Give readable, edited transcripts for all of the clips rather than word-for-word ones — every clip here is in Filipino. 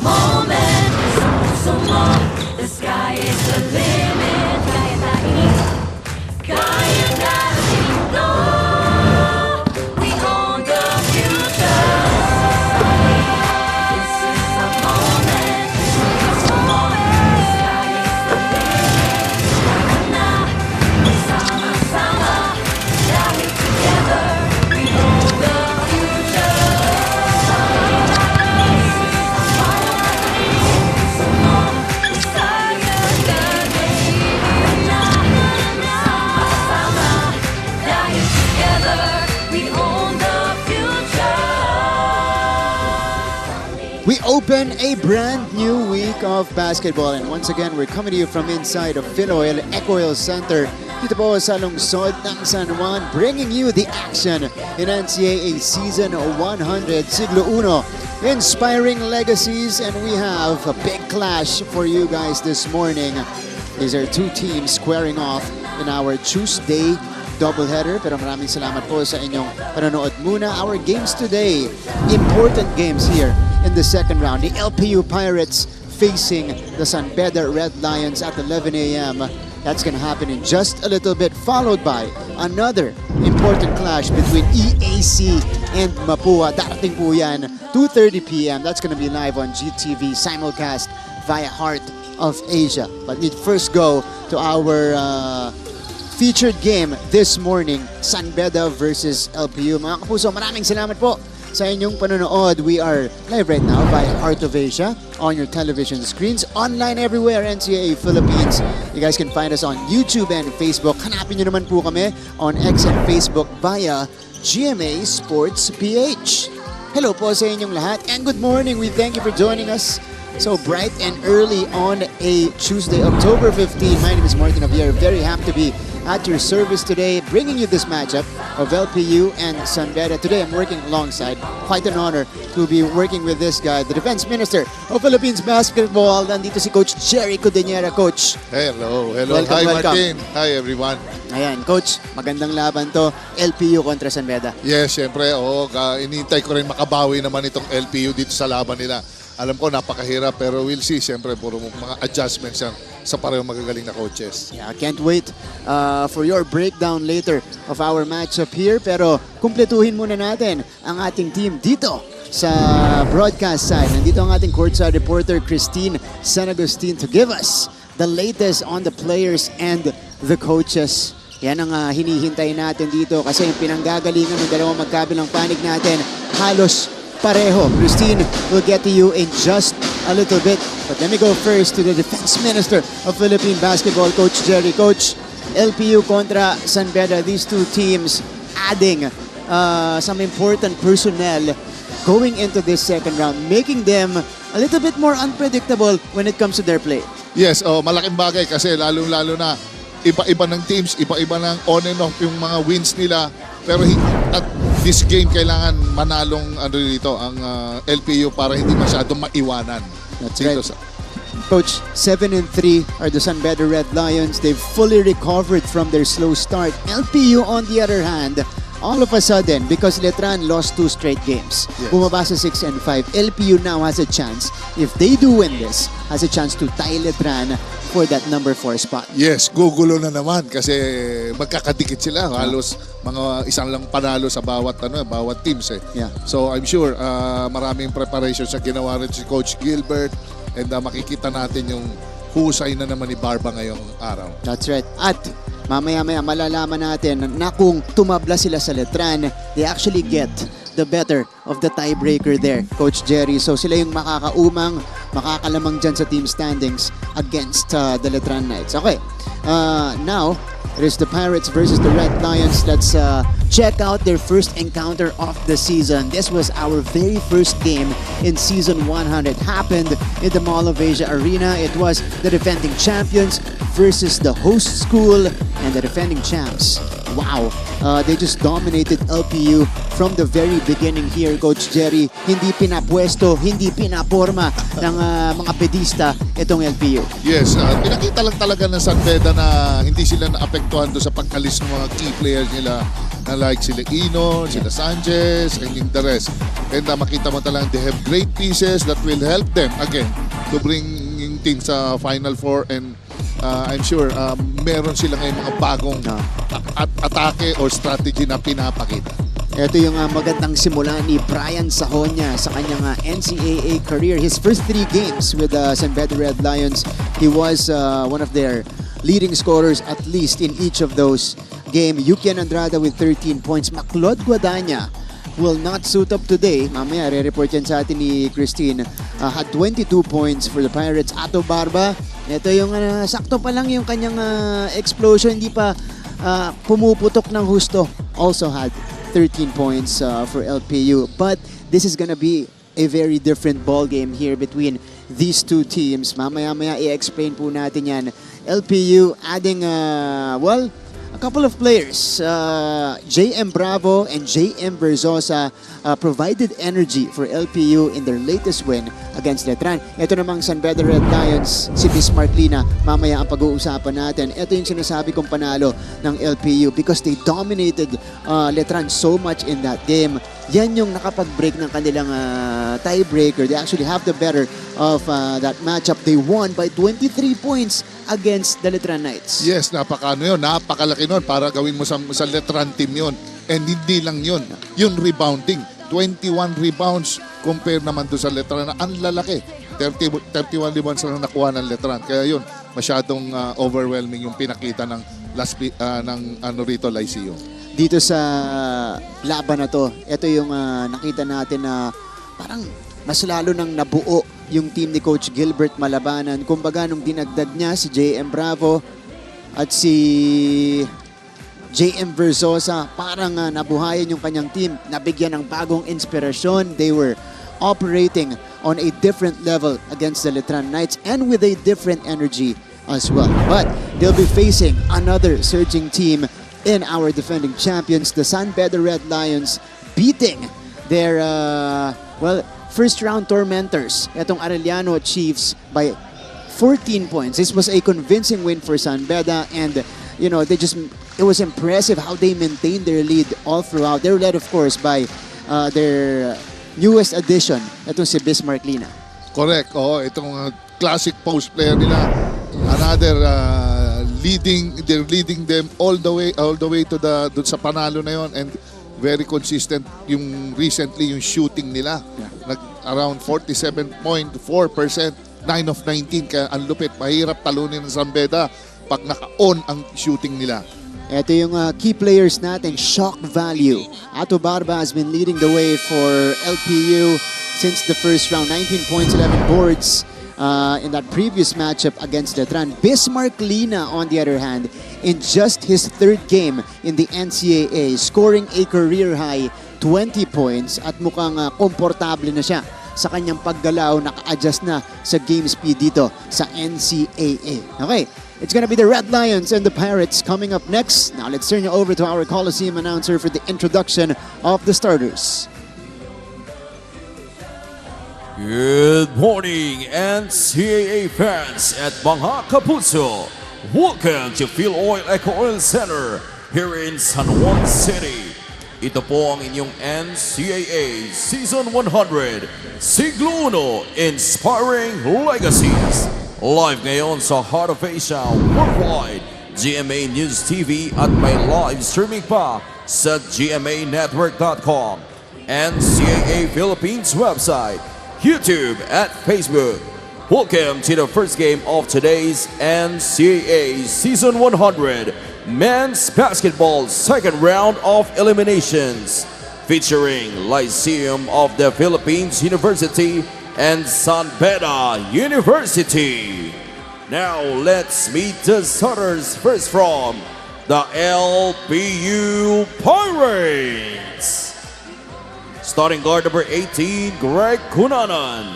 moment. So more, the sky is the limit. Kaya tayo, kaya natin ito. We own the future. This is a moment. So more, the sky is the limit. Kaya na, sama-sama, dahil together we own the future. We open a brand new week of basketball, and once again, we're coming to you from inside of Finoil Ecoil Center dito po sa lungsod ng San Juan, bringing you the action in NCAA Season 100 Siglo Uno. Inspiring legacies, and we have a big clash for you guys this morning. These are two teams squaring off in our Tuesday doubleheader, pero maraming salamat po sa inyong panonood muna. Our games today, important games here in the second round. The LPU Pirates facing the San Beda Red Lions at 11 a.m. That's going to happen in just a little bit, followed by another important clash between EAC and Mapua. Darating po yan, 2:30 p.m. That's going to be live on GTV, simulcast via Heart of Asia. But we'd first go to our featured game this morning, San Beda versus LPU. Mga kapuso, maraming salamat po sa inyong panonood. We are live right now by Heart of Asia on your television screens, online everywhere, NCAA Philippines. You guys can find us on YouTube and Facebook. Hanapin nyo naman po kami on X and Facebook via GMA Sports PH. Hello po sa inyong lahat and good morning. We thank you for joining us so bright and early on a Tuesday, October 15. My name is Martin Javier. Very happy to be at your service today, bringing you this matchup of LPU and San Beda. Today I'm working alongside, quite an honor to be working with this guy, the Defense Minister of Philippines Basketball. Nandito si Coach Jerry Codeniera. Coach, hello. Welcome, Hi, welcome. Martin. Hi, everyone. Ayan, Coach, magandang laban to. LPU kontra San Beda. Yes, syempre. Inintay ko rin makabawi naman itong LPU dito sa laban nila. Alam ko, napakahirap, pero we'll see. Siyempre, puro mga adjustments yan sa parehong magagaling na coaches. Yeah, I can't wait for your breakdown later of our matchup here. Pero kumpletuhin muna natin ang ating team dito sa broadcast side. Nandito ang ating courtside reporter, Christine San Agustin, to give us the latest on the players and the coaches. Yan ang hinihintay natin dito kasi yung pinanggagalingan ng dalawang magkabilang panig natin halos pareho. Christine will get to you in just a little bit. But let me go first to the Defense Minister of Philippine Basketball, Coach Jerry. Coach, LPU kontra San Beda, these two teams adding some important personnel going into this second round, making them a little bit more unpredictable when it comes to their play. Yes, malaking bagay kasi lalo-lalo na iba-iba ng teams, iba-iba ng on and off yung mga wins nila. Pero at this game, kailangan manalong dito ang LPU para hindi masyadong maiwanan. That's right. Coach, 7-3 are the San Beda Red Lions. They've fully recovered from their slow start. LPU, on the other hand, all of a sudden, because Letran lost 2 straight games, bumaba sa 6-5. LPU now has a chance, if they do win this, has a chance to tie Letran for that number 4 spot. Yes, gugulo na naman kasi magkakadikit sila. Halos mga isang lang panalo sa bawat teams eh. Yeah. So I'm sure maraming preparations na ginawa rin si Coach Gilbert and makikita natin yung husay na naman ni Barba ngayong araw. That's right. At mamaya-maya malalaman natin na kung tumabla sila sa Letran, they actually get the better of the tiebreaker there, Coach Jerry. So sila yung makakalamang dyan sa team standings against the Letran Knights. Okay, now it is the Pirates versus the Red Lions. Let's check out their first encounter of the season. This was our very first game in Season 100. Happened in the Mall of Asia Arena. It was the defending champions versus the host school and the defending champs, wow, they just dominated LPU from the very beginning here, Coach Jerry. Hindi pinapwesto, hindi pinaporma ng mga pedista itong LPU. Yes, pinakita lang talaga ng San Beda na hindi sila naapektuhan doon sa pagkalis ng mga key players nila na like sila Ino, sila Sanchez, and yung the rest. And makita mo talagang they have great pieces that will help them again to bring yung team sa Final Four, and I'm sure meron sila ngayong mga bagong atake or strategy na pinapakita. Ito yung magandang simula ni Brian Sahonia sa kanyang NCAA career. His first 3 games with San Beda Red Lions, he was one of their leading scorers at least in each of those games. Yukian Andrada with 13 points. Maclod Guadagna will not suit up today. Mamaya, re-report yan sa atin ni Christine. Had 22 points for the Pirates. Ato Barba, ito yung sakto pa lang yung kanyang explosion. Hindi pa pumuputok ng husto. Also had 13 points for LPU. But this is gonna be a very different ball game here between these two teams. Mamaya-maya i-explain po natin yan. LPU adding, well, a couple of players. JM Bravo and JM Verzosa provided energy for LPU in their latest win against Letran. Ito namang San Beda Red Lions, si Bismarck Lina, mamaya ang pag-uusapan natin. Ito yung sinasabi kong panalo ng LPU because they dominated Letran so much in that game. Yan yung nakapag-break ng kanilang tiebreaker. They actually have the better of that matchup. They won by 23 points against the Letran Knights. Yes, napakalaki nun para gawin mo sa Letran team yun. And hindi lang yun, yung rebounding. 21 rebounds compare naman doon sa Letran na ang lalaki. 31 rebounds lang nakuha ng Letran. Kaya yun, masyadong overwhelming yung pinakita ng rito, Lyceum. Dito sa laban na to, ito yung nakita natin na parang mas lalo nang nabuo yung team ni Coach Gilbert Malabanan. Kumbaga nung dinagdag niya si JM Bravo at si JM Verzosa, parang nabuhayan yung kanyang team, nabigyan ng bagong inspirasyon. They were operating on a different level against the Letran Knights and with a different energy as well. But they'll be facing another surging team in our defending champions, the San Beda Red Lions, beating their first round tormentors, etong Arellano Chiefs, by 14 points. This was a convincing win for San Beda, and you know, it was impressive how they maintained their lead all throughout. They were led, of course, by their newest addition, etong si Bismarck Lina. Correct. Itong classic post player nila, another they're leading them all the way to dun sa panalo na yon, and very consistent yung recently yung shooting nila. Around 47.4%, 9 of 19, kaya ang lupit. Mahirap talunin ng San Beda pag naka-on ang shooting nila. Ito yung key players natin, shock value. Ato Barba has been leading the way for LPU since the first round. 19 points, 11 boards in that previous matchup against Letran. Bismarck Lina, on the other hand, in just his 3rd game in the NCAA, scoring a career-high 20 points at mukhang komportable na siya sa kanyang paggalaw, naka-adjust na sa game speed dito sa NCAA. Okay, it's gonna be the Red Lions and the Pirates coming up next. Now let's turn you over to our Coliseum announcer for the introduction of the starters. Good morning, NCAA fans at Bangka Kapuso. Welcome to Phil Oil Eco Oil Center here in San Juan City. Ito po ang inyong NCAA Season 100 Siglo Uno Inspiring Legacies. Live ngayon sa Heart of Asia Worldwide, GMA News TV at may live streaming pa sa gmanetwork.com, NCAA Philippines website, YouTube at Facebook. Welcome to the first game of today's NCAA Season 100 Men's Basketball second round of eliminations, featuring Lyceum of the Philippines University and San Beda University. Now let's meet the starters first from the LPU Pirates. Starting guard number 18, Greg Cunanan.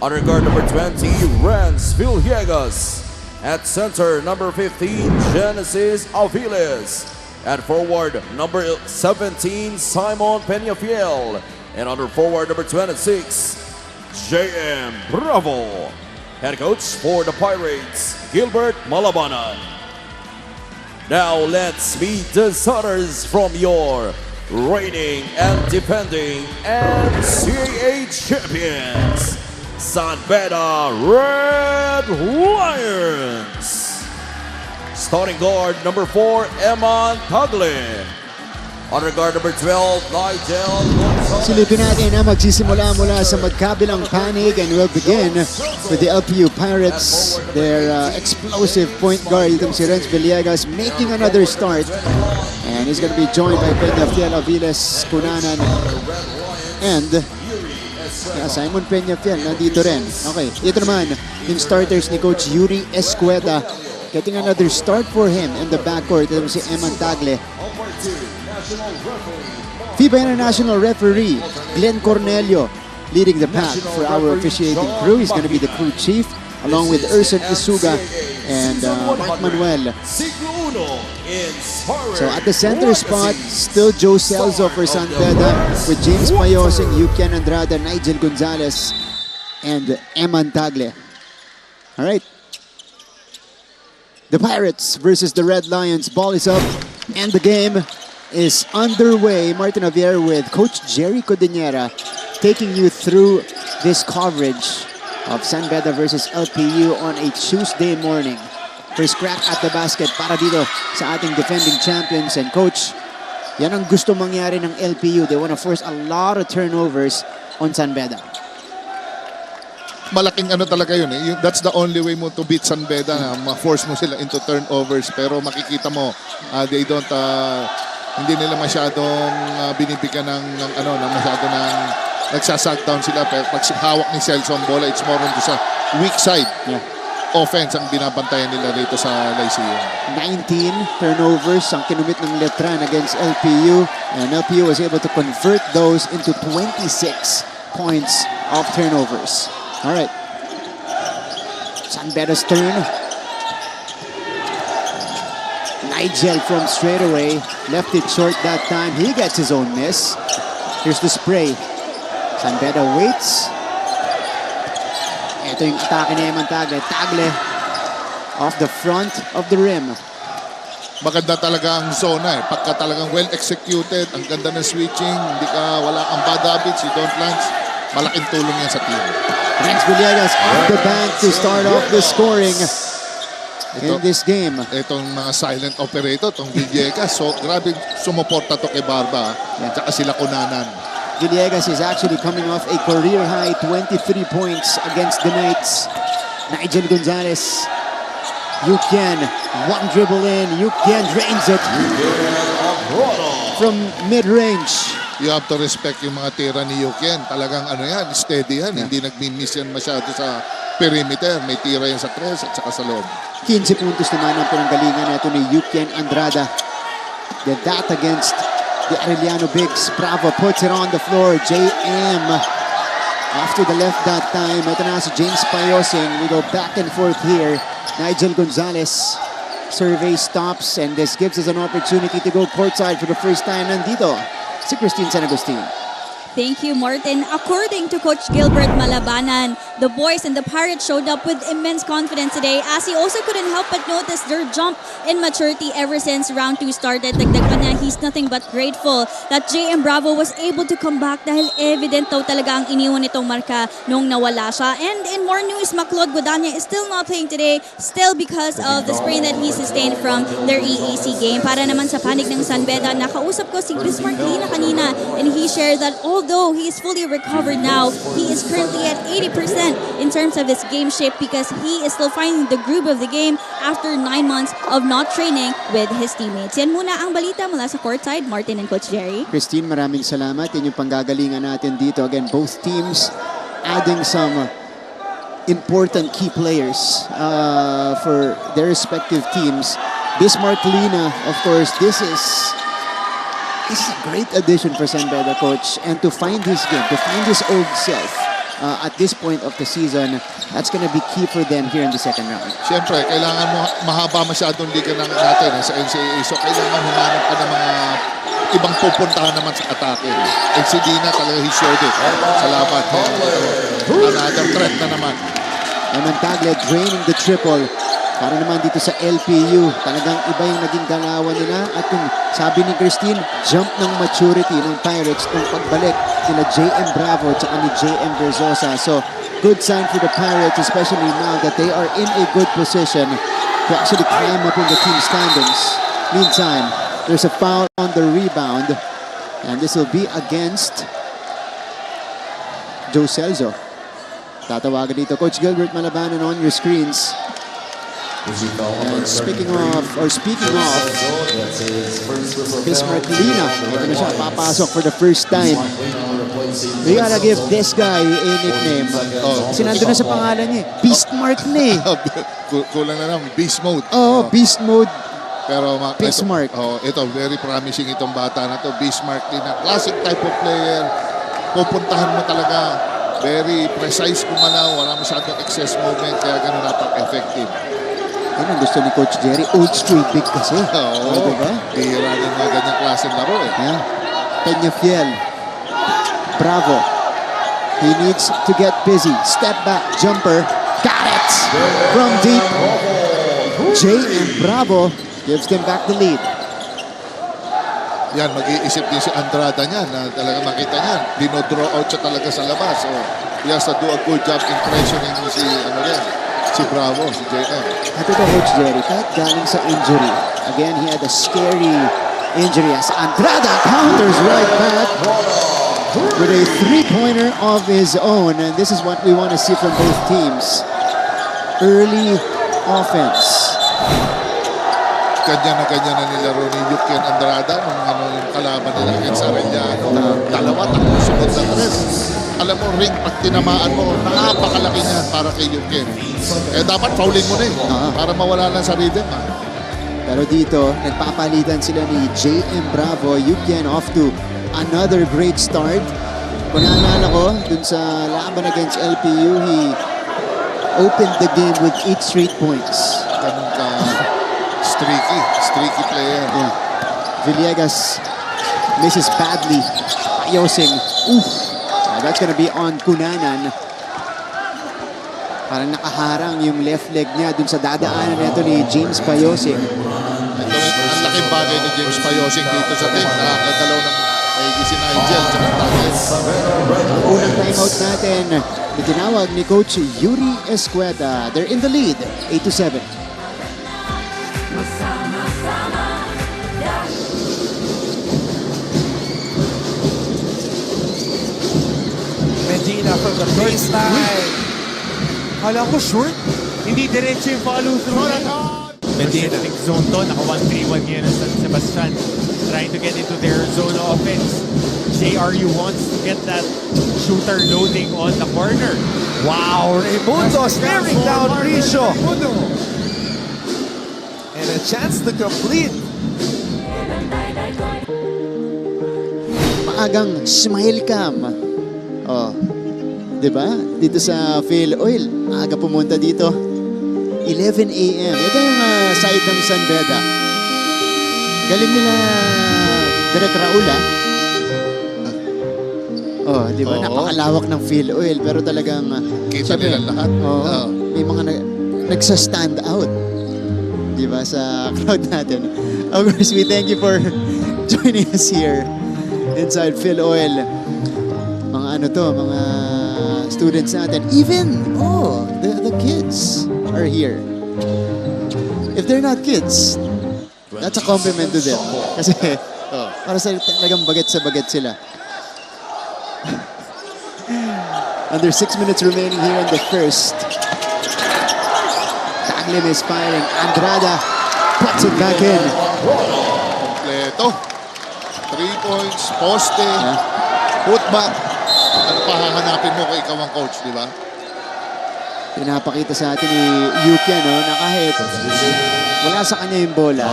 Under guard number 20, Renz Villegas. At center, number 15, Genesis Aviles. At forward, number 17, Simon Peñafiel. And under forward, number 26, J.M. Bravo. Head coach for the Pirates, Gilbert Malabanan. Now let's meet the starters from your reigning and defending NCAA champions, San Beda Red Lions. Starting guard number 4, Eman Tagle. Under guard number 12, Nigel Gonzalez. Silipin natin na magsisimula mula sa magkabilang panig, and we'll begin with the LPU Pirates. Their explosive point guard, itong si Renz Villegas, making another start. And he's going to be joined by Peñafiel, Aviles, Cunanan, and Simon Peñafiel, nandito rin. Okay, ito naman, yung starters ni Coach Yuri Escueta. Getting another start for him in the backcourt, itong si Eman Tagle. FIBA International Referee Glenn Cornelio leading the pack for our officiating crew. He's going to be the crew chief along with Urson Isuga and Mike Manuel. So at the center spot, still Joe Celso for San Beda with James Payosing, Yukian Andrada, Nigel Gonzalez, and Eman Tagle. All right. The Pirates versus the Red Lions. Ball is up and the game is underway. Martin Javier with Coach Jerry Codinera taking you through this coverage of San Beda versus LPU on a Tuesday morning. First crack at the basket para dito sa ating defending champions. And Coach, yan ang gusto mangyari ng LPU. They want to force a lot of turnovers on San Beda. Malaking ano talaga yun eh. That's the only way mo to beat San Beda, na ma-force mo sila into turnovers. Pero makikita mo, they don't, hindi nila masyadong binibigyan ng masyado ng nagsasag down sila. Pero pag hawak ni Celso ang bola, it's more on sa weak side. Yeah. Offense ang binabantayan nila dito sa Lyceum. 19 turnovers ang kinumit ng Letran against LPU. And LPU was able to convert those into 26 points of turnovers. All right. San Beda's turn. Nigel from straight away. Left it short that time. He gets his own miss. Here's the spray. San Beda waits. Ito yung atake ni Eman Tagle. Tagle off the front of the rim. Maganda talaga ang zona eh. Pagka talagang well executed, ang ganda ng switching, wala kang bad habits, you don't lunch, malaking tulong yan sa team. Renz Villegas off the bank to start off the scoring in this game. Itong mga silent operator, itong Villegas, so grabe sumuporta to kay Barba, tsaka sila Cunanan. Villegas is actually coming off a career-high 23 points against the Knights. Nigel Gonzalez, Yukian, one dribble in, Yukian drains it from mid-range. You have to respect yung mga tira ni Yukian. Talagang steady yan. Hindi nagmi-miss yan masyado sa perimeter. May tira yan sa 3 at saka sa loob. 15 puntos naman ang pinanggalingan nato ni Yukian Andrada. Did that against the Arellano Bigs. Bravo puts it on the floor. JM off to the left that time. Ito na si James Payosing. We go back and forth here. Nigel Gonzalez. Survey stops and this gives us an opportunity to go courtside for the first time. Nandito si Christine San Agustin. Thank you, Martin. According to Coach Gilbert Malabanan, the boys and the Pirates showed up with immense confidence today, as he also couldn't help but notice their jump in maturity ever since round 2 started. Dagdag pa na, he's nothing but grateful that J.M. Bravo was able to come back dahil evident daw talaga ang iniwan nitong marka nung nawala siya. And in more news, Maclod Guadagna is still not playing today, still because of the sprain that he sustained from their EAC game. Para naman sa panig ng San Beda, nakausap ko si Bismarck Lina kanina, and he shared that although he is fully recovered now, he is currently at 80% in terms of his game shape because he is still finding the groove of the game after 9 months of not training with his teammates. Yan muna ang balita mula sa courtside. Martin and Coach Jerry. Christine, maraming salamat. Yan yung panggagalingan natin dito. Again, both teams adding some important key players for their respective teams. Bismarck Lina, of course, this is a great addition for San Beda, Coach. And to find his game, to find his old self, at this point of the season, that's gonna be key for them here in the second round. Siyempre, kailangan mo mahaba masyadong liga natin sa NCAA. So, kailangan humanap ka ng mga ibang pupuntahan naman sa atake. And si Dina talaga he showed it sa laban. Another threat na naman. Eman Tagle draining the triple. Para naman dito sa LPU, talagang iba yung naging galawan nila. At yung sabi ni Christine, jump ng maturity ng Pirates kung pagbalik nila JM Bravo at ni JM Verzosa. So, good sign for the Pirates, especially now that they are in a good position to actually climb up in the team standings. Meantime, there's a foul on the rebound. And this will be against Joe Celso. Tatawagan dito, Coach Gilbert Malabanan on your screens. And speaking of, Bismarck Lina, ito na siya, papasok for the first time. We gotta give this guy a nickname. Kasi nandun na sa pangalan niya, Beastmark na eh. Kulang na lang, beast mode. Oo, Beast Mode. Pero Bismarck. Ito, very promising itong bata na to. Bismarck din na classic type of player. Pupuntahan mo talaga. Very precise kumalaw. Wala masyadong excess movement. Kaya ganun napaka-effective. Yan ang gusto ni Coach Jerry. Old school big kasi. Oo. Diba? Bihira din mga ganyang klaseng laro eh. Yeah. Peñafiel. Bravo. He needs to get busy. Step back. Jumper. Got it! From deep. J.M. Bravo gives them back the lead. Yan, mag-iisip din si Andrada niyan na talaga makita niyan. Dino-draw out siya talaga sa labas. So, he has to do a good job in pressuring si Bravo, si JM. At ito, Coach Jerry, kahit galing sa injury, again, he had a scary injury as Andrada counters right back with a three-pointer of his own. And this is what we want to see from both teams. Early offense. Ganyan na nilaro ni Yukian Andrada nung yung kalaban nila against Arellano na dalawa, tatlong sunod na tres. Alam mo, ring, pag tinamaan mo, napakalaki niya para kay Yukian. Eh, dapat foulin mo na para mawala lang sa rhythm. Pero dito, nagpapalitan sila ni J.M. Bravo. Yukian off to another great start. Kung naalala ko, dun sa laban against LPU, he opened the game with 8 straight points. Ganun ka streaky player. Yeah. Villegas misses badly. Ayosing. That's gonna be on Cunanan. Parang nakaharang yung left leg niya dun sa dadaanan nito ni James Payosing. Ito ang laking bagay ni James Payosing dito sa team. Nakakagalaw ng si Nigel tsaka Tages. Ang unang timeout natin, itinawag ni Coach Yuri Escueta. They're in the lead, 8-7. Medina from the baseline. Kala ko short. Hindi diretso yung follow through. Medina big zone to. Naka 1-3-1 ngayon sa Sebastian. Trying to get into their zone offense. JRU wants to get that shooter loading on the corner. Wow, Raimundo staring down Risho. And a chance to complete. Maagang smile cam. Oh, di ba? Dito sa Phil Oil, aga pumunta dito. 11 a.m. Ito yung side ng San Beda. Galing nila Direk Raul, ah. Oh, di ba? Napakalawak ng Phil Oil, pero talagang Kita nila lahat. May mga nagsa-stand out. Di ba? Sa crowd natin. Of course, we thank you for joining us here inside Phil Oil. Mga mga students natin. Even, the kids are here. If they're not kids, that's a compliment to them. Kasi, para sa talagang baget sa baget sila. Under 6 minutes remaining here in the first. Tagle is firing. Andrada puts it back in. Kompleto. 3 points, poste, putback. Ano pa hahanapin mo kung ikaw ang coach, di ba? Pinapakita sa atin ni Yukian, na kahit wala sa kanya yung bola,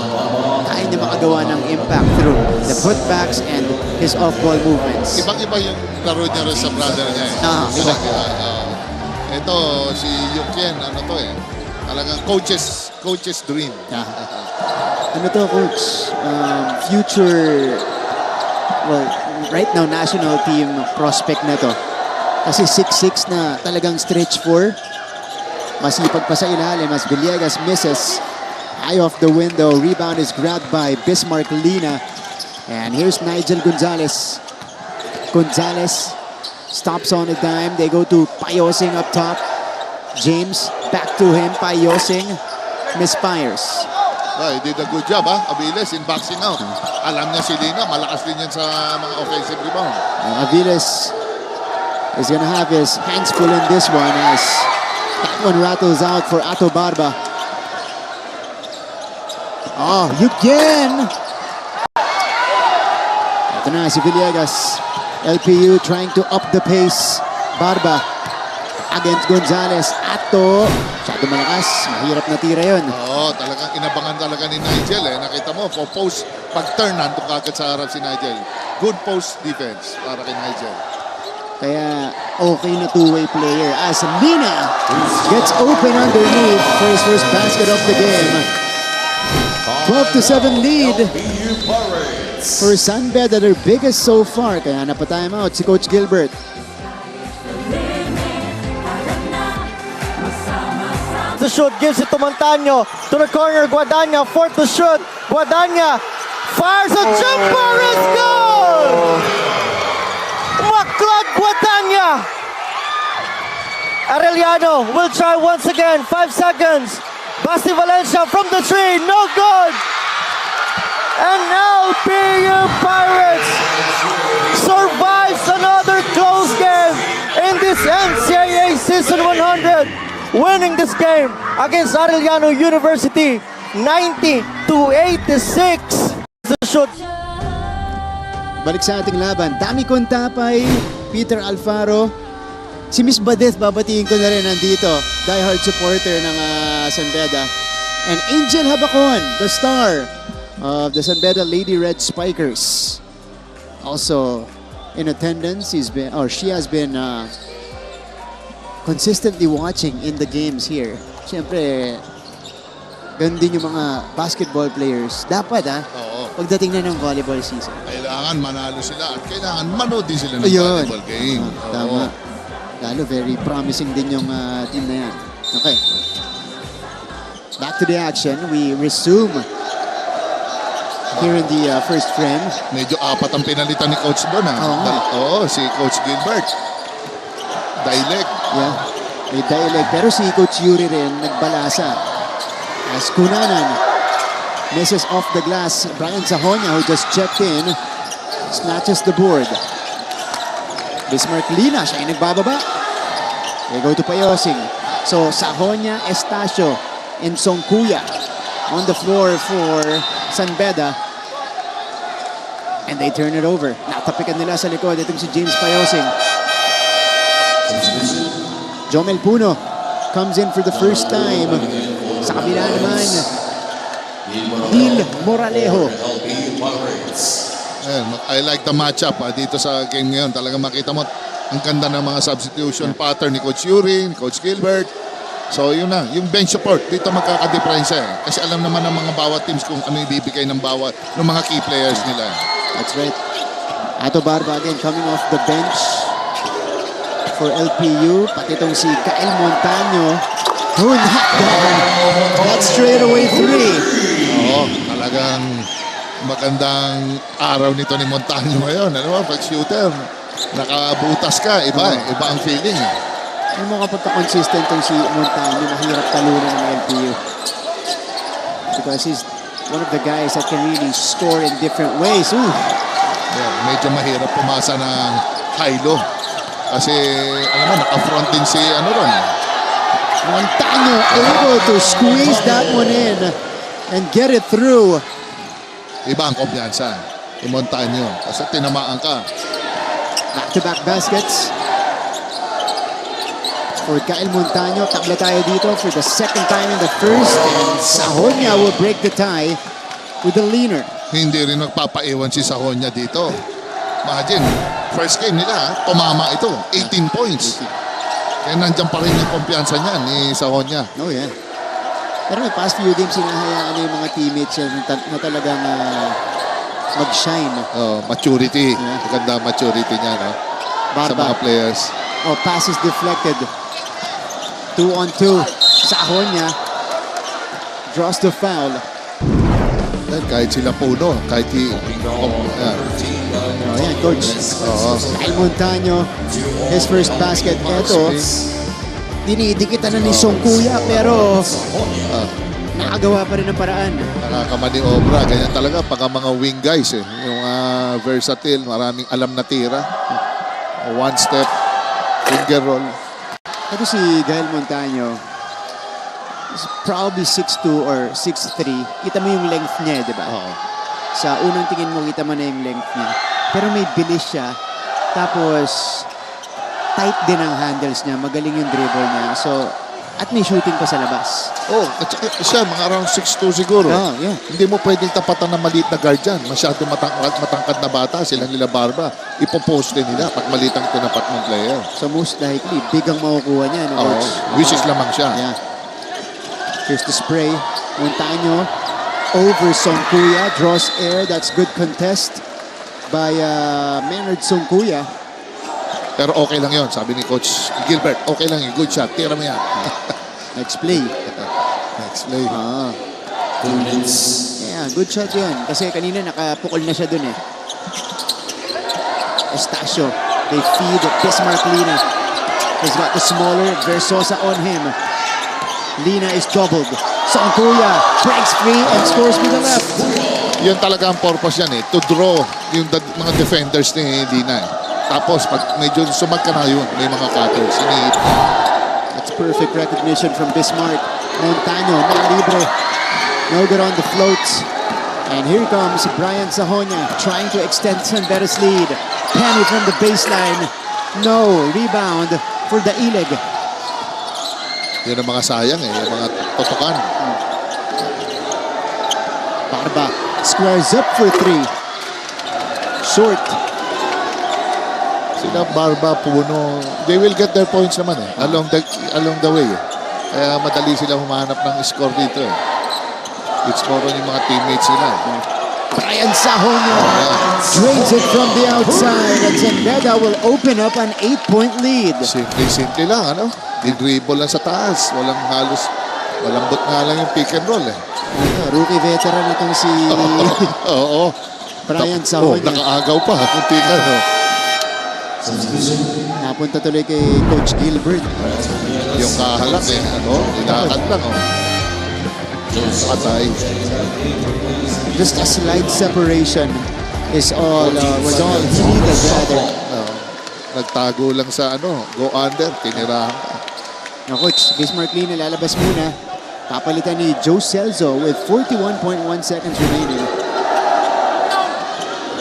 kaya niya makagawa ng impact through the putbacks and his off-ball movements. Ibang-iba yung laro niya rin sa brother niya eh. Iba. Ito, si Yukien, ano to eh. Talagang coach's dream. Ano to, coach? Future, well, right now, national team prospect na to. Kasi 6'6 na talagang stretch 4. Masipag pa sa ilalim as Villegas misses. High off the window. Rebound is grabbed by Bismarck Lina. And here's Nigel Gonzalez. Gonzalez stops on a dime. They go to Payosing up top. James back to him. Payosing misfires. He did a good job, Aviles in boxing out. Alam niya si Lina, malakas din yan sa mga offensive rebound. Aviles is gonna have his hands full in this one as that one rattles out for Ato Barba. Oh, Yukien! Ito na si Villegas. LPU trying to up the pace. Barba against Gonzalez. Ato. Masyado malakas. Mahirap na tira yun. Talagang inabangan talaga ni Nigel eh. Nakita mo, post, pag-turn, nandun kagad sa harap si Nigel. Good post defense para kay Nigel. Kaya okay na two-way player as Lina gets open underneath for his first basket of the game. 12-7 lead LPU Pirates. for San Beda, their biggest so far. Kaya napatime out si Coach Gilbert. The shoot gives it to Montaño to the corner. Guadagna for to shoot. Guadagna fires a jumper. It's good. Maclad Guadagna. Arellano will try once again. 5 seconds. Basti Valencia from the tree. No good. And LPU Pirates survives another close game in this NCAA Season 100. Winning this game against Arellano University 90-86. The shoot. Balik sa ating laban. Dami kong tapay. Peter Alfaro. Si Miss Badeth, babatiin ko na rin nandito. Die-hard supporter ng San Beda. And Angel Habacon, the star of the San Beda Lady Red Spikers. Also in attendance, she has been consistently watching in the games here. Siyempre, ganun din yung mga basketball players. Dapat pagdating na ng volleyball season. Kailangan manalo sila at kailangan manood din sila ng Ayun. volleyball game. Tama. Lalo, very promising din yung team na yan. Okay. Back to the action. We resume here in the first frame. Medyo apat ang pinalitan ni Coach doon si Coach Gilbert. Dialect. Yeah, may dialect. Pero si Coach Yuri rin nagbalasa. As Kunanan misses off the glass. Brian Sahonia, who just checked in, snatches the board. Bismarck Lina, siya yung nagbababa. They go to Payosing. So Sahonia, Estacio, and Songkuya on the floor for San Beda. And they turn it over. Natapikan nila sa likod. Itong si James Payosing. Jomel Puno comes in for the first time. Sa kabila naman, Dil Moralejo. I like the matchup dito sa game ngayon. Talagang makita mo ang ganda ng mga substitution pattern ni Coach Yuri, ni Coach Gilbert. So yun na, yung bench support, dito magkakadiferensya eh. Kasi alam naman ng mga bawat teams kung ano ibibigay ng bawat ng mga key players nila. That's right. Ato Barba again coming off the bench for LPU. Pati itong si Kael Montaño. Oh, that's straight away 3. Talagang magandang araw nito ni Montaño ngayon. Ano ba, pag shooter, nakabutas ka, iba ang feeling. Ano mo kapag consistent tong si Montaño, mahirap talunan ng LPU. Because he's one of the guys that can really score in different ways. Medyo mahirap pumasa ng high-low. Kasi, alam mo, naka-front din si ron. Montaño able to squeeze that one in and get it through. Iba ang kumpiyansa ni Montaño kasi tinamaan ka. Back-to-back baskets for Kael Montaño. Tabla tayo dito for the second time in the first. And Sahonia will break the tie with the leaner. Hindi rin magpapaiwan si Sahonia dito. Imagine, first game nila, tumama ito. 18 points. Kaya nandiyan pa rin yung kumpiyansa niya ni Sahonia. Oh, yeah. Pero may past few games, sinahayaan na yung mga teammates na talagang mag-shine. Oh, maturity. Yeah. Maganda maturity niya, no? Sa Barba. mga players. Oh, passes deflected. 2-on-2. Sahonia draws the foul. Dahil kahit sila Puno, kahit Oh, yan, coach. Oo. Kyle Montaño, his first basket. Ito, dinidikitan na ni Songkuya, pero nakagawa pa rin ng paraan. Nakakamaniobra. Ganyan talaga pag ang mga wing guys, yung versatile, maraming alam na tira. One step, finger roll. Ito si Kyle Montaño, is probably 6'2 or 6'3. Kita mo yung length niya, di ba? Oo. Sa unang tingin mo, kita mo na yung length niya. Pero may bilis siya. Tapos, tight din ang handles niya. Magaling yung dribble niya. So, at may shooting pa sa labas. Oh, at saka siya, mga around 6'2 siguro. Oh, yeah. Hindi mo pwedeng tapatan ng maliit na guard dyan. Masyado matangkad na bata. Sila nila Barba. Ipopost din nila pag maliit ang tinapat ng player. So, most likely, big ang makukuha niya. No, Oo. coach? Wishes lamang siya. Yeah. Here's the spray. Montaño over Songkuya. Draws air. That's good contest by Maynard Songkuya. Pero okay lang yon, sabi ni Coach Gilbert. Okay lang yun. Good shot. Tira mo yan. Next play. Next play. Yeah, good shot yun. Kasi kanina nakapukol na siya dun eh. Estacio. They feed Bismarck Lina. He's got the smaller Versosa on him. Lina is doubled. Songkuya breaks free and scores with the left. Yun talaga ang purpose yan eh. To draw yung mga defenders ni Lina eh. Tapos pag medyo sumagka na yun, may mga cutters. That's perfect recognition from Bismarck. Montaño, libre. No good on the float. And here comes Brian Sahonia trying to extend San Beda's lead. Penny from the baseline. No. Rebound for the Ileg. Yun ang mga sayang eh. Yung mga totokan. Barba squares up for three. Short. Sila Barba, Puno, they will get their points naman eh. Along the way eh. Kaya madali sila humanap ng score dito eh. It's more on yung mga teammates nila eh. Brian Sahonia drains it from the outside, and San Beda will open up an 8-point lead. Simple lang, ano? Di-dribble lang sa taas. Walang bot nga lang yung pick and roll eh. Rookie veteran itong si Oo. Brian Sahonia. Nakaagaw pa. Kunti ka, no? Napunta tuloy kay Coach Gilbert. Yung kahalak eh. Ano? Ilakad lang, oh. Patay. Just a slight separation is all was all he needed rather. Nagtago lang sa ano, go under, tinirahan ka. Now, Coach, Bismarck Lina lalabas muna. Papalitan ni Joe Celso with 41.1 seconds remaining.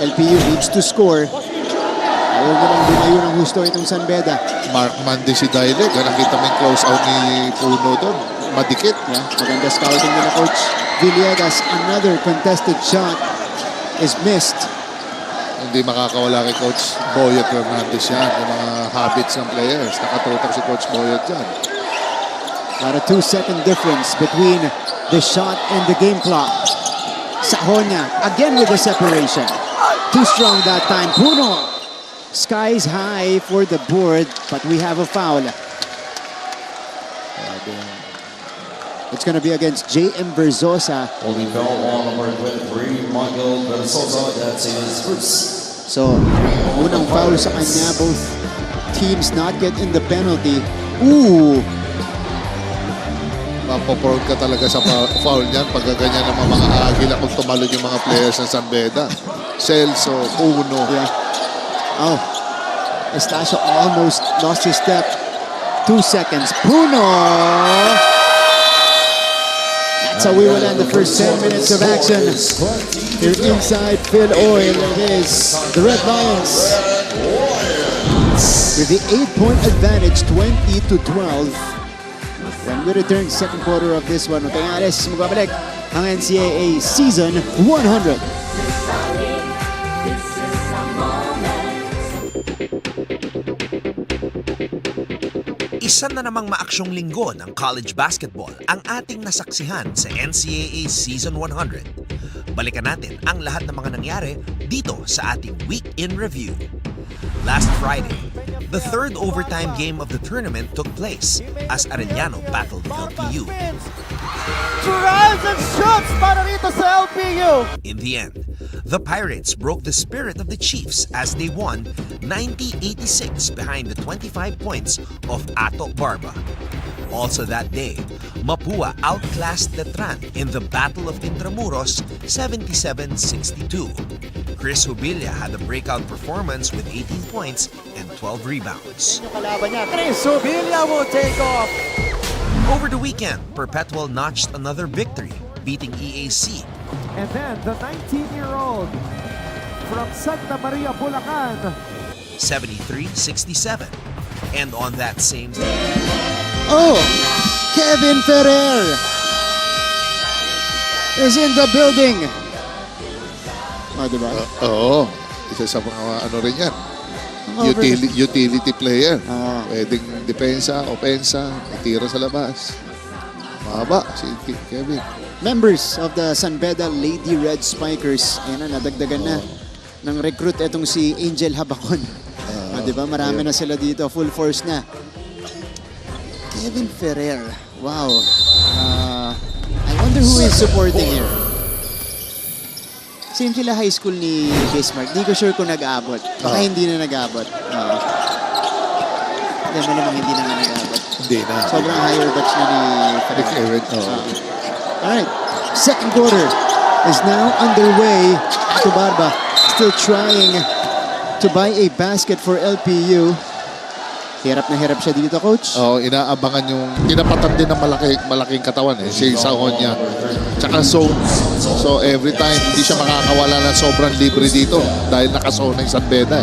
LPU needs to score. Ayaw nilang binayo ng husto itong San Beda. Mark Mande si Daile, nakita mo yung close out ni Puno doon. Madikit. Yeah, maganda scouting nila, Coach. Villegas, another contested shot is missed. Hindi makakawala kay Coach Boyet Hernandez yan. Yung mga habits ng players. Nakatutok si Coach Boyet dyan. About a 2-second difference between the shot and the game clock. Sahonia again with the separation. Too strong that time. Puno. Skies high for the board, but we have a foul. It's going to be against J.M. Versosa. Holding foul on number 23, Michael Versosa. That's his first. So, unang foul sa kanya. Both teams not get in the penalty. Ooh! Mapoproud ka talaga sa foul niyan pag ganyan naman mga agila kung tumalon yung mga players ng San Beda. Celso, Puno. Yeah. Oh, Estacio almost lost his step. 2 seconds. Puno! That's how we will end the first 10 minutes of action. Here inside Phil Oil, it is the Red Lions with the 8-point advantage, 20-12. When we return second quarter of this one, Otengales, magbabalik ang NCAA Season 100. This is a moment. Isa na namang maaksyong linggo ng college basketball ang ating nasaksihan sa NCAA Season 100. Balikan natin ang lahat ng mga nangyari dito sa ating Week in Review. Last Friday, the third overtime game of the tournament took place as Arellano battled LPU. Drives and shoots para rito sa LPU. In the end, the Pirates broke the spirit of the Chiefs as they won 90-86 behind the 25 points of Ato Barba. Also that day, Mapua outclassed Letran in the Battle of Intramuros 77-62. Chris Hubilia had a breakout performance with 18 points and 12 rebounds. Kalaban niya, Chris Hubilia will take off. Over the weekend, Perpetual notched another victory, beating EAC. And then the 19-year-old from Santa Maria, Bulacan. 73-67. And on that same day, Oh, Kevin Ferrer is in the building. Oh, diba? Oo. Isa sa mga ano rin yan. Utility player. Pwedeng depensa, opensa, itira sa labas. Mahaba si Kevin. Members of the San Beda Lady Red Spikers. Ayan na, nadagdagan na ng recruit itong si Angel Habacon. Diba? Marami na sila dito. Full force na. Kevin Ferrer. Wow. I wonder who is supporting here. Same sila high school ni Bismarck. Di ko sure kung nag-aabot. Baka hindi na nag-aabot. Hindi mo namang hindi na nag-aabot. Hindi na. Sobrang higher batch na ni Ferrer. Alright. Second quarter is now underway. Ato Barba still trying to buy a basket for LPU. Hirap na hirap siya dito, coach. Inaabangan yung tinapatan din ng malaking katawan si sahon niya. Tsaka zone. So every time hindi siya makakawala ng sobrang libre dito dahil nakazone ng San Beda.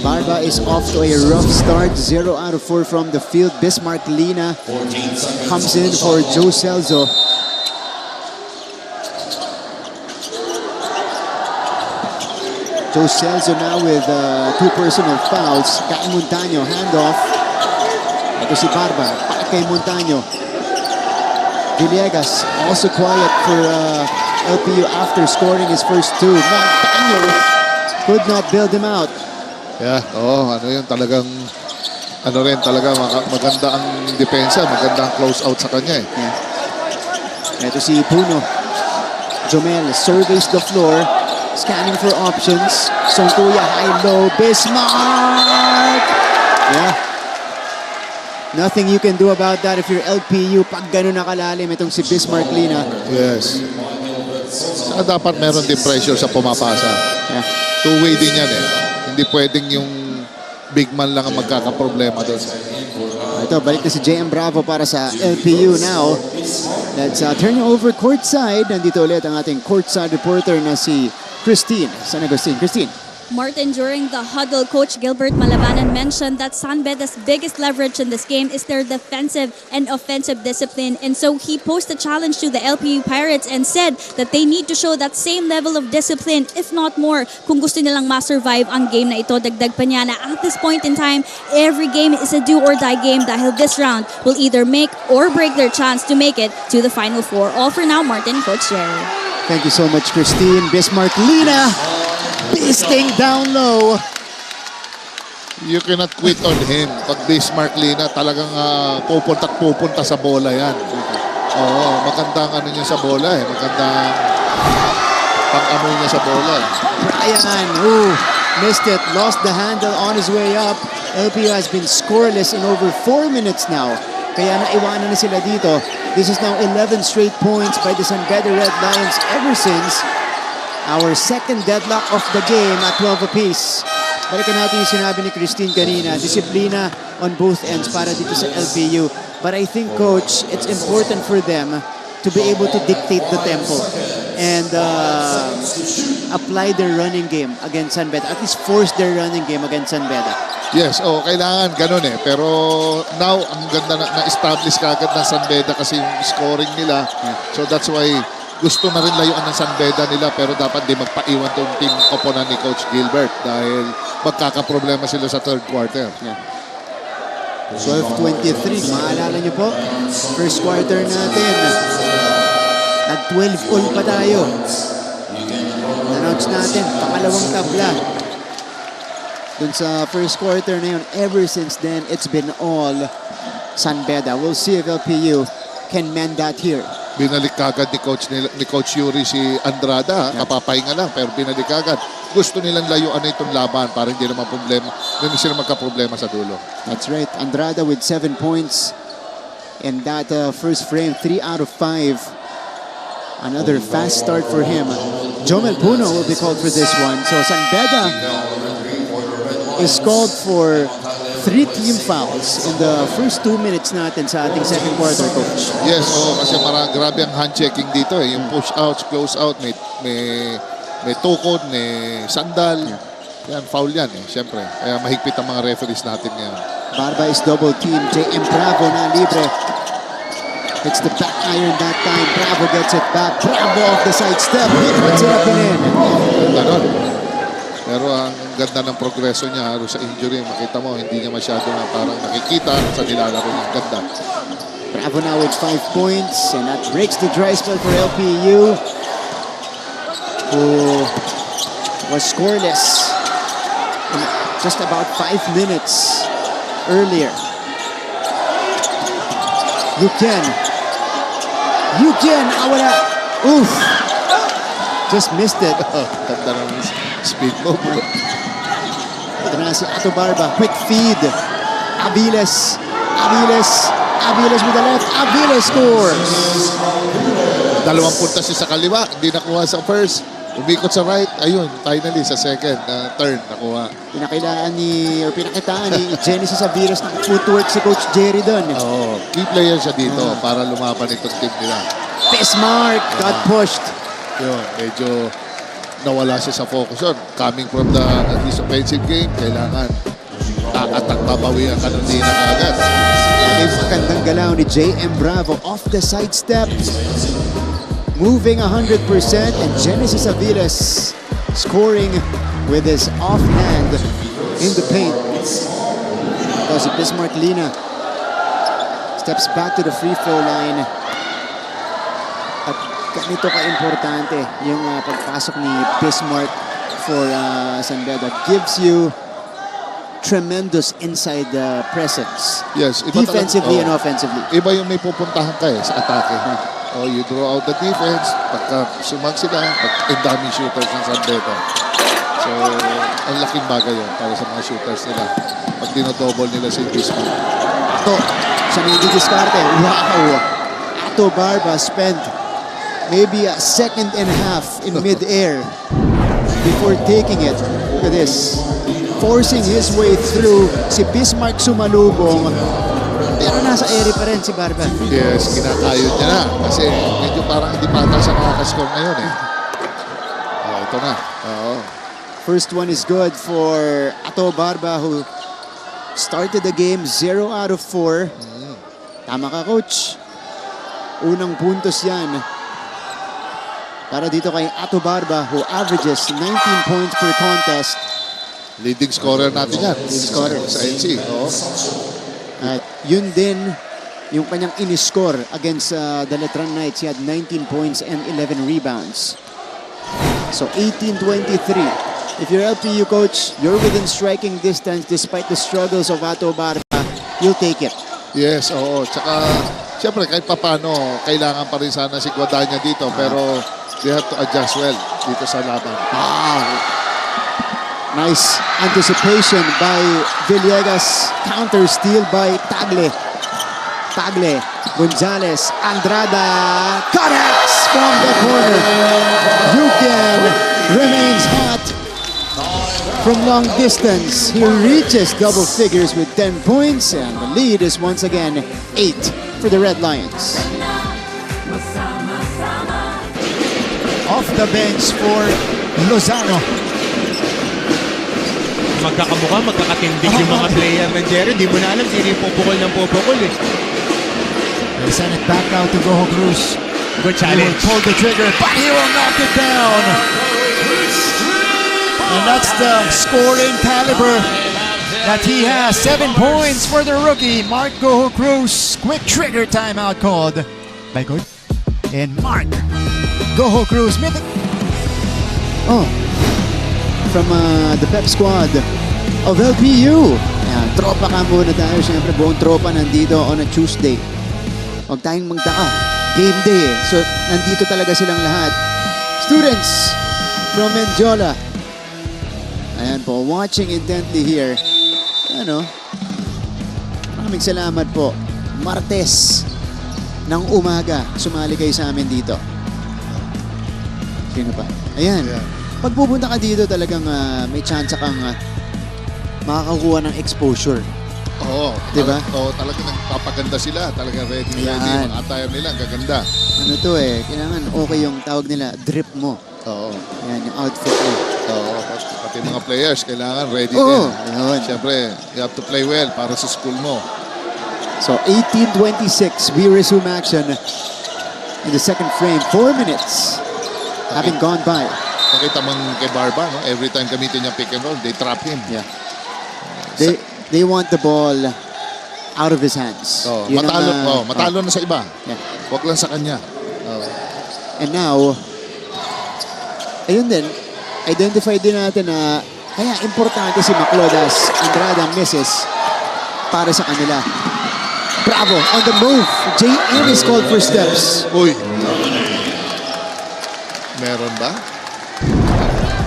Barba is off to a rough start. 0 out of 4 from the field. Bismarck Lina comes in for Joe Celso. Joe Celso now with 2 personal fouls. Kay Montaño, handoff. Ito si Barba, kay Montaño. Villegas also quiet for LPU after scoring his first 2. Montaño could not build him out. Ano yun talagang talaga maganda ang depensa, maganda ang close out sa kanya Ito si Puno. Jomel surveys the floor. Scanning for options. Songkuya, high-low. Bismarck! Nothing you can do about that if you're LPU. Pag gano'n nakalalim itong si Bismarck Lina. Yes. Saka dapat meron din pressure sa pumapasa. Two-way din yan Hindi pwedeng yung big man lang ang magkakaproblema doon. Ito, balik na si JM Bravo para sa LPU now. Let's turn you over courtside. Nandito ulit ang ating courtside reporter na si Christine San Agustin. Christine. Martin, during the huddle, Coach Gilbert Malabanan mentioned that San Beda's biggest leverage in this game is their defensive and offensive discipline. And so he posed a challenge to the LPU Pirates and said that they need to show that same level of discipline, if not more, kung gusto nilang ma-survive ang game na ito. Dagdag pa niya na at this point in time, every game is a do-or-die game dahil this round will either make or break their chance to make it to the Final Four. All for now, Martin, Coach Jerry. Thank you so much, Christine. Bismarck Lina, beasting down low. You cannot quit on him. Pag Bismarck Lina, talagang pupunta sa bola yan. Magandang ano niya sa bola Magandang pang-amoy niya sa bola Brian, missed it. Lost the handle on his way up. LPU has been scoreless in over 4 minutes now. Kaya naiwanan na sila dito. This is now 11 straight points by the San Beda Red Lions ever since our second deadlock of the game at 12 apiece. Balikan natin yung sinabi ni Christine kanina. Disiplina on both ends para dito sa LPU. But I think, Coach, it's important for them to be able to dictate the tempo and apply their running game against San Beda. At least force their running game against San Beda. Yes, kailangan ganun Pero now, ang ganda na-establish kagad ng San Beda kasi yung scoring nila. So that's why gusto na rin layuan ng San Beda nila pero dapat di magpaiwan tong team opponent ni Coach Gilbert dahil magkakaproblema sila sa third quarter. 12:23. Maalala nyo po, first quarter natin. Nag-12 all pa tayo. Announce natin, pangalawang tabla. Dun sa first quarter na yun, ever since then, it's been all San Beda. We'll see if LPU can mend that here. Binalik kagad ni Coach Yuri si Andrada. Kapapahinga lang pero binalik kagad. Gusto nilang layuan na itong laban para hindi naman problema. Hindi sila magka-problema sa dulo. That's right. Andrada with 7 points in that first frame. 3 out of 5. Another fast start for him. Jomel Puno will be called for this one. So San Beda is called for 3 team fouls in the first 2 minutes natin sa ating second quarter, Coach. Yes, kasi grabe ang hand-checking dito. Yung push-outs, close-out, may tukod, may sandal. Yan, foul yan siyempre. Kaya mahigpit ang mga referees natin ngayon. Barba is double team. JM Bravo na libre. It's the back iron that time. Bravo gets it back. Bravo off the side step. What's it up in? Ganon. Pero ang ganda ng progreso niya sa injury. Makita mo, hindi niya masyado na parang nakikita sa nilalaro niya. Ganda. Bravo now with 5 points. And that breaks the dry spell for LPU, who was scoreless in just about 5 minutes earlier. You can. Awala. Oof. Just missed it. Ganda ng speed mo. Ito na si Ato Barba. Quick feed. Aviles with the left. Aviles scores. 2 puntas siya sa kaliwa. Hindi nakuha sa first. Umikot sa right. Ayun, finally sa second turn nakuha. Pinakitaan ni Genesis Aviles ng footwork si Coach Jerry doon. Oo, key player siya dito para lumaban itong team nila. Bismarck got pushed. Yun, medyo nawala siya sa focus yun. Coming from the offensive game, kailangan atak babawian ka nung di na kagad. Magandang galaw ni JM Bravo off the side step. Moving 100% and Genesis Aviles scoring with his offhand in the paint. Because Bismarck Lina steps back to the free throw line. At ganito ka-importante yung pagpasok ni Bismarck for San Beda. Gives you tremendous inside presence. Yes, defensively and offensively. Iba yung may pupuntahan ka sa atake. You draw out the defense, pagka sumag sila, ang daming shooters ng San Beda. So, ang laking bagay yun para sa mga shooters nila. Pag dinodouble nila si Bismarck. Ito, siya may didiskarte. Wow! Ato Barba spent maybe a second and a half in mid-air before taking it. Look at this. Forcing his way through. Si Bismarck sumalubong. Pero nasa area pa rin si Barba. Yes, kinakayod niya na. Kasi medyo parang hindi pa siya nakakascore ngayon ito na. First one is good for Ato Barba, who started the game 0 out of 4. Tama ka, Coach. Unang puntos yan para dito kay Ato Barba, who averages 19 points per contest. Leading scorer natin yan. Leading scorer sa NC. At yun din yung kanyang in-score against the Letran Knights. He had 19 points and 11 rebounds. So 18-23. If you're LPU, Coach, you're within striking distance despite the struggles of Ato Barba. You'll take it. Yes, oo. Tsaka, siyempre, kahit papano, kailangan pa rin sana si Guadagna dito. Pero they have to adjust well dito sa laban. Nice anticipation by Villegas. Counter steal by Tagle. Gonzalez. Andrada. Connects from the corner. Yugen remains hot from long distance. He reaches double figures with 10 points. And the lead is once again 8 for the Red Lions. Off the bench for Lozano. Magkakamukha, magkakatindig yung mga player ng Jerry. Di mo na alam sino yung pupukol ng pupukol They send it back out to Goho Cruz. Good He challenge. will pull the trigger, but he will knock it down. And that's the scoring caliber that he has 7 points for the rookie, Mark Goho Cruz. Quick trigger timeout called by Coach. And Mark Goho Cruz. Oh, from the pep squad of LPU. Ayan, tropa ka muna tayo. Siyempre, buong tropa nandito on a Tuesday. Huwag tayong magtaka. Game day eh. So, nandito talaga silang lahat. Students from Menjola. Ayan po, watching intently here. Ano? Maraming salamat po. Martes ng umaga, sumali kayo sa amin dito. Sino pa? Ayan. Pag pupunta ka dito talagang may chance kang makakakuha ng exposure. Oo. Diba? Oo, talagang nagpapaganda sila. Talagang ready. Yan. Mga attire nila, ang gaganda. Ano to eh, kailangan okay yung tawag nila, drip mo. Oo. Yan, yung outfit mo. Oo. Pati mga players, kailangan ready Oo, din. yun. Siyempre, you have to play well para sa school mo. So 18:26, we resume action in the second frame. 4 minutes having gone by. Nakita mong kay Barba, no? Every time gamitin niya pick and roll, they trap him. Yeah. They want the ball out of his hands. Oh, Yun ang, matalo na sa iba. Yeah. Huwag lang sa kanya. Oh. And now, ayun din, identify din natin na kaya importante si Maclodas Andrada misses para sa kanila. Bravo, on the move. JM is called for steps. Uy. Meron ba?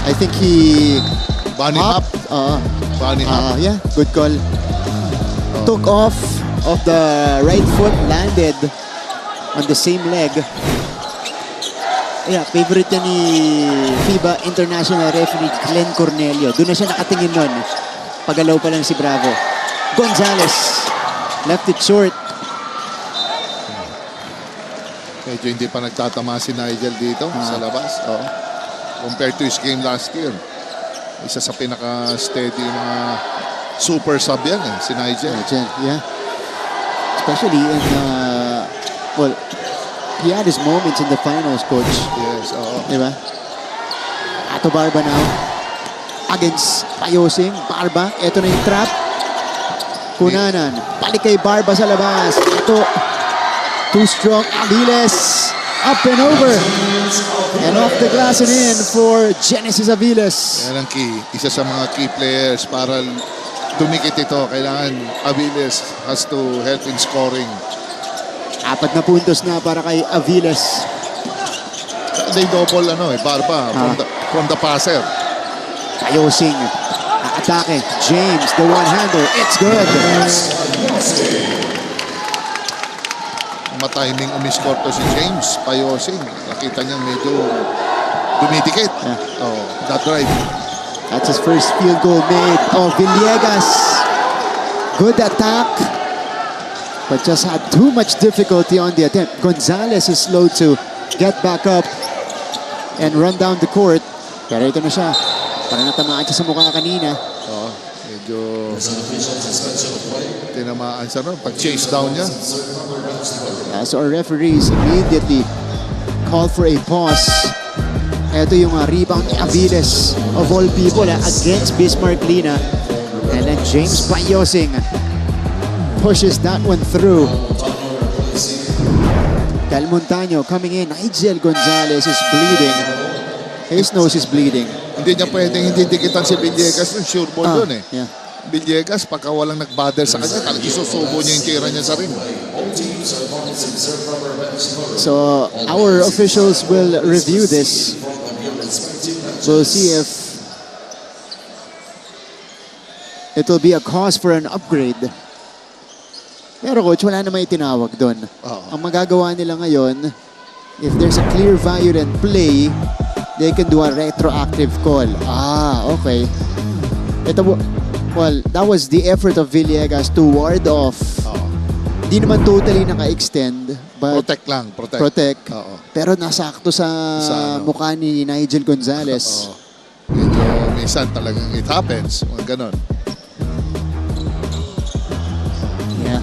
I think he Bunny hop. Bunny hop. Yeah, good call. Took off of the right foot, landed on the same leg. Yeah, favorite niya ni FIBA International Referee Glenn Cornelio. Doon na siya nakatingin nun. Pagalaw pa lang si Bravo. Gonzalez left it short. Medyo hindi pa nagtatama si Nigel dito sa labas. Oo. Compared to his game last year. Isa sa pinaka-steady mga super sub yan eh, si Nigel. Yeah. Especially in, well, he had his moments in the finals, coach. Yes, oo. Diba? Ato Barba now. Against Payosing. Barba, eto na yung trap. Kunanan. Balik kay Barba sa labas. Ito. Too strong. Aviles. Up and over. And off the glass and in for Genesis Aviles. Yan ang key. Isa sa mga key players para dumikit ito. Kailangan Aviles has to help in scoring. 4 na puntos na para kay Aviles. They double Barba from the passer. Payosing. Atake. James, the one-hander. It's good. Matiming umiscore to si James Payosing. Nakita niya medyo dumidikit. Oh, that drive. That's his first field goal made. Oh, Villegas. Good attack. But just had too much difficulty on the attempt. Gonzalez is slow to get back up and run down the court. Pero ito na siya. Parang natamaan siya sa mukha kanina. Oh, medyo tinamaan siya pag-chase down niya. So our referees immediately called for a pause. Ito yung rebound ni Aviles of all people against Bismarck Lina. And then James Payosing pushes that one through. Cal Montaño coming in. Nigel Gonzalez is bleeding. His nose is bleeding. Hindi niya pwedeng hindi dikitan si Villegas. Sure ball yun eh. Yeah. Villegas, pagka walang nag-bother sa kanya, talagang isusubo niya yung tira niya sa rim. So our officials will review this. We'll see if it will be a cause for an upgrade. Pero coach, wala na may tinawag doon. Ang magagawa nila ngayon, if there's a clear violent play, they can do a retroactive call. Okay. Well, that was the effort of Villegas to ward off. Hindi naman totally naka-extend. But Protect lang, protect. Protect. Pero nasakto sa mukha ni Nigel Gonzalez. Medyo minsan talagang it happens. Mga ganon. Yeah.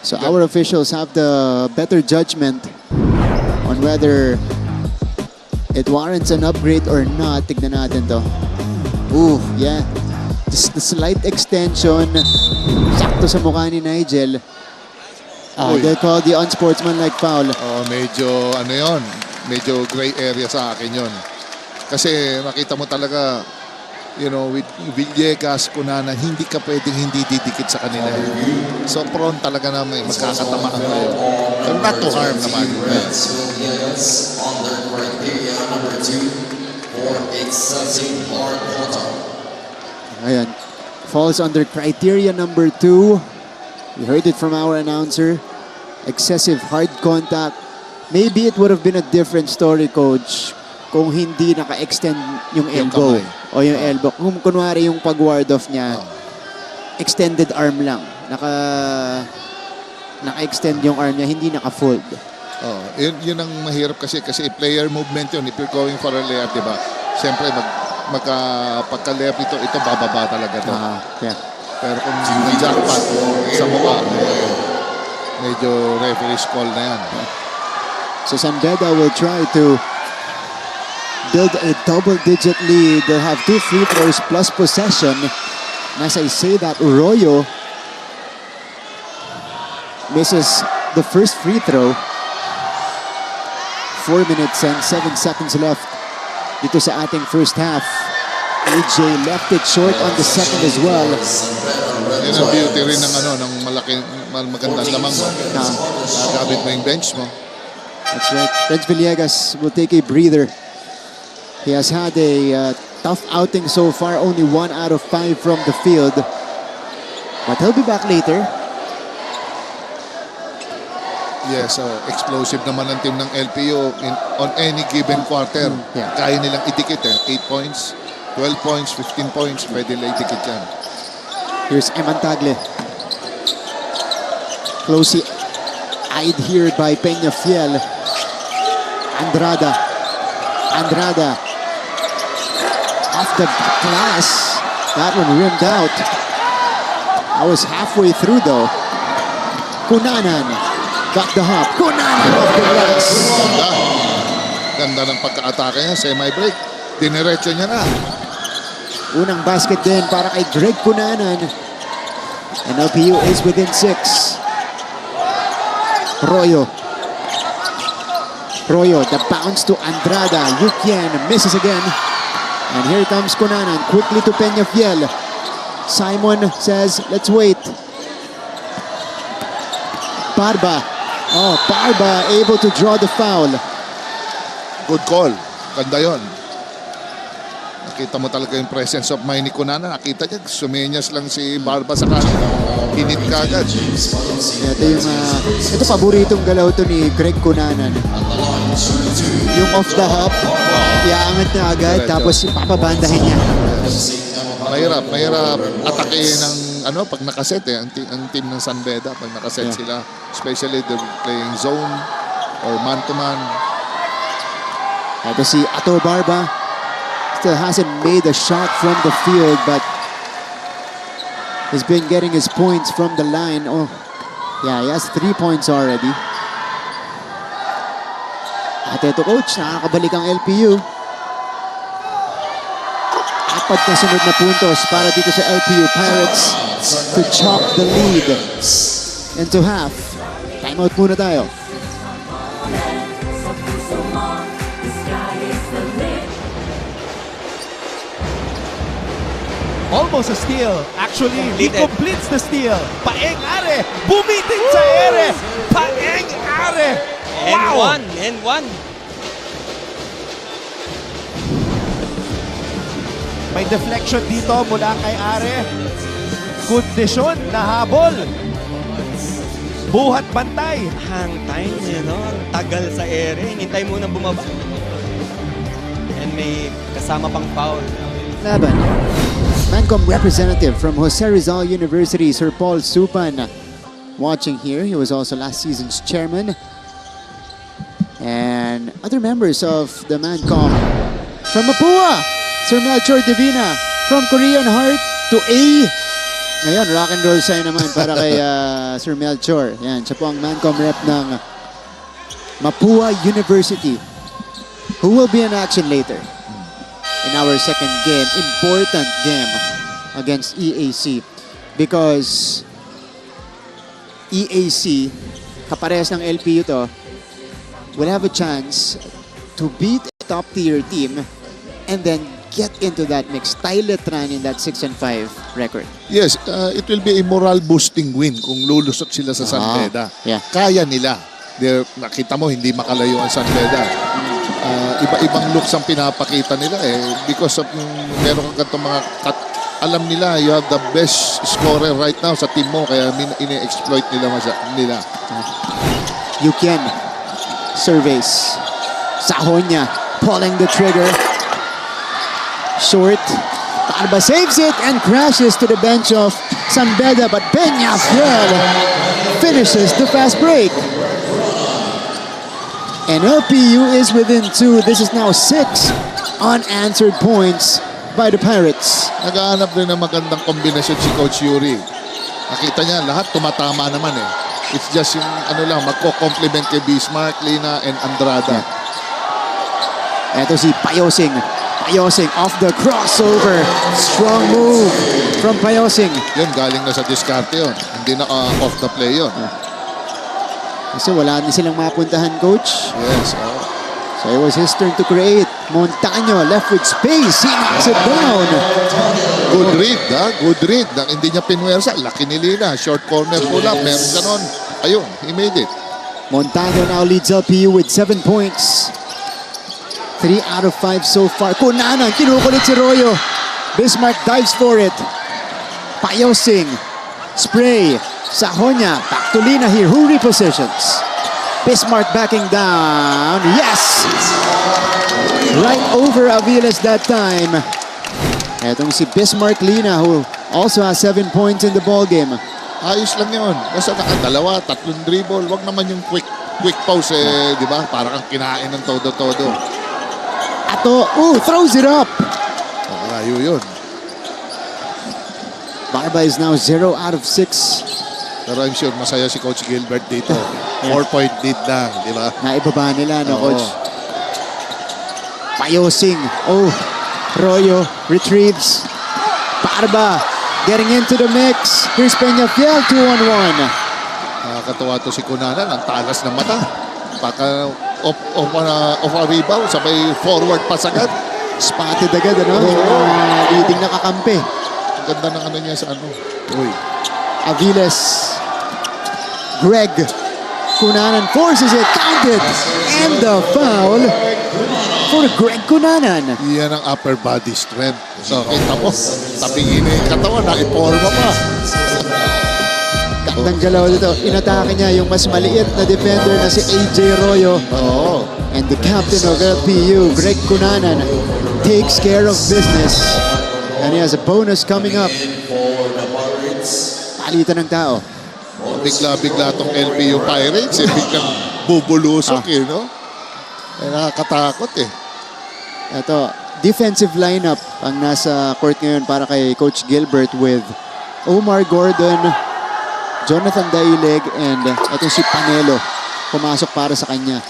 So our officials have the better judgment on on whether it warrants an upgrade or not. Tignan natin to. Ooh, yeah. Just the slight extension. Sakto sa mukha ni Nigel. Uy. They call the unsportsmanlike foul. Oh, medyo ano yon, medyo gray area sa akin yon. Kasi makita mo talaga, you know, with Villegas, Cunanan, hindi ka pwedeng hindi didikit sa kanila. So prone talaga na may magkakatamaan kayo. But not to harm naman. Villegas on the criteria number 2 for excessive hard contact. Ayan. Falls under criteria number 2. We heard it from our announcer. Excessive hard contact. Maybe it would have been a different story, Coach, kung hindi naka-extend yung elbow. kamay. O yung elbow. Kung kunwari yung pag-ward off niya, extended arm lang. Naka-extend yung arm niya, hindi naka-fold. Oh, yun ang mahirap kasi player movement yun. If you're going for a layup, di ba? Siyempre, pagka-layup ito bababa talaga to. Yeah. Pero kung nag-jackpot sa mukha, medyo referee's call na yan. So San Beda will try to build a double-digit lead. They'll have 2 free throws plus possession. And as I say that, Royo misses the first free throw. 4 minutes and 7 seconds left dito sa ating first half. AJ left it short on the second as well. Yan ang beauty rin ng ng magandang lamang mo. Nagamit mo yung bench mo. That's right. Renz Villegas will take a breather. He has had a tough outing so far. Only 1 out of 5 from the field. But he'll be back later. Yes, so explosive naman ang team ng LPU on any given quarter. Yeah. Kaya nilang idikit 8 points, 12 points, 15 points, pwede lang idikit yan. Here's Eman Tagle. Closely eyed here by Peñafiel. Andrada. Off the glass. That one rimmed out. I was halfway through though. Cunanan got the hop. Cunanan off the glass. Ganda ng pagka-atake niya, semi-break. Diniretso niya na. Unang basket din para kay Greg Cunanan. And LPU is within 6. Royo, the bounce to Andrada. Yukian misses again. And here comes Cunanan. Quickly to Peñafiel. Simon says, let's wait. Barba. Oh, Barba able to draw the foul. Good call. Ganda yon. Nakita mo talaga yung presence of mind ni Cunanan. Nakita niya, sumenyas lang si Barba sa kanan. Hinit ka agad. Ito paboritong galaw to ni Greg Cunanan. Yung off the hop, iaangat niya agad, tapos papabandahin niya. Mahirap atakehin ng pag nakaset ang team ng San Beda pag nakaset sila, especially they're playing zone or man to man. Ito si Ato Barba still hasn't made a shot from the field, but he's been getting his points from the line. Oh, yeah, he has 3 points already. At ito, Coach, nakakabalik ang LPU. 4 na sunod na puntos para dito sa LPU Pirates to chop the lead into half. Timeout muna tayo. Almost a steal. Actually, he completes the steal. Paeng Are. Bumiting sa ere. Paeng Are. Wow! And one. May deflection dito mula kay Are. Kondisyon na habol. Buhat bantay. Hang time, ang tagal sa ere. Hinintay muna bumaba. And may kasama pang foul. Laban. Mancom representative from Jose Rizal University, Sir Paul Supan, watching here. He was also last season's chairman. And other members of the Mancom from Mapua, Sir Melchor Divina, from Korean Heart to A. Ngayon, rock and roll sign naman para kay Sir Melchor. Yan, siya po ang Mancom rep ng Mapua University, who will be in action later in our second game, important game against EAC, because EAC, kaparehas ng LPU to, will have a chance to beat a top-tier team and then get into that mix, Tyletran in that 6-5 record. Yes, it will be a moral-boosting win kung lulusot sila sa San Beda. Yeah. Kaya nila. Nakita mo, hindi makalayo ang San Beda. Iba-ibang looks ang pinapakita nila because of meron kang ganitong mga alam nila, you have the best scorer right now sa team mo, kaya ine-exploit nila. You can surveys. Sahonya pulling the trigger. Short. Barba saves it and crashes to the bench of San Beda, but Peñafiel finishes the fast break. And LPU is within 2. This is now 6 unanswered points by the Pirates. Naghahanap rin ng magandang kombinasyon si Coach Yuri. Nakita niya, lahat tumatama naman It's just yung magko-complement kay Bismarck, Lina, and Andrada. Eto si Payosing. Payosing off the crossover. Strong move from Payosing. Yun, galing na sa diskarte yun. Hindi na off the play yun. Kasi wala din silang mapuntahan, Coach. Yes. So it was his turn to create. Montaño left with space. He knocks it down. Good read, Good read. Hindi niya pinwersa. Laki ni Lina. Short corner pull up. Meron ganon. Ayun, he made it. Montaño now leads LPU with 7 points. 3 out of 5 so far. Kunanan, kinukulit si Royo. Bismarck dives for it. Payosing. Spray. Sahonya. Back to Lina here. Who repositions? Bismarck backing down. Yes! Right over Aviles that time. Etong si Bismarck Lina, who also has 7 points in the ball game. Ayos lang yun. Basta nakadalawa, 3 dribble. Wag naman yung quick pause di ba? Para kang kinain ng todo-todo. Ato, throws it up. Layo yun. Barba is now 0 out of 6. Pero I'm sure masaya si Coach Gilbert dito. 4-point lead lang, di ba? Naibaba nila, Coach? Payosing. Royo retrieves. Barba getting into the mix. Here's Peñafiel, 2-on-1. Nakakatawa to si Kunanan. Ang talas ng mata. Baka off a rebound, sabay forward pass agad. Spotted agad, leading na kakampi. Ang ganda ng niya sa Uy. Aviles. Greg. Kunanan forces it. Counted. And the foul for Greg Kunanan. Yan ang upper body strength. So, kita mo, tabingin na yung katawan, naiporma pa. Gandang galaw dito. Inatake niya yung mas maliit na defender na si AJ Royo. And the captain of LPU, Greg Kunanan, takes care of business. And he has a bonus coming up. Palitan ng tao. Bigla-bigla tong LPU Pirates. Biglang bubulusok no? Nakakatakot Ito, defensive lineup ang nasa court ngayon para kay Coach Gilbert with Omar Gordon, Jonathan Daileg, and itong si Panelo pumasok para sa kanya.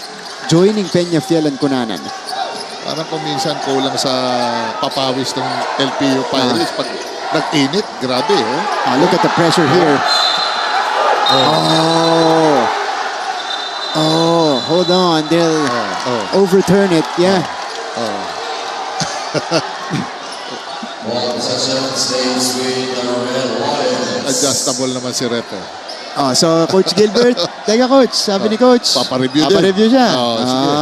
Joining Peñafiel and Kunanan. Parang kung minsan kulang sa papawis ng LPU Pirates pag nag-init. Grabe Look at the pressure here. Hold on. They'll overturn it. Yeah. Adjustable naman si Rep So Coach Gilbert, teka Coach, sabi ni Coach. Papareview din. Papareview siya. Sige.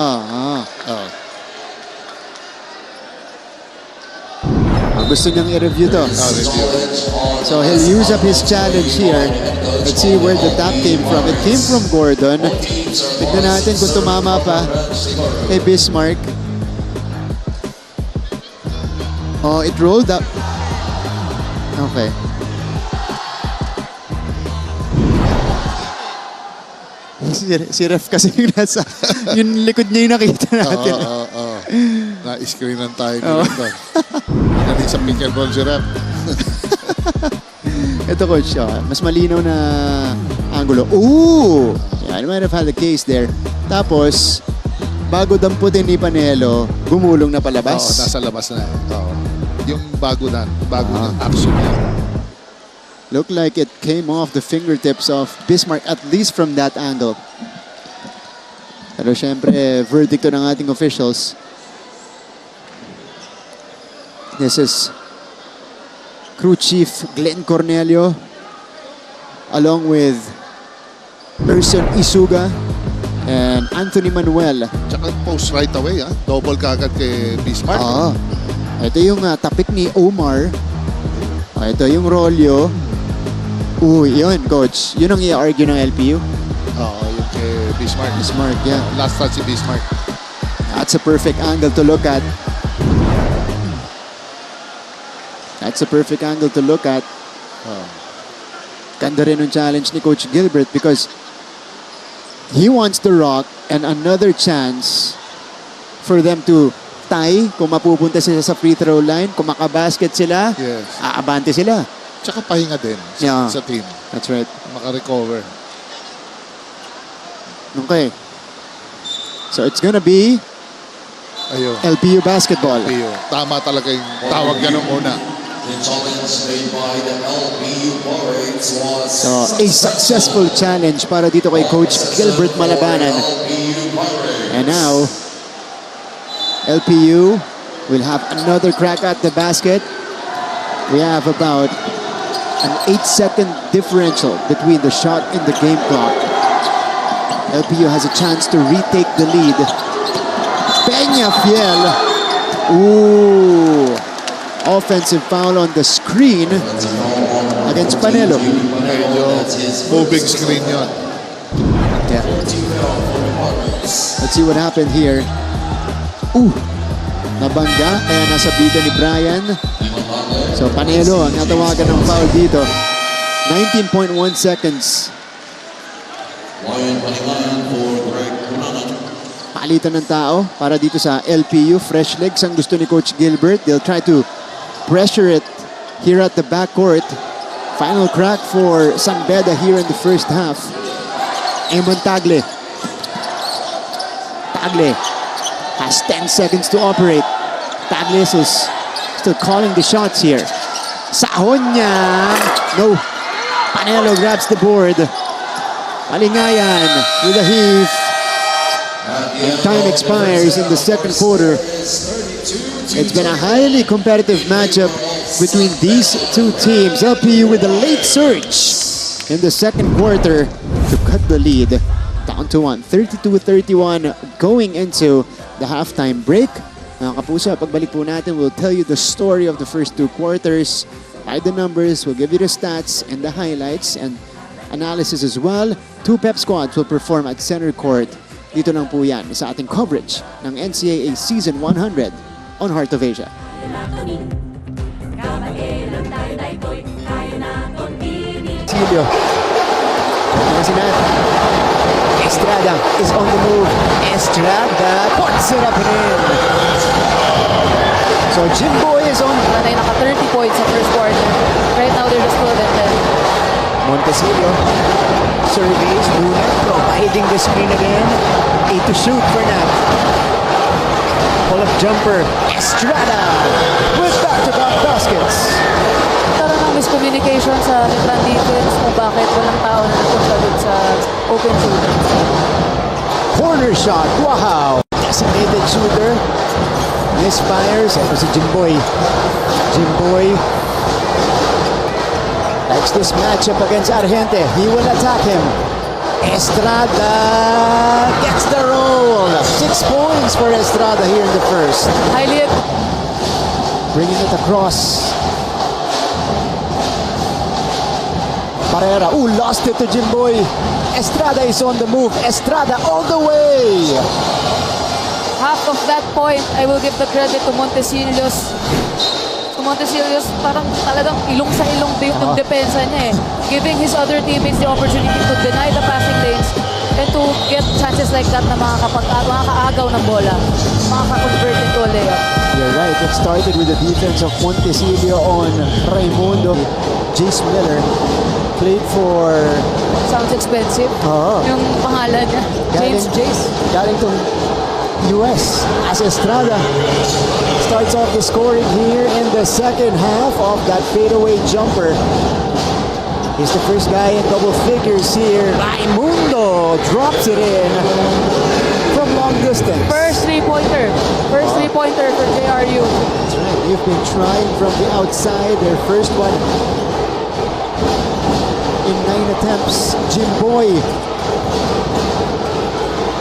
Gusto niyang i-review to. Review. So he'll use up his challenge here. Let's see where the tap came from. It came from Gordon. Tignan natin kung tumama pa kay Bismarck. It rolled up. Okay. Si Ref kasi yung nasa, yung likod niya yung nakita natin. Na-screenan tayo dito. Galing sa pick and roll si Ref. Ito Coach, mas malinaw na angulo. Ooh! Yeah, I might have had a case there. Tapos, bago damputin ni Panelo, gumulong na palabas. Oo, nasa labas na. Oo. Yung bago yung action niya. Looked like it came off the fingertips of Bismarck, at least from that angle. Pero syempre, verdicto ng ating officials. This is Crew Chief Glenn Cornelio along with Erson Isuga and Anthony Manuel. Tsaka post right away, double kagad kay Bismarck. Ito yung tapik ni Omar. Ito yung Rolyo. Yun, coach. Yun ang i-argue ng LPU. Oo, yung kay Bismarck. Bismarck, yeah. Last touch si Bismarck. That's a perfect angle to look at. That's a perfect angle to look at. Ganda rin yung challenge ni Coach Gilbert because he wants the rock and another chance for them to tie kung mapupunta sila sa free throw line. Kung makabasket sila, aabante sila. Tsaka pahinga din sa team. That's right. Maka-recover. Okay. So it's gonna be LPU basketball. LPU. Tama talaga yung tawag yan ng una. The challenge made by the LPU Pirates was... So, a successful challenge para dito kay Coach Gilbert Malabanan. And now, LPU will have another crack at the basket. We have about an 8-second differential between the shot and the game clock. LPU has a chance to retake the lead. Peña Fiel. Offensive foul on the screen against Panelo. Moving screen yun. Yeah. Let's see what happened here. Nabangga. Kaya nasa bida ni Brian. So Panelo ang natawagan ng foul dito. 19.1 seconds. Palitan ng tao para dito sa LPU. Fresh legs ang gusto ni Coach Gilbert. They'll try to pressure it here at the backcourt. Final crack for San Beda here in the first half. Eamon Tagle. Tagle has 10 seconds to operate. Tagle is still calling the shots here. Sahon niya. No. Panelo grabs the board. Malingayan with a heave. And time expires in the second quarter. It's been a highly competitive matchup between these two teams. LPU with a late surge in the second quarter to cut the lead down to 1. 32-31 going into the halftime break. Mga kapuso, pagbalik po natin, we'll tell you the story of the first two quarters. By the numbers, we'll give you the stats and the highlights and analysis as well. Two pep squads will perform at center court. Dito lang po yan sa ating coverage ng NCAA Season 100 on Heart of Asia. Silio. Estrada is on the move. Estrada puts it up and in. So Jimboy is on. Nanay naka 30 points sa first quarter. Right now they're just 12 and 10. Montesilio surveys, Luna providing the screen again. 8 to shoot for Nat. Pull-up jumper, Estrada with back-to-back baskets. Nagkaroon ng miscommunication sa Hitran defense kung bakit walang tao na napunta dun sa open shooter. Corner shot, wow! Designated shooter, misfires. Ito si Jimboy. Jimboy likes this matchup against Argente. He will attack him. Estrada gets the roll. 6 points for Estrada here in the first. Highly Bringing it across. Barrera, lost it to Jimboy. Estrada is on the move. Estrada all the way. half of that point, I will give the credit to Montecillos. Montecillos parang talagang ilong sa ilong yung depensa niya eh. Giving his other teammates the opportunity to deny the passing lanes and to get chances like that na makakaagaw ng bola, makaka-convert into a layup. You're right. It started with the defense of Montecillo on Raimundo. Jace Miller played for Sounds expensive. Oo. Yung pangalan niya. James Jace. galing tong US as Estrada starts off the scoring here in the second half of that fadeaway jumper. He's the first guy in double figures here. Raimundo drops it in from long distance. First three-pointer. First three-pointer for JRU. That's right. They've been trying from the outside. Their first one in 9 attempts. Jimboy.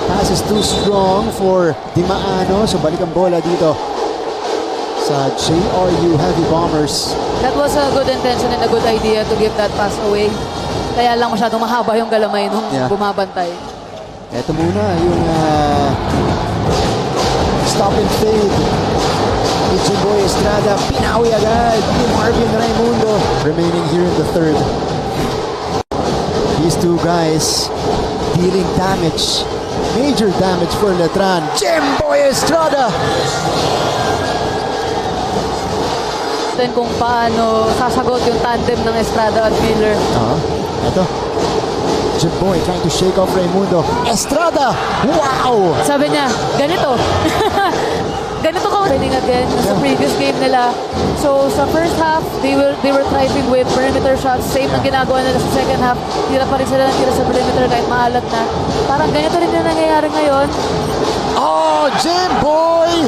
Pass is too strong for Dimaano. So balik ang bola dito sa JRU Heavy Bombers. That was a good intention and a good idea to give that pass away. Kaya lang masyadong mahaba yung galamay nung bumabantay. Ito muna yung stop and fade ni Jimboy Estrada. Pinawi agad ni Marvin Raimundo. Remaining here in the third. These two guys dealing damage. Major damage for Letran. Jimboy Estrada! Then kung paano sasagot yung tandem ng Estrada at Miller. Ito. Jimboy trying to shake off Raimundo. Estrada! Wow! Sabi niya, ganito. Ganito ka winning again sa previous game nila. So sa first half, they were thriving with perimeter shots. Same ang ginagawa nila sa second half. Tira pa rin sila ng tira sa perimeter kahit maalat na. Parang ganito rin yung nangyayari ngayon. Oh, Jimboy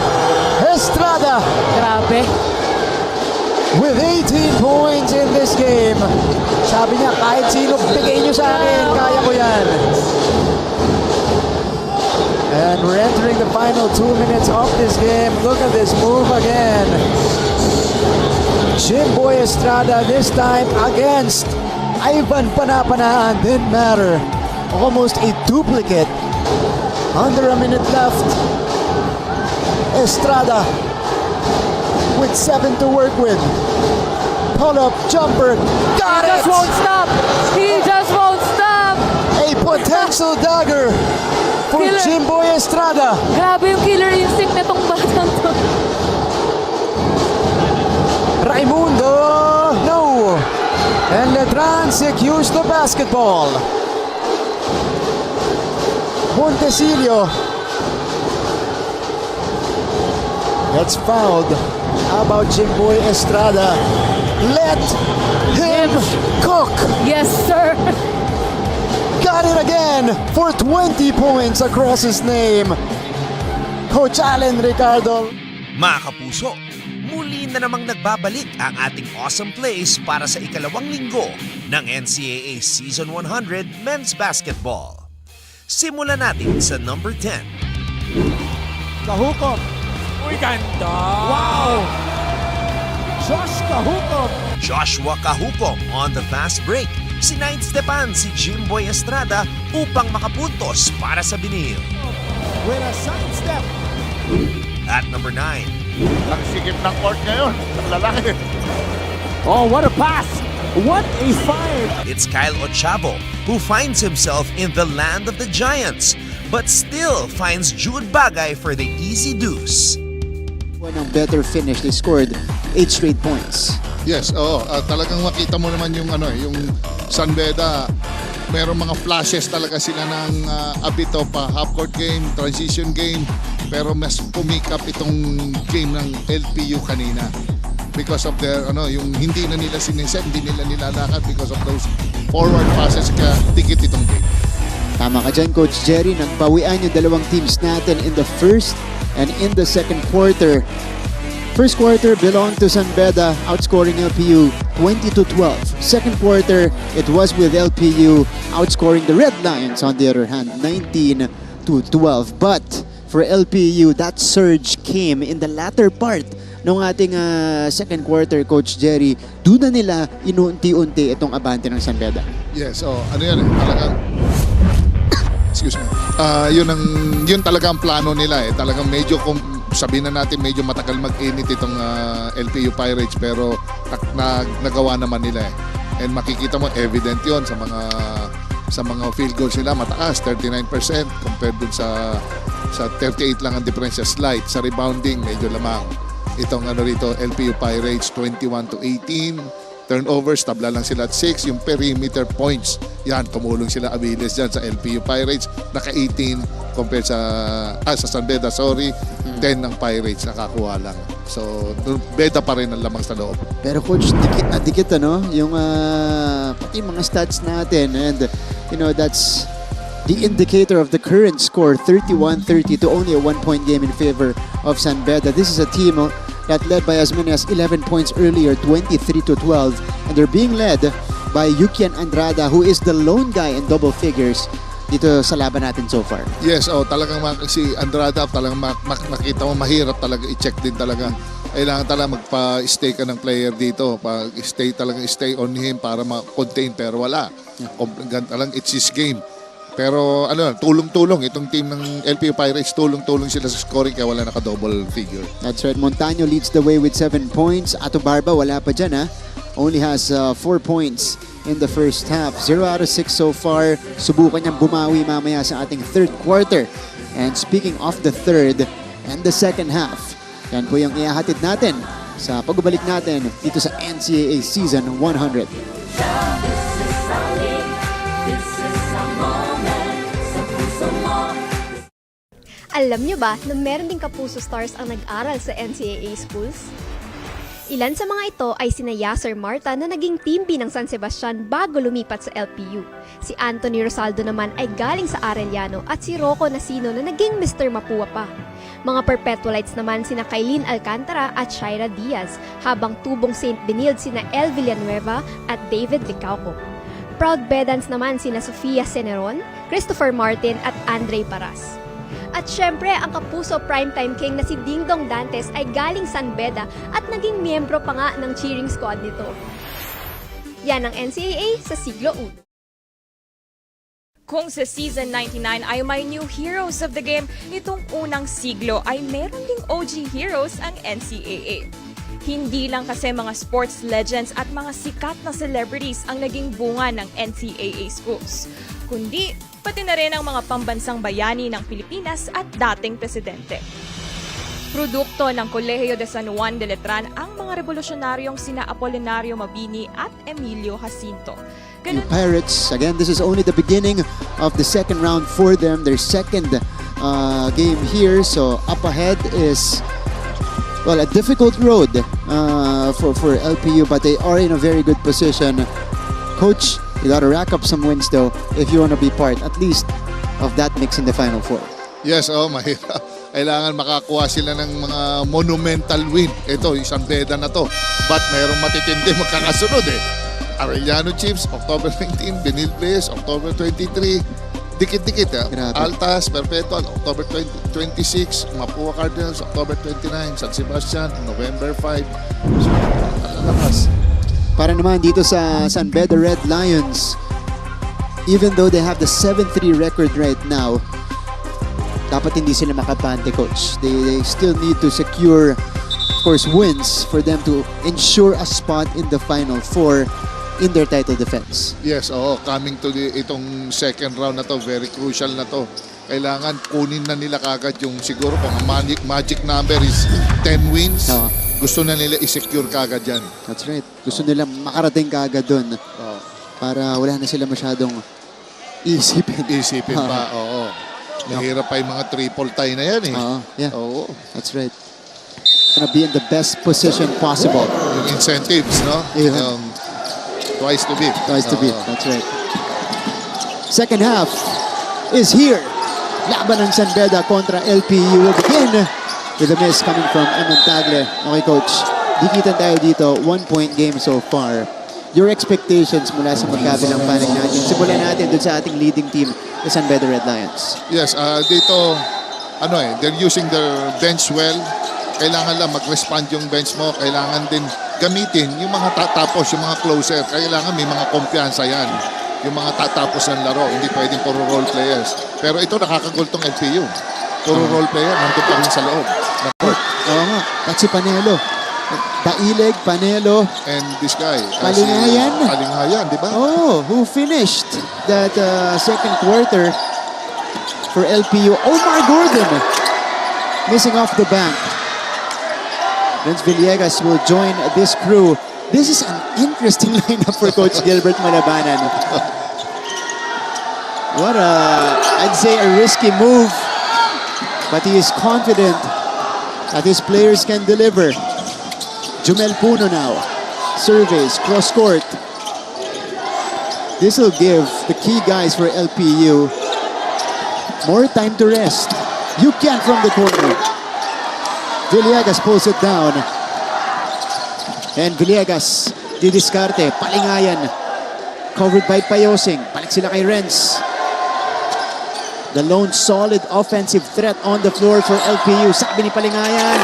Estrada! Grabe. With 18 points in this game. Sabi niya, kahit sino, bigay niyo sa akin. Kaya ko yan. And we're entering the final 2 minutes of this game. Look at this move again. Jimboy Estrada this time against Ivan Panapanaan. Didn't matter. Almost a duplicate. Under a minute left. Estrada with 7 to work with. Pull-up jumper. Got He it! just won't stop. He just won't stop. A potential dagger for Killer. Jimboy Estrada. Grabe yung killer instinct nitong batang to. Raimundo, no. And Letran secures the basketball. Montecillo gets fouled. How about Jimboy Estrada? Let him cook. Yes, sir. Got it again for 20 points across his name. Coach Allen Ricardo. Mga kapuso, muli na namang nagbabalik ang ating awesome plays para sa ikalawang linggo ng NCAA Season 100 Men's Basketball. Simulan natin sa number 10. Kahukom. Uy, ganda! Wow! Joshua Kahukom on the fast break. Sinaidstepan si Jimboy Estrada upang makapuntos para sa binil. With a side step. At number 9, Ang sikip ng court ngayon. Ang lalaki. Oh, what a pass! What a fire! it's Kyle Ochavo who finds himself in the land of the Giants but still finds Jude Bagay for the easy deuce. One of better finish. They scored 8 straight points. Yes, oo. Talagang makita mo naman yung yung San Beda. Merong mga flashes talaga sila ng a bit of half-court game, transition game. Pero mas pumikap itong game ng LPU kanina. Because of their, yung hindi na nila siniset, hindi nila nilalakad because of those forward passes. Kaya tikit itong game. Tama ka dyan, Coach Jerry. Nagbawian yung dalawang teams natin in the first and in the second quarter. First quarter belonged to San Beda, outscoring LPU 20-12. Second quarter, it was with LPU outscoring the Red Lions on the other hand, 19-12. But for LPU, that surge came in the latter part ng ating second quarter, Coach Jerry. Doon na nila inuunti-unti itong abante ng San Beda. Yes, talagang excuse me. Yun talaga ang plano nila eh. Talagang medyo sabihin na natin medyo matagal mag-init itong LPU Pirates pero nagawa naman nila eh. And makikita mo evident 'yon sa mga field goals nila mataas 39% compared dun sa 38 lang ang diferensya slight. Sa rebounding medyo lamang itong rito LPU Pirates 21-18 Turnovers, tabla lang sila at 6. Yung perimeter points, yan, tumulong sila Aviles dyan sa LPU Pirates. Naka-18 compared sa San Beda, 10 ng Pirates nakakuha lang. So, beta pa rin ang lamang sa loob. Pero coach, dikit na dikit ano, yung pati mga stats natin, and that's the indicator of the current score, 31-30 to only a 1-point game in favor of San Beda. This is a team that led by as many as 11 points earlier, 23-12, and they're being led by Yukian Andrada, who is the lone guy in double figures dito sa laban natin so far. Yes, talagang si Andrada, talagang makita mo, mahirap talaga i-check din talaga. Kailangan talaga magpa-stay ka ng player dito. Stay on him para ma-contain, pero wala. Talagang it's his game. Pero tulong-tulong itong team ng LPU Pirates, tulong-tulong sila sa scoring kaya wala naka-double figure. That's right. Montaño leads the way with 7 points. Ato Barba wala pa dyan only has 4 points in the first half. 0 out of 6 so far. Subukan niyang bumawi mamaya sa ating third quarter. And speaking of the third and the second half, yan po yung ihahatid natin sa pagbabalik natin dito sa NCAA Season 100. Alam niyo ba na meron ding Kapuso Stars ang nag-aral sa NCAA schools? Ilan sa mga ito ay sina Yasser Marta na naging team B ng San Sebastian bago lumipat sa LPU. Si Anthony Rosaldo naman ay galing sa Arellano at si Rocco Nasino na naging Mr. Mapua pa. Mga perpetualites naman sina Kailin Alcantara at Shaira Diaz, habang tubong St. Benilde sina El Villanueva at David Licauco. Proud Bedans naman sina Sofia Ceneron, Christopher Martin at Andre Paras. At syempre, ang Kapuso Primetime King na si Dingdong Dantes ay galing San Beda at naging miyembro pa nga ng cheering squad nito. Yan ang NCAA sa siglo 1. Kung sa Season 99 ay may new heroes of the game, itong unang siglo ay meron ding OG heroes ang NCAA. Hindi lang kasi mga sports legends at mga sikat na celebrities ang naging bunga ng NCAA schools, kundi pati na rin ang mga pambansang bayani ng Pilipinas at dating presidente. Produkto ng Kolehiyo de San Juan de Letran ang mga revolusyonaryong sina Apolinario Mabini at Emilio Jacinto. The Pirates, again, this is only the beginning of the second round for them, their second game here, so up ahead is a difficult road for LPU, but they are in a very good position. Coach, you gotta rack up some wins though if you wanna be part at least of that mix in the Final Four. Yes, mahirap. Kailangan makakuha sila ng mga monumental win. Ito, yung San Beda na to. But mayroong matitindi magkakasunod Arellano Chiefs, October 19, Benilde Place, October 23. Dikit-dikit Altas, Perpetual, October 26, Mapua Cardinals, October 29, San Sebastian, November 5. So, alalakas. Para naman dito sa San Beda Red Lions, even though they have the 7-3 record right now, dapat hindi sila makapante, coach. They still need to secure, of course, wins for them to ensure a spot in the Final Four in their title defense. Yes, coming to itong second round na to, very crucial na to. Kailangan kunin na nila kagad yung siguro kung ang magic number is 10 wins. Gusto na nila i-secure kagad yan. That's right. Gusto nila makarating kagad dun. Para wala na sila masyadong isipin. Isipin pa, oo. Mahirap pa yung mga triple tie na yan Yeah. That's right. Gonna be in the best position possible. Yung incentives, no? Twice to beat. Twice to beat, that's right. Second half is here. Laban ng San Beda kontra LPU will begin with a miss coming from Eman Tagle. Okay, coach. Dikitan tayo dito. 1-point game so far. Your expectations mula sa magkabilang panig natin. Simulan natin dun sa ating leading team, the San Beda Red Lions. Yes, dito, they're using their bench well. Kailangan lang mag-respond yung bench mo. Kailangan din gamitin yung mga tatapos, yung mga closer. Kailangan may mga kumpiyansa yan. Yung mga tatapos ng laro. Hindi pwedeng puro role players. Pero ito nakakagultong LPU. Puro role player, nandun pa rin sa loob. Oo nga. At si Panelo. Paileg, Panelo. And this guy. Palingayan, di ba? Who finished that second quarter for LPU. Omar Gordon missing off the bank. Vince Villegas will join this crew This is an interesting lineup for Coach Gilbert Malabanan. What I'd say a risky move, but he is confident that his players can deliver. Jumel Puno now, surveys, cross court. This will give the key guys for LPU more time to rest. You can from the corner. Villegas pulls it down. And Villegas, didiskarte, palingayan. Covered by Payosing. Balik sila kay Renz. The lone solid offensive threat on the floor for LPU. Sabi ni Palingayan.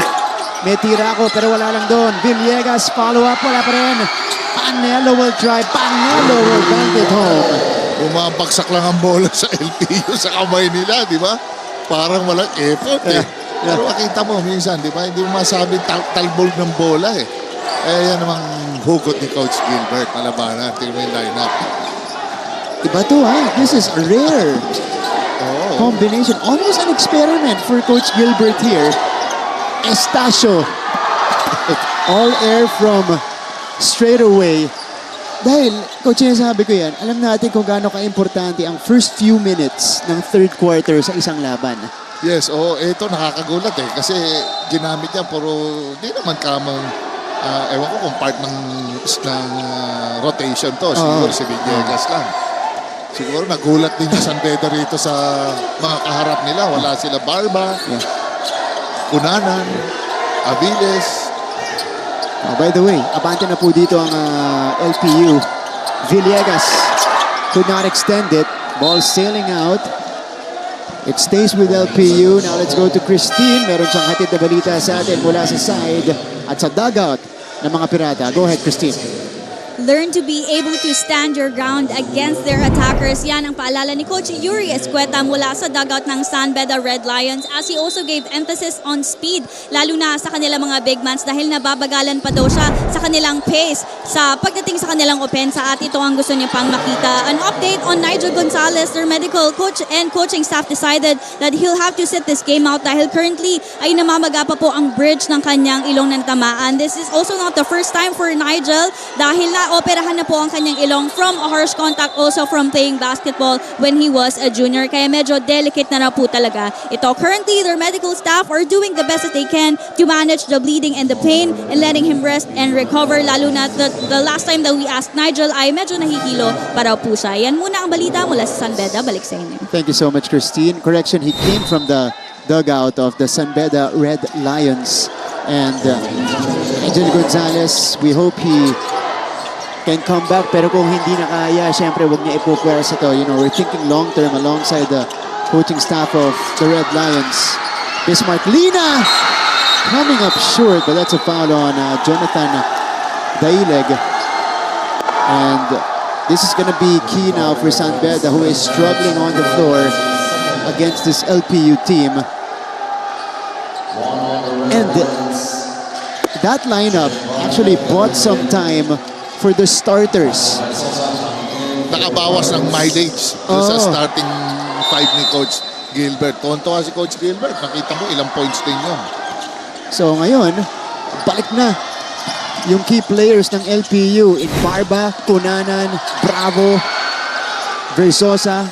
May tira ako pero wala lang doon. Villegas, follow up, wala pa rin. Panelo will try. Panelo will bank it home. Bumabagsak lang ang bola sa LPU sa kamay nila, di ba? Parang walang effort eh. Pero makita mo minsan, di ba? Hindi mo masabi talbog ng bola eh. Yan namang hugot ni Coach Gilbert Malabanan. Tingnan mo yung lineup. Iba to ha. This is rare combination. Almost an experiment for Coach Gilbert here. Estacio. All air from straight away. Dahil, Coach, sabi ko yan, alam natin kung gaano ka-importante ang first few minutes ng third quarter sa isang laban. Yes, ito nakakagulat eh. Kasi ginamit niya pero di naman kamang ewan ko kung part ng rotation to. Siguro si Villegas lang. Siguro nagulat din yung San Beda rito sa mga kaharap nila. Wala sila Barba, Cunanan, Aviles. By the way, abante na po dito ang LPU. Villegas could not extend it. Ball sailing out. It stays with LPU. Now let's go to Christine. Meron siyang hatid na balita sa atin mula sa side at sa dugout ng mga Pirata. Go ahead, Christine. Learn to be able to stand your ground against their attackers. Yan ang paalala ni Coach Yuri Escueta mula sa dugout ng San Beda Red Lions, as he also gave emphasis on speed, lalo na sa kanilang mga big mans dahil nababagalan pa daw siya sa kanilang pace sa pagdating sa kanilang opensa, at ito ang gusto niya pang makita. An update on Nigel Gonzalez, their medical coach and coaching staff decided that he'll have to sit this game out dahil currently ay namamaga pa po ang bridge ng kanyang ilong ng tamaan. This is also not the first time for Nigel dahil operahan na po ang kanyang ilong from a harsh contact, also from playing basketball when he was a junior. Kaya medyo delicate na po talaga ito. Currently, their medical staff are doing the best that they can to manage the bleeding and the pain and letting him rest and recover. Lalo na the last time that we asked Nigel ay medyo nahihilo para po siya. Yan muna ang balita mula sa San Beda. Balik sa inyo. Thank you so much, Christine. Correction, he came from the dugout of the San Beda Red Lions. And Nigel Gonzalez, we hope he can come back, pero kung hindi na kaya, syempre wag niya ipupwersa to. You know, we're thinking long-term alongside the coaching staff of the Red Lions. Bismarck Lina coming up short, but that's a foul on Jonathan Daileg. And this is going to be key now for San Beda, who is struggling on the floor against this LPU team. And that lineup actually bought some time for the starters. Nakabawas ng mileage sa starting five ni Coach Gilbert. Tonto si Coach Gilbert. Nakita mo ilang points din yun. So ngayon, balik na yung key players ng LPU in Barba, Cunanan, Bravo, Versosa.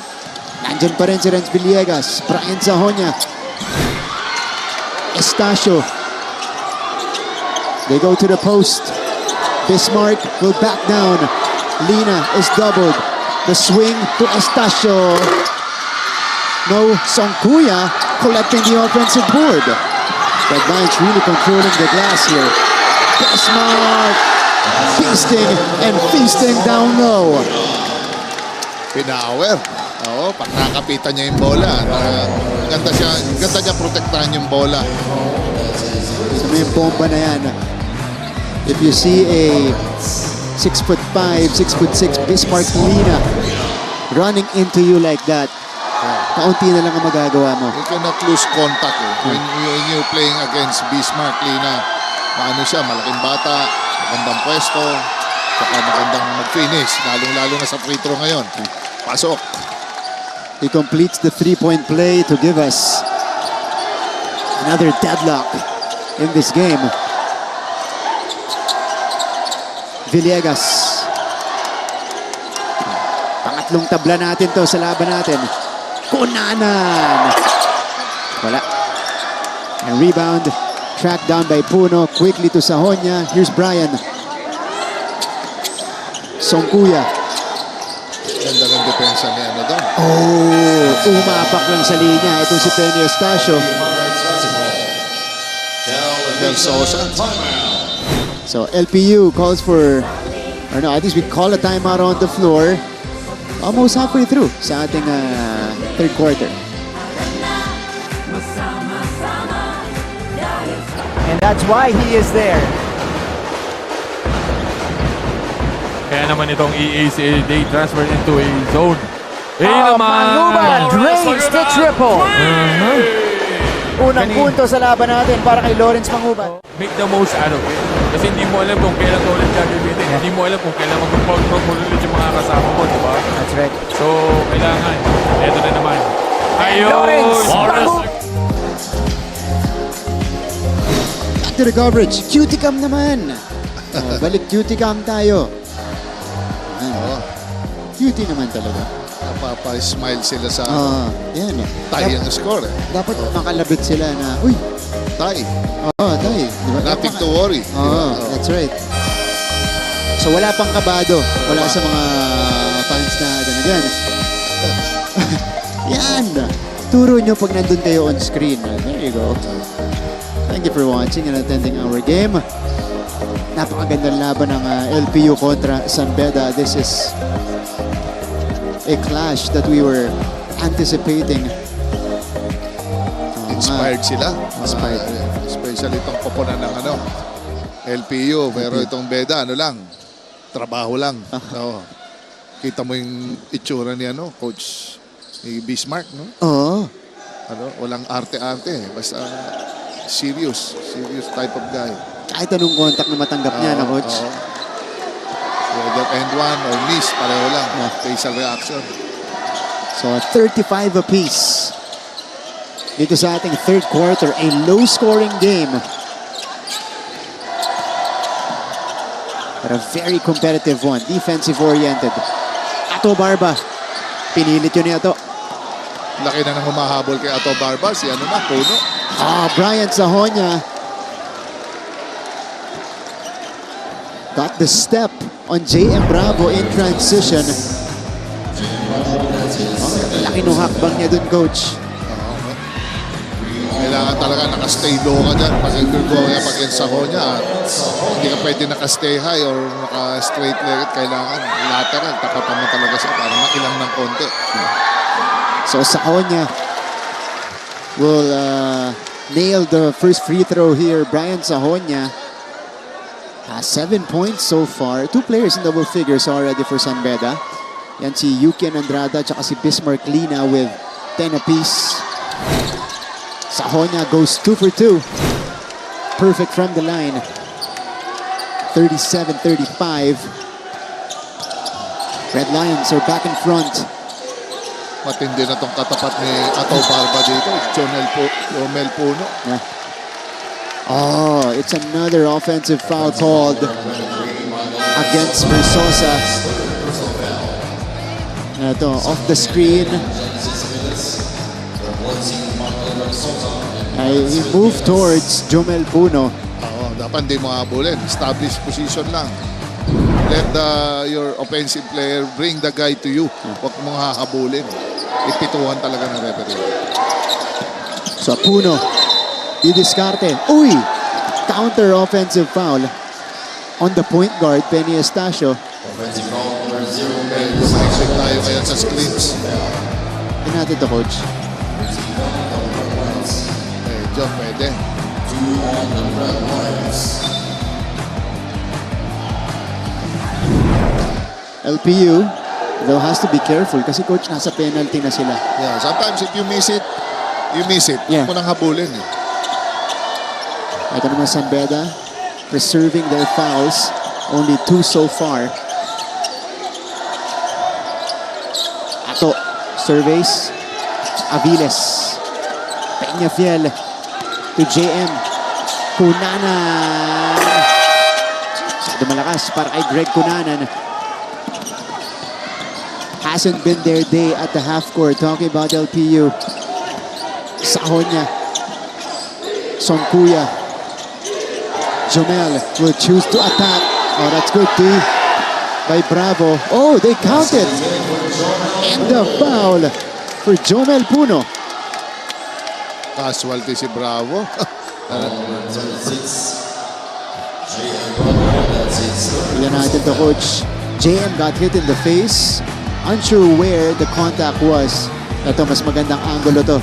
Nandyan pa rin si Renz Villegas, Brian Zahonia, Estacio. They go to the post. Bismarck will back down. Lina is doubled. The swing to Estacio. No, Songkuya collecting the offensive board. The Lions really controlling the glass here. Bismarck feasting and feasting down low. Pinawer. Pag nakapitan niya yung bola. Ganda niya protektahan yung bola. So may bomba na yan. If you see a 6'5", 6'6" Bismarck Lina running into you like that, kaunti na lang ang magagawa mo. You cannot lose contact when you're playing against Bismarck Lina. Maano siya, malaking bata, magandang pwesto, saka magandang mag-finish, lalong-lalo na sa free throw ngayon. Pasok. He completes the three-point play to give us another deadlock in this game. Villegas. Pangatlong tabla natin to sa laban natin. Kunanan. Wala. And rebound. Tracked down by Puno. Quickly to Sahonya. Here's Brian. Songkuya. Ganda ng depensa niya na doon. Oh, umapak lang sa linya. Itong si Penny Eustacio. Del Sosa. So LPU calls for, or no, at least we call a timeout on the floor. Almost halfway through sa ating third quarter. And that's why he is there. Kaya naman itong EACA, they transferred into a zone. Manguba drains the triple. Unang punto sa laban natin para kay Lawrence Manguba. Make the most out of it. Kasi hindi mo alam kung kailan ulit gagamitin. Hindi mo alam kung kailan mag-foul ulit yung mga kasama mo, di ba? That's right. So, kailangan. Ito na naman. Lawrence Manguba. Back to the coverage. Cutie cam naman. Balik cutie cam tayo. Cutie naman talaga. Napapa-smile sila sa yan. tie ang score. Dapat makalabit sila na, uy, Tie. tie. Diba? Nothing to worry. That's right. So wala pang kabado. Wala sa mga fans natin. Again. Yan. Turo nyo pag nandun kayo on screen. There you go. Thank you for watching and attending our game. Napakagandang laban ng LPU kontra San Beda. This is a clash that we were anticipating. Inspired sila. Inspired. Especially itong koponan ng LPU. Pero itong Beda, trabaho lang. No. Kita mo yung itsura ni Coach ni Bismarck, no? Oo. Walang arte-arte. Basta serious type of guy. Kahit anong contact na matanggap niya na Coach. Whether end one or miss, pareho lang. Facial reaction. So 35 apiece. Dito sa ating third quarter, a low-scoring game. But a very competitive one. Defensive-oriented. Ato Barba. Pinilit yun ni Ato. Laki na nang humahabol kay Ato Barba. Si Puno. Brian Sahonya. Got the step on JM Bravo in transition. Laki nung hakbang niya dun, Coach. Kailangan talaga nakastay low ka dyan. Pag against Sahonya, hindi ka pwede nakastay high or naka-straight leg. Kailangan lateral. Tapatan mo talaga siya para mailang ng konti. So Sahonya will nail the first free throw here. Brian Sahonya has 7 points so far. 2 players in double figures already for San Beda. Yan si Yukian Andrada at si Bismarck Lina with 10 apiece. Sahonya goes 2 for 2. Perfect from the line. 37-35. Red Lions are back in front. Matindi na tong katapat ni Ato Barba dito. Jomel Puno. Yeah. It's another offensive foul called against Versosa. Ito, off the screen. He moved towards Jomel Puno. Dapat hindi mo habulin. Established position lang. Let your offensive player bring the guy to you. Huwag mong hahabulin. Ipituhan talaga ng referee. So Puno, didiskarte. Uy! Counter offensive foul on the point guard, Penny Eustacio. Exit tayo ngayon sa screens. Tingnan natin ito, Coach. Medyo pwede. LPU, though, has to be careful kasi, Coach, nasa penalty na sila. Yeah, sometimes if you miss it, you miss it. Yeah. Huwag mo nang habulin. Ito naman San Beda, preserving their fouls. Only 2 so far. Ato, surveys. Aviles. Peñafiel to JM. Kunanan. Masyado Masyado malakas para kay Greg Cunanan. Hasn't been their day at the half court. Talking about LPU. Sahon niya. Songkuya. Jomel will choose to attack. Oh, that's good D by Bravo. Oh, they counted. And the foul for Jomel Puno. Casualty si Bravo. Tignan natin to, Coach. JM got hit in the face. Unsure where the contact was. Ito, mas magandang angulo to.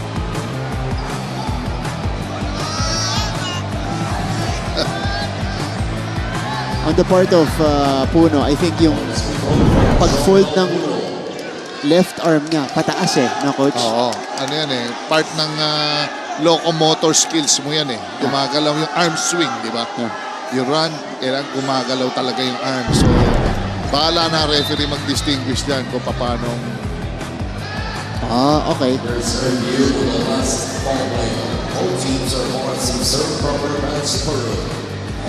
On the part of Puno, I think yung pag-fold ng left arm niya, pataas no, Coach? Oo. Ano yan part ng locomotor skills mo yan Gumagalaw yung arm swing, di ba? Yeah. You run, kailangan gumagalaw talaga yung arm. So, bahala na referee mag-distinguish dyan kung paano. Okay. There's a review of the last ball play. All teams are marked some serve proper match per.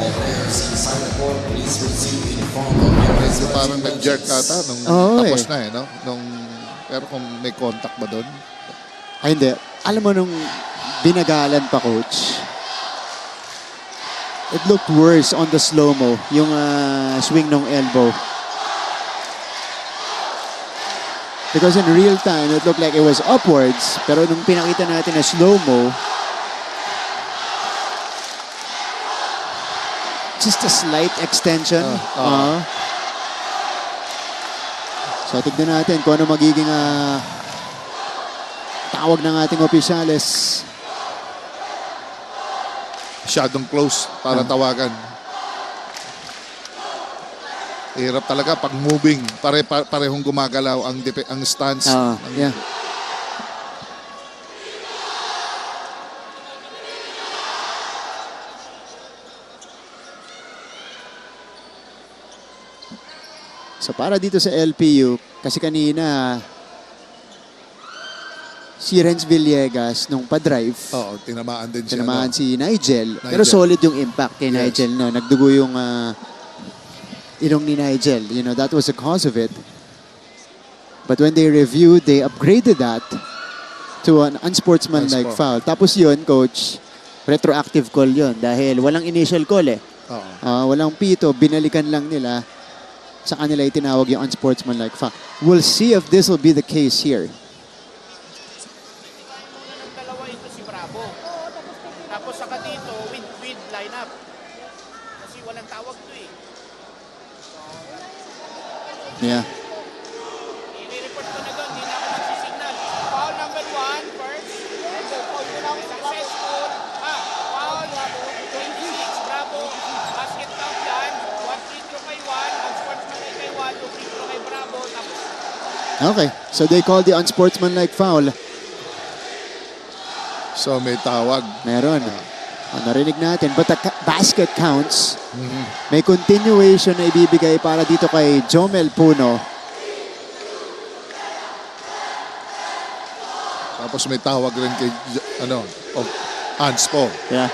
All players inside the court, please proceed in front of your Medyo parang nag-jerk ata nung tapos na no? Pero kung may contact ba doon? Ay, hindi. Alam mo nung binagalan pa, Coach, it looked worse on the slow-mo, yung swing ng elbow. Because in real time, it looked like it was upwards. Pero nung pinakita natin na slow-mo, just a slight extension. So tignan natin kung ano magiging tawag ng ating opisyales. Masyadong close para tawagan. Hirap talaga pag moving. Parehong gumagalaw ang stance. Yeah. So para dito sa LPU, kasi kanina si Renz Villegas nung pa-drive. Oo, tinamaan din siya. Tinamaan si Nigel. Pero solid yung impact kay Nigel. No? Nagdugo yung ilong ni Nigel. You know, that was the cause of it. But when they reviewed, they upgraded that to an unsportsmanlike foul. Tapos yun, Coach, retroactive call yun dahil walang initial call walang pito, binalikan lang nila. Sa kanila itinawag yung unsportsmanlike foul. We'll see if this will be the case here. Dalawa ito si Bravo. Tapos saka dito, with lineup. Kasi walang tawag to Yeah. I-report ko na doon, hindi na ako nagsisignal. Foul number 1, first. Foul yun ako successful. Foul, 26, Bravo. Basket count yan. 1 free throw kay 1, unsportsmanlike kay 1, 2 free throw kay Bravo. Tapos Okay, so they called the unsportsmanlike foul. So may tawag. Meron. Narinig natin. But the basket counts. May continuation na ibibigay para dito kay Jomel Puno. Tapos may tawag rin kay Anspo. Yeah.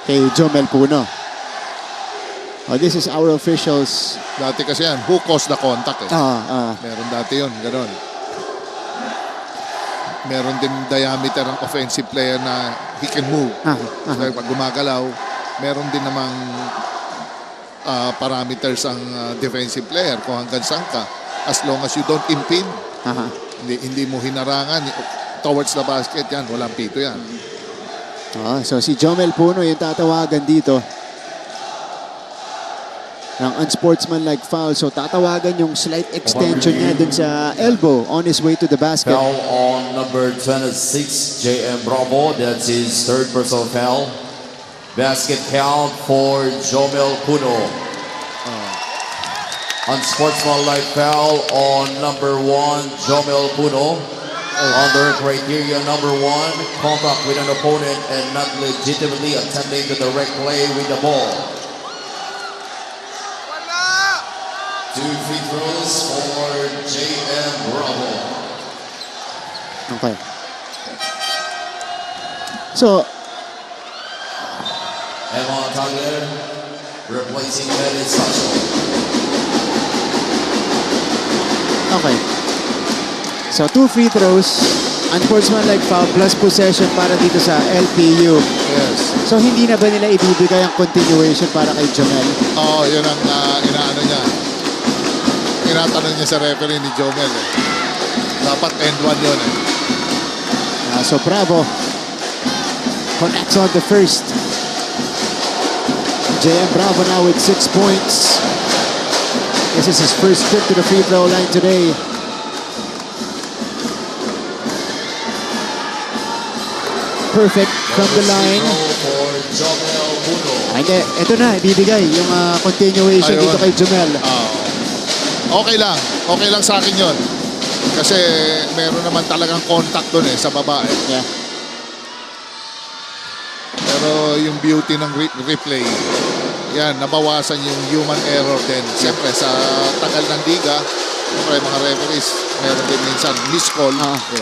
Kay Jomel Puno. Oh, this is our officials. Dati kasi yan, who caused the contact Meron dati yun, gano'n. Meron din diameter ang offensive player na he can move. So pag gumagalaw, meron din namang parameters ang defensive player kung hanggang saan ka. As long as you don't impede, hindi mo hinarangan towards the basket, yan, walang pito yan. So si Jomel Puno yung tatawagan dito ng unsportsmanlike foul. So tatawagan yung slight extension niya dun sa elbow on his way to the basket. Foul on number 26, J.M. Bravo. That's his third personal foul. Basket count for Jomel Puno. Unsportsmanlike foul on number 1, Jomel Puno. Under criteria number 1, contact with an opponent and not legitimately attempting to direct play with the ball. 2 free throws for J.M. Bravo. Okay. So, replacing Melvin Sacho. Okay. So, 2 free throws, unsportsmanlike foul plus possession para dito sa LPU. Yes. So, hindi na ba nila ibibigay ang continuation para kay Jomel? Oo, yun ang inaano niya. Tinatanong niya sa referee ni Jomel. Eh. Dapat end one yun. So, Bravo connects on the first. JM Bravo now with 6 points. This is his first trip to the free throw line today. Perfect from the line. Ay, ito na, ibibigay yung continuation dito kay Jomel. Okay lang. Okay lang sa akin yun. Kasi meron naman talagang contact doon sa babae. Yeah. Pero yung beauty ng replay, yan, nabawasan yung human error din. Siyempre, sa tagal ng liga, siyempre, mga referees, meron din minsan miscall.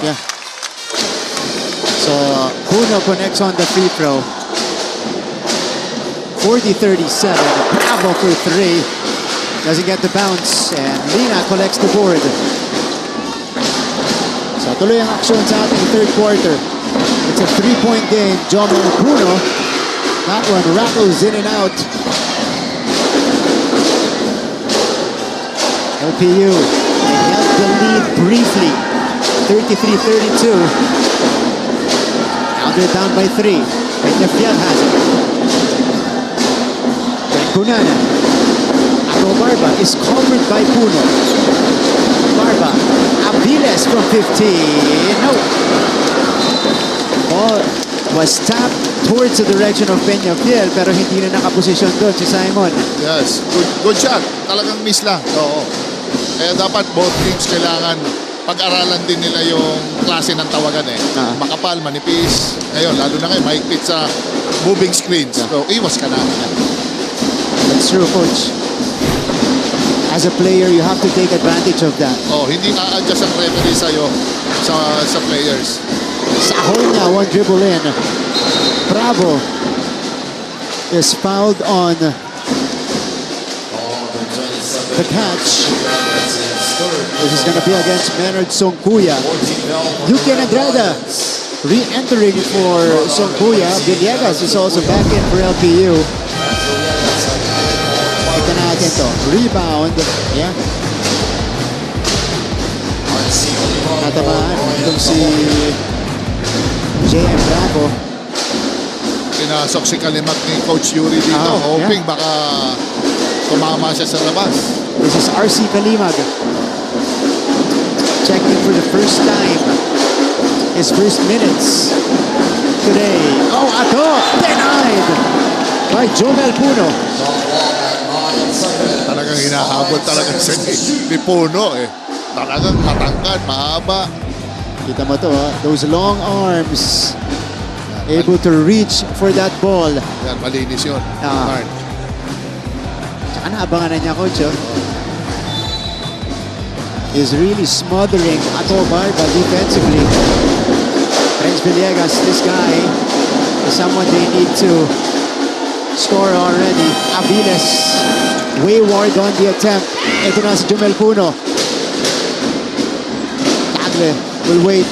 Yeah. So, Puno connects on the free throw. 40-37. Bravo for 3. Doesn't get the bounce. And Lina collects the board. So, tuloy ang action sa ating third quarter. It's a 3-point game. Jomel Puno. That one rattles in and out. LPU, they held the lead briefly. 33-32. Now they're down by 3. Peñafiel has it. Kunana. Ato Barba is covered by Puno. Barba. Aviles from 15. No. Ball was tapped towards the direction of Peñafiel pero hindi na nakaposisyon doon si Simon. Yes. Good shot. Talagang miss lang. Oo. Kaya dapat both teams kailangan pag-aralan din nila yung klase ng tawagan Makapal, manipis. Ngayon, lalo na ngayon, mahigpit sa moving screens. So, iwas ka na. That's true, Coach. As a player, you have to take advantage of that. Hindi na-adjust ang referee sa'yo sa players. Sahol niya, one dribble in. Bravo is fouled on the catch. This is going to be against Menard Songkuya. Yuki Nagrada re-entering for Songkuya. Villegas is also back in for LPU. Ito natin to. Rebound. Yeah. Natamaan itong si JM Bravo. Pinasok si Kalimak ni Coach Yuri dito. Hoping baka tumama siya sa labas. This is RC Kalimag. Checking for the first time. His first minutes today. Oh, Ato! Denied by Jomel Puno. Talagang hinahabol talaga si Puno Talagang matangkad, mahaba. Kita mo to, those long arms. Able to reach for that ball. Yan, malinis yun. Tsaka naabangan na niya, Coach. Is really smothering Ato Barba defensively. Renz Villegas, this guy is someone they need to score already. Aviles, wayward on the attempt. Ito na si Jomel Puno. Tagle will wait.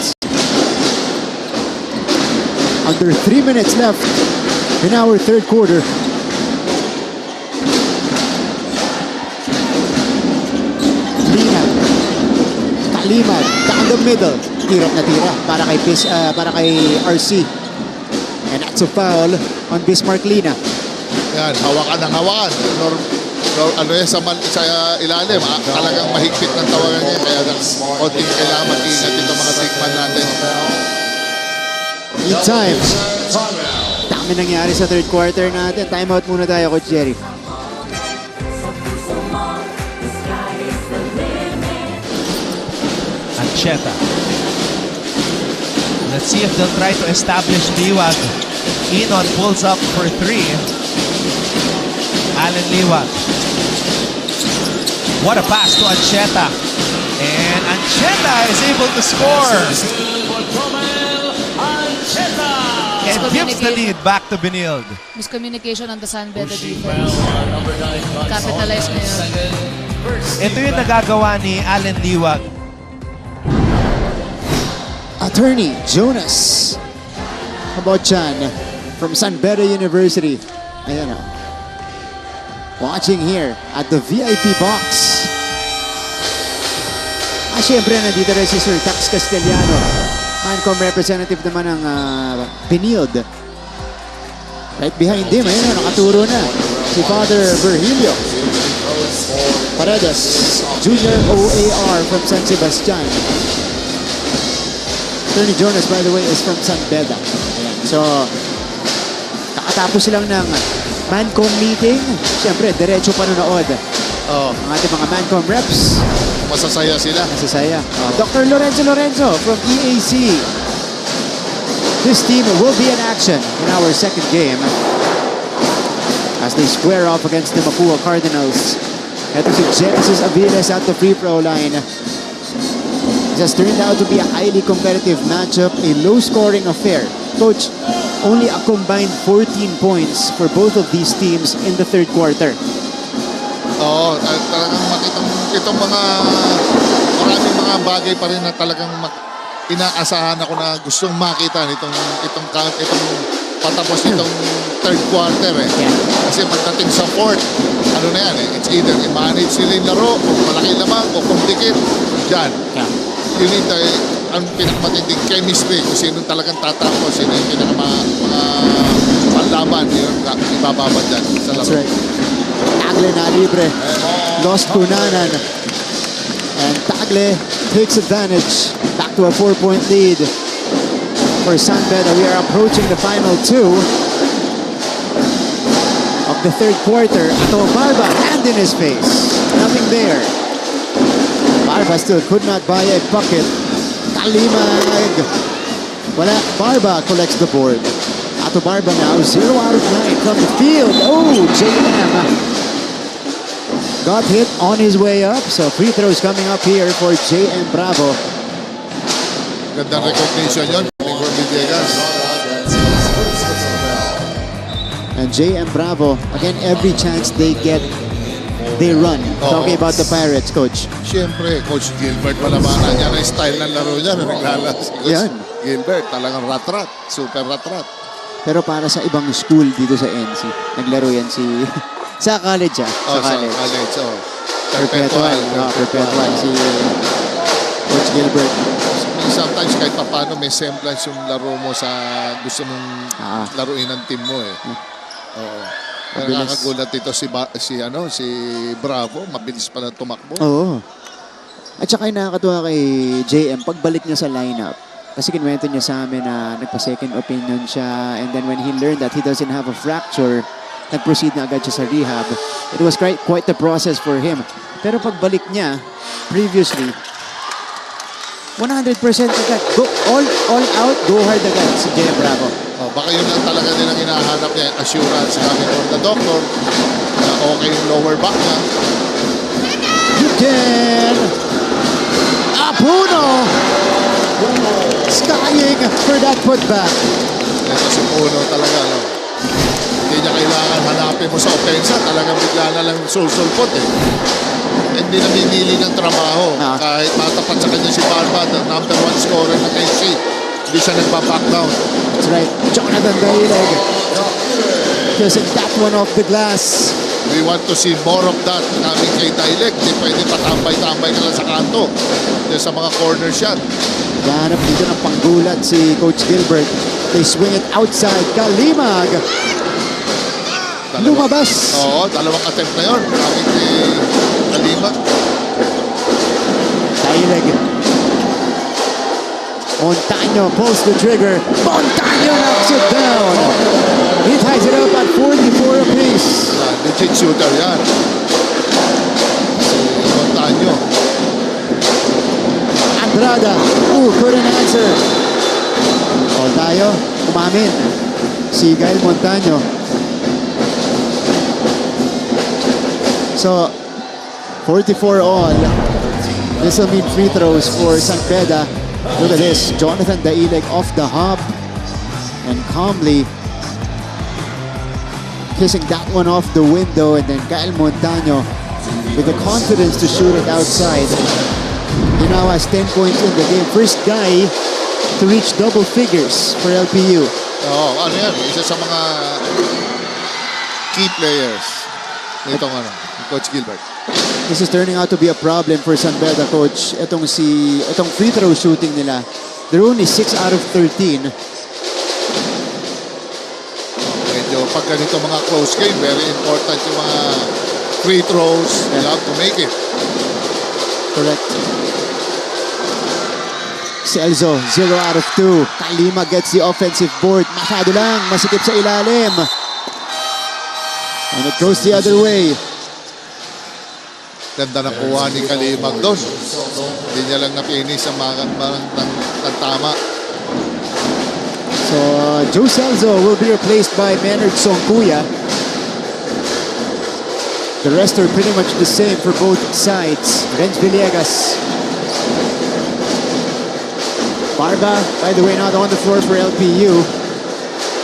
Under 3 minutes left in our third quarter. Lina. Kalimag down the middle. Hirap na tira para kay RC. And that's a foul on Bismarck Lina. Yan, hawakan ng hawakan. Ano yan sa ilalim, talagang mahigpit ng tawagan niya. Kaya konting kailangan mag-ingat itong mga big man natin. Need time. Dami nangyari sa third quarter natin. Time out muna tayo, Coach Jerry. Ancheta. Let's see if they'll try to establish Liwag. Inon pulls up for 3. Allen Liwag. What a pass to Ancheta. And Ancheta is able to score. And gives the lead back to Benild. Miscommunication on the San Beda defense. Capitalize na yun. Ito yung nagagawa ni Allen Liwag. Attorney Jonas Habochan from San Beda University. Ayan o. Watching here at the VIP box. Siyempre, nandito rin si Sir Tax Castellano. Mancom representative naman ng Benild. Right behind him, ayun, nakaturo na si Father Virgilio Paredes, Junior OAR from San Sebastian. Attorney Jonas, by the way, is from San Beda. Ayan. So, kakatapos lang ng Mancom meeting. Siyempre, diretso panonood. Ang ating mga Mancom reps. Masasaya sila. Masasaya. Dr. Lorenzo from EAC. This team will be in action in our second game as they square off against the Mapua Cardinals. Ito si Genesis Aviles at the free throw line. It has turned out to be a highly competitive matchup, a low-scoring affair. Coach, only a combined 14 points for both of these teams in the third quarter. Oo, talagang makitang itong maraming mga bagay pa rin na talagang inaasahan ako na gustong makita itong patapos nitong third quarter eh. Kasi pagdating sa fourth, ano na yan eh, it's either i-manage nila yung laro, o malaki lamang, o kung dikit, dyan. You need ang pinakamatinding chemistry kung sino talagang tatapos, sino yung panlaban, yun, ibababa dyan sa laro. That's right. Tagle na libre. Lost Kunanan. And Tagle takes advantage. Back to a 4-point lead for San Beda. We are approaching the final two of the third quarter. Ato Barba, hand in his face. Nothing there. Barba still could not buy a bucket. Kalimag. Wala. Barba collects the board. Ato Barba now, 0 out of 9 from the field. Oh, JM got hit on his way up. So free throws coming up here for JM Bravo. Gandang recognition yun. And JM Bravo, again, every chance they get, they run. Talking about the Pirates, Coach. Siyempre, Coach Gilbert Malabanan. Yan ang style ng laro niya. Naglalas. Yan. Gilbert, talagang rat-rat. Super rat-rat. Pero para sa ibang school dito sa NC, naglaro yan si... sa college sa college. Perpetual. Perpetual. Si Coach Gilbert. Sometimes kahit paano may semblance yung laro mo sa gusto mong laruin ng team mo eh. Oo. Nakakagulat dito si Bravo, mabilis pa na tumakbo. Oo. At saka yung nakakatuwa kay JM, pagbalik niya sa lineup, kasi kinuwento niya sa amin na nagpa-second opinion siya, and then when he learned that he doesn't have a fracture, nag-proceed na agad siya sa rehab. It was quite the process for him. Pero pagbalik niya, previously, 100% agad. Go all out, go hard agad si JM Bravo. Baka yun lang talaga nilang hinahanap niya, assurance coming from the doctor na okay yung lower back niya. Again! Apuno! Skying for that putback. Ito si Puno talaga, no? Hindi niya kailangan hanapin mo sa opensa. Talagang bigla na lang susulpot eh. Hindi na minili ng trabaho. Kahit matapat sa kanya si Barba, the number 1 scorer ng NC. Hindi siya nagpa-back down. That's right. Jonathan Daileg. Just that one off the glass. We want to see more of that coming kay Daileg. Hindi pwede patambay-tambay ka lang sa kanto. Diyan sa mga corner shot. Ganap dito ng panggulat si Coach Gilbert. They swing it outside. Kalimag. Lumabas. Oo, dalawang attempt na yun. Coming kay Kalimag. Daileg. Montaño pulls the trigger. Montaño knocks it down. He ties it up at 44 apiece. Legit shooter yan. Si Montaño. Andrada. Couldn't answer. O tayo, umamin. Si Gael Montaño. So, 44 all. This will mean free throws for San Beda. Look at this. Jonathan Daileg off the hop. And calmly kissing that one off the window, and then Kyle Montaño with the confidence to shoot it outside. He now has 10 points in the game. First guy to reach double figures for LPU. Ano yan? Isa sa mga key players nitong Coach Gilbert. This is turning out to be a problem for San Beda, Coach. Itong free throw shooting nila, they're only 6 out of 13. Medyo pag ganito mga close game, very important yung mga free throws. You have to make it. Correct. Celso, 0 out of 2. Kalima gets the offensive board. Masyado lang, masikip sa ilalim. And it goes the other way. Ganda ng kuha ni Kalimag doon. Hindi niya lang napinis ang tama. So, Joe Celso will be replaced by Maynard Songkuya. The rest are pretty much the same for both sides. Renz Villegas. Barba, by the way, not on the floor for LPU.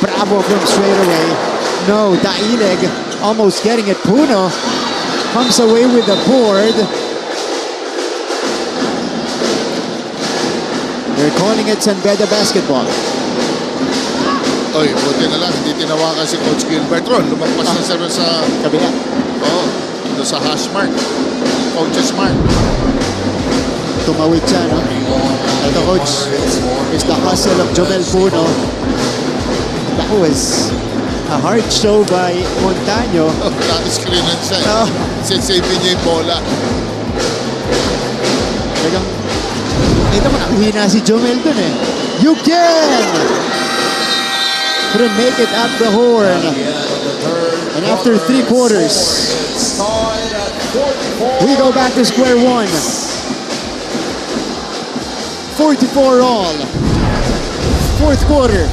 Bravo from straight away. No, Daileg almost getting it. Puno comes away with the board. They're calling it San Beda basketball. Oy, buti na lang, hindi tinawakan si Coach Gilbert ron. Lumagpas na siya sa kabila. Doon sa hash mark. Coach's mark. Tumawid siya, no? Ito, Coach, is the hustle of Jomel Puno. That was a hard show by Montaño. Na-screenan siya. Sensavin niya yung bola. Talagang, ito mo, nakuhina si Jomel dun eh. You can! Couldn't make it at the horn. And after 3 quarters, we go back to square one. 44 all. Fourth quarter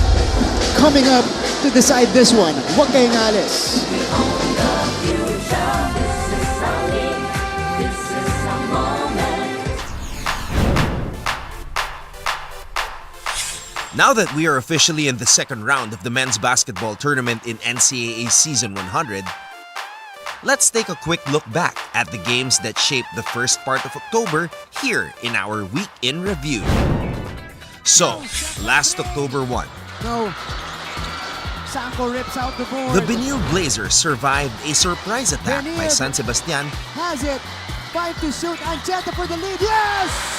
coming up to decide this one. Huwag kayong alis. Now that we are officially in the second round of the men's basketball tournament in NCAA Season 100, let's take a quick look back at the games that shaped the first part of October here in our Week in Review. So, last October 1, No. Sanko rips out the board. the Benil Blazers survived a surprise attack by San Sebastian Has it. 5 to shoot. Ancheta for the lead. Yes!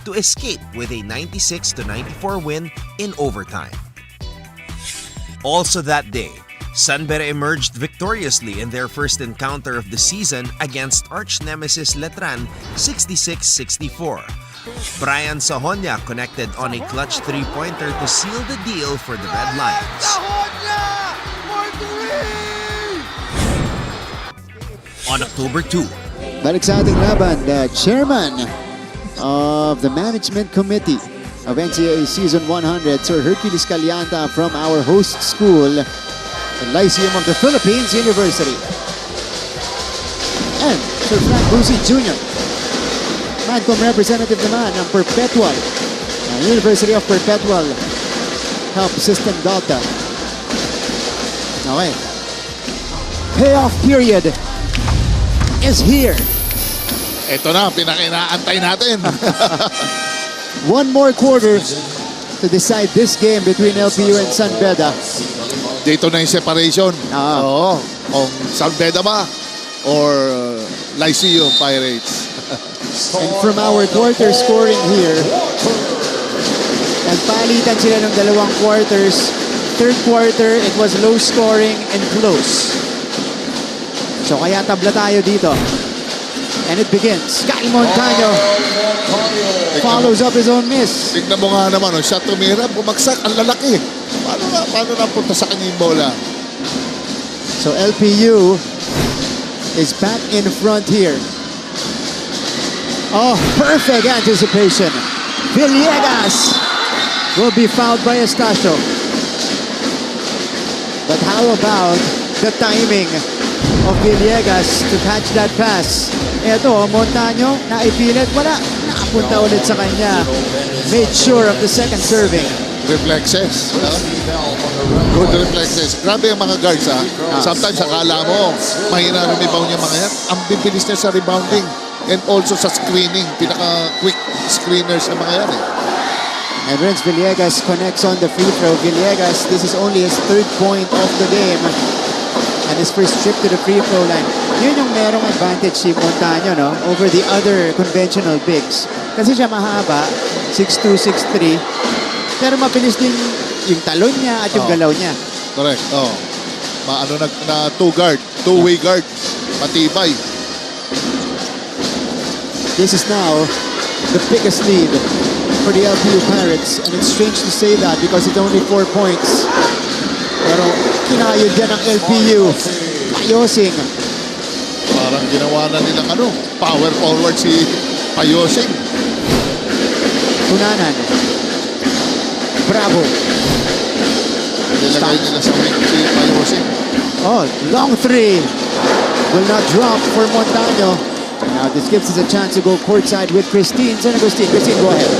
to escape with a 96-94 win in overtime. Also that day, San Beda emerged victoriously in their first encounter of the season against arch-nemesis Letran 66-64. Brian Sahonia connected on a clutch three-pointer to seal the deal for the Red Lions. On October 2, Balik sa ating laban, the chairman of the management committee of NCAA Season 100, Sir Hercules Calianta from our host school, the Lyceum of the Philippines University. And Sir Frank Busi Jr., Madcom representative naman ng Perpetual, University of Perpetual Health System Delta. Okay. Payoff period is here. Ito na, pinakinaantay natin. One more quarter to decide this game between LPU and San Beda. Dito na yung separation. Oo. Kung San Beda ba or Lyceum Pirates. And from our quarter scoring here, nagpalitan sila ng dalawang quarters. Third quarter, it was low scoring and close. So kaya tabla tayo dito. And it begins. Kyle Montaño follows up his own miss. Tignan mo nga naman, shot tumira, bumagsak, ang lalaki. Paano napunta sa kanya yung bola? So LPU is back in front here. Oh, perfect anticipation. Villegas will be fouled by Estacio. But how about the timing of Villegas to catch that pass? Eto, Montaño, naipilit, wala. Nakapunta ulit sa kanya. Made sure of the second serving. reflexes. Good reflexes. Grabe ang mga guards, ha. Sometimes akala mo, mahina rebound yung mga yan. Ang bibilis niya sa rebounding and also sa screening. Pinaka-quick screeners ng mga yan, eh. And Renz Villegas connects on the free throw. Villegas, this is only his 3rd point of the game. And his first trip to the free throw line. Yun yung merong advantage si Montaño, no? Over the other conventional bigs. Kasi siya mahaba, 6'2", 6'3". Pero mabilis din yung talon niya at yung galaw niya. Correct. Na two-way guard. Matibay. This is now the biggest lead for the LPU Pirates. And it's strange to say that because it's only 4 points. Pero kinayod yan ng LPU. Payosing. Parang ginawa na nilang power forward si Payosing. Tunanan. Bravo. Nilagay nila sa wing si Payosing. Oh, long 3. Will not drop for Montaño. Now this gives us a chance to go courtside with Christine. San Agustin, Christine, go ahead.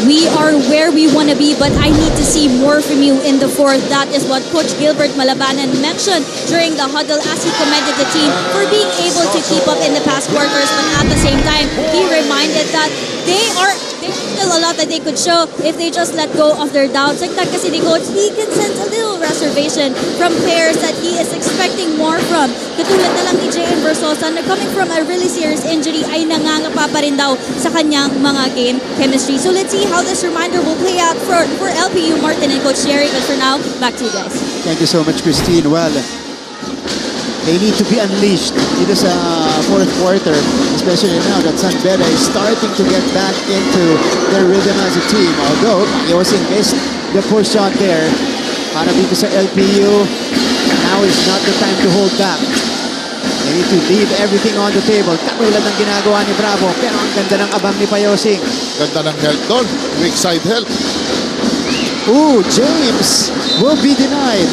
We are where we want to be, but I need to see more from you in the 4th. That is what Coach Gilbert Malabanan mentioned during the huddle as he commended the team for being able to keep up in the past quarters. But at the same time, he reminded that there's still a lot that they could show if they just let go of their doubts. Like that kasi ni Coach, he can sense a little reservation from players that he is expecting more from. Katulad na lang ni J.N. Versosa na coming from a really serious injury ay nangangapa pa rin daw sa kanyang mga game chemistry. So let's see how this reminder will play out for LPU, Martin and Coach Jerry. But for now, back to you guys. Thank you so much, Christine. Well, they need to be unleashed dito sa 4th quarter, especially now that San Beda is starting to get back into their rhythm as a team. Although, Payosing missed the push shot there para dito sa LPU. Now is not the time to hold back. They need to leave everything on the table. Katulad ng ginagawa ni Bravo, pero ang ganda ng abang ni Payosing. Ganda ng help doon. Weak side help. Ooh, James will be denied.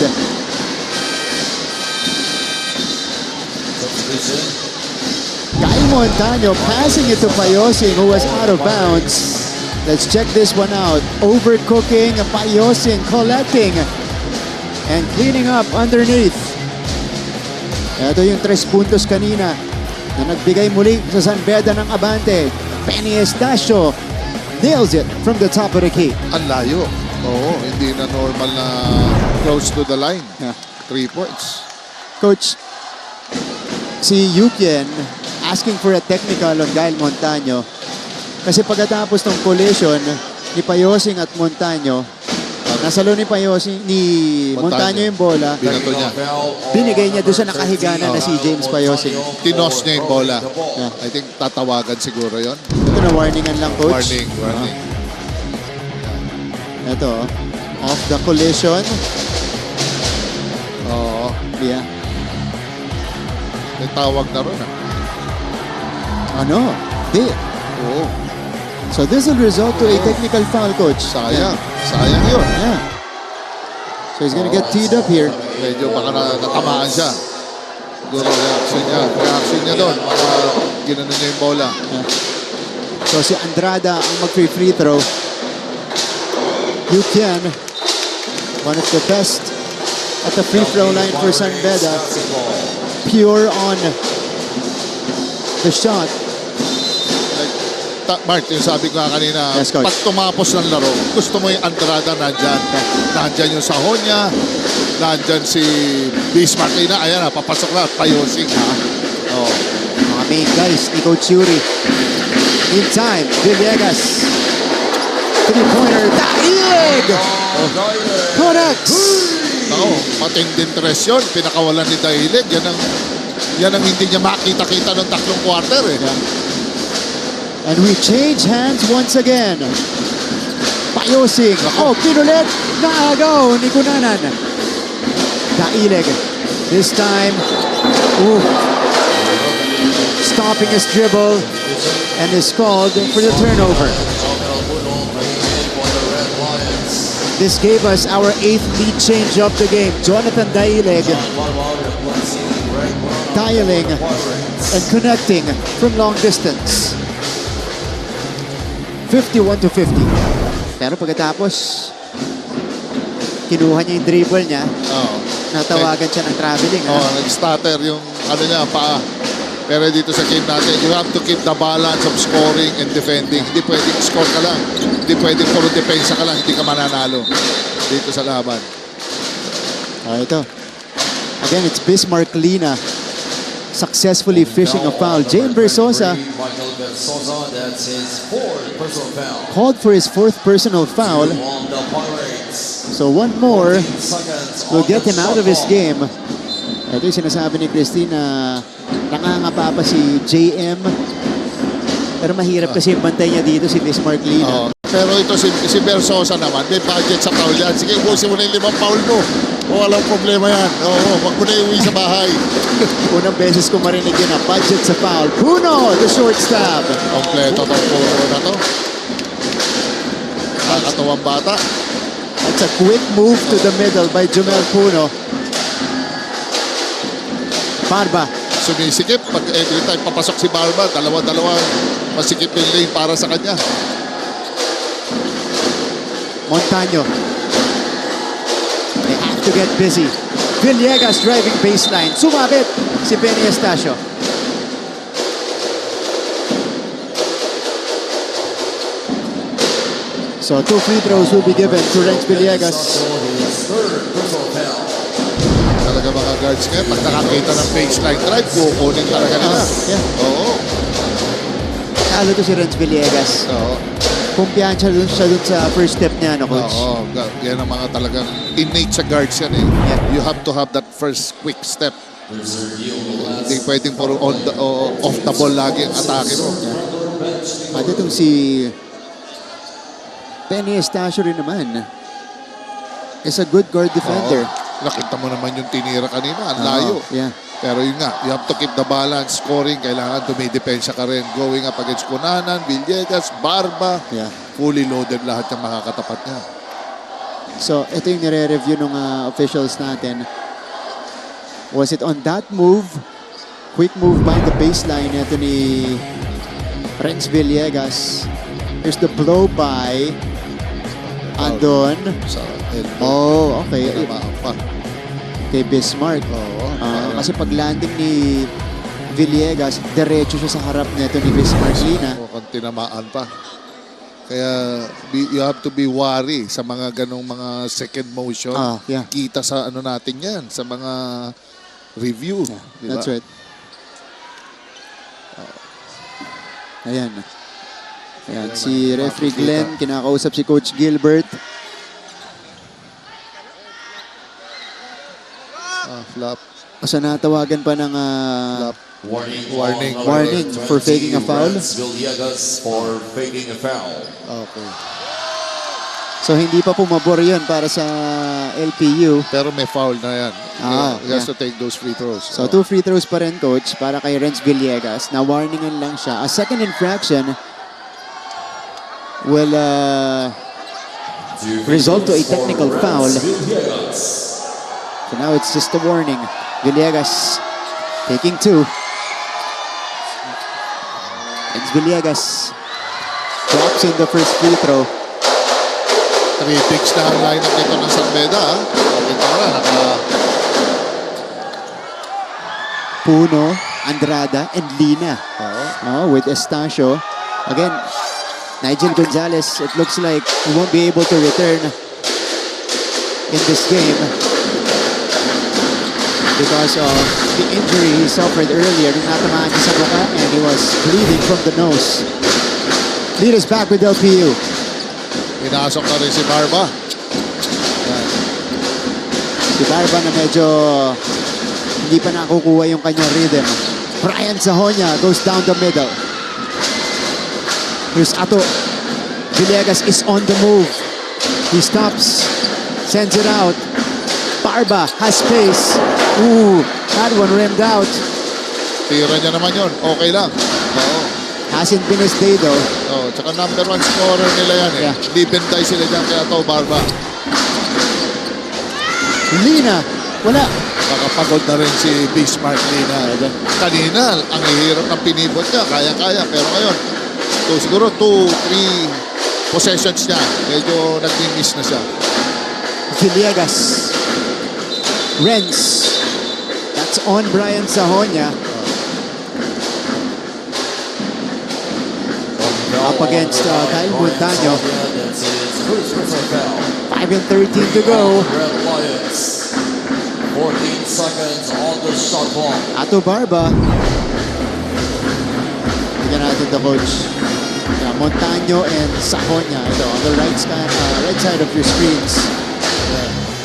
Kyle Montaño passing it to Payosing, who was out of bounds. Let's check this one out. Overcooking, Payosing collecting and cleaning up underneath. Ito yung 3 puntos kanina na nagbigay muli sa San Beda ng abante. Penny Estacio nails it from the top of the key. Ang layo. Oo, hindi na normal na close to the line. Yeah. 3 points. Coach, si Yukien asking for a technical on Kyle Montaño kasi pagkatapos ng collision ni Payosing at Montaño, nasalo ni Payosing, ni Montaño yung bola. Binato niya. Binigay niya doon sa nakahiga na si James Payosing. Tinos niya yung bola. Yeah. I think tatawagan siguro yon. Ito na warningan lang, Coach. Warning. Ito, off the collision. Oo. Yeah. May tawag na ron. Ano? Di. Oo. So this will result to a technical foul, Coach. Sayang. Sayang yun. Yeah. So he's gonna get teed up here. Medyo baka natamaan siya. Siguro reaction niya doon. Baka ginanon niya yung bola. Yeah. So si Andrada ang mag-free throw. You can. One of the best at the free throw line for San Beda. Pure on the shot. Mark, yung sabi ko nga kanina, yes, Coach. pag tumapos ng laro, gusto mo yung Andrada nandyan. Nandyan yung sahon niya, nandyan si Bismarck. Ayan na, papasok na, Payosing. Oh, mga main guys ni Coach Yuri. In time, Villegas. 3-pointer, Daig! Connects! Oo, matinding tres yun. Pinakawalan ni Dailig. Yan ang hindi niya makita-kita ng 3 quarter eh. Yeah. And we change hands once again. Payosing. Oh, pinulit. Naagaw ni Kunanan. Dailig. This time, stopping his dribble and is called for the turnover. This gave us our 8th lead change of the game. Jonathan Dailig dialing and connecting from long distance. 51-50. Pero pagkatapos, kinuha niya yung dribble niya. Oo. Natawagan siya ng traveling. Oh, nag-stutter yung ano niya, paa. Pero dito sa game natin, you have to keep the balance of scoring and defending. Hindi pwedeng score ka lang. Hindi pwedeng puro depensa ka lang. Hindi ka mananalo dito sa laban. Ito. Again, it's Bismarck Lina successfully fishing a foul. Jane Versosa Michael Versosa, that's his fourth personal foul. called for his fourth personal foul. On the Pirates. So one more 14 seconds will on get the him out of his shot game. Ito yung sinasabi ni Christine na nangangapa pa si JM. Pero mahirap kasi yung bantay niya dito si Bismarck Lina. Pero ito si Versosa naman, may budget sa foul yan. Sige, ubusin mo na yung 5 foul mo. O, walang problema yan. Oo, wag mo na iuwi sa bahay. Unang beses ko marinig yun na budget sa foul. Puno, the short stab. Kompleto tong puro na to. Nakakatawang bata. That's a quick move to the middle by Jumel Puno. Barba. Sumisikip. Pag every time papasok si Barba, dalawa-dalawang masikip yung lane para sa kanya. Montaño. They have to get busy. Villegas driving baseline. Sumabit si Benny Estacio. So 2 free throws will be given to Renz Villegas. Talaga mga guards ngayon, pag nakakita ng baseline drive, kukunin talaga nila. Yeah. Oo. Talo to si Renz Villegas. Oo. Kumpiyansya siya dun sa first step niya, no, coach? Oo. Yan ang mga talagang innate sa guards yan eh. Yeah. You have to have that first quick step. Hindi pwedeng puro off the ball lagi ang atake mo. At itong si Benny Estacio rin naman is a good guard defender. Nakita mo naman yung tinira kanina. Ang layo. Yeah. Pero yun nga, you have to keep the balance. Scoring, kailangan dumidepensa ka rin. Going up against Cunanan, Villegas, Barba. Yeah. Fully loaded lahat yung makakatapat niya. So, ito yung nire-review ng officials natin. Was it on that move? Quick move by the baseline. Ito ni Renz Villegas. Here's the blow by Andon. Sa elbow. Oh, okay. Tinamaan pa. Kay Bismarck. Kasi pag landing ni Villegas, diretso siya sa harap nito ni Bismarck Lina. Mukhang tinamaan pa. Kaya you have to be wary sa mga ganong mga second motion. Yeah. Kita sa ano natin yan, sa mga review. Diba? That's right. Ayan. Ayan, si Referee Glenn, kinakausap si Coach Gilbert. Flop. So natawagan pa ng warning for faking a foul. Villegas for faking a foul. Okay. So hindi pa pumabor yun para sa LPU. Pero may foul na yan. He has to take those free throws. So 2 free throws pa rin, coach, para kay Renz Villegas. Na-warningan lang siya. A second infraction will result to a technical foul. So now it's just a warning. Villegas taking 2. Renz Villegas drops in the first free throw. 3 bigs na ang lineup nito ng San Beda. Nakita mo na, Puno, Andrada, and Lina. With Estacio. Again, Nigel Gonzalez, it looks like he won't be able to return in this game because of the injury he suffered earlier. Nung natamaan niya sa mukha and he was bleeding from the nose. Lead is back with LPU. Pinasok na rin si Barba. Si Barba na medyo hindi pa nakukuha yung kanyang rhythm. Brian Sahonia goes down the middle. Here's Ato. Villegas is on the move. He stops, sends it out. Barba has space. Ooh, that one rimmed out. Tira niya naman yun. Okay lang. Hasn't been his day though. Tsaka number 1 scorer nila yan eh. Live and die sila dyan kaya to Barba. Lina, wala. Makapagod na rin si Bismarck Lina. Kanina, ang hirap ng pinibot niya. Kaya-kaya. Pero ngayon, siguro 2-3 possessions niya. Medyo nag-miss na siya. Villegas. Renz. That's on Brian Sahonia. Up against Kyle Montaño. 5 and 13 to go. Red Lions. 14 seconds on the shot clock. Ato Barba. Tignan natin the coach. Yeah, Montaño and Sahonia. Ito, on the right side of your screens.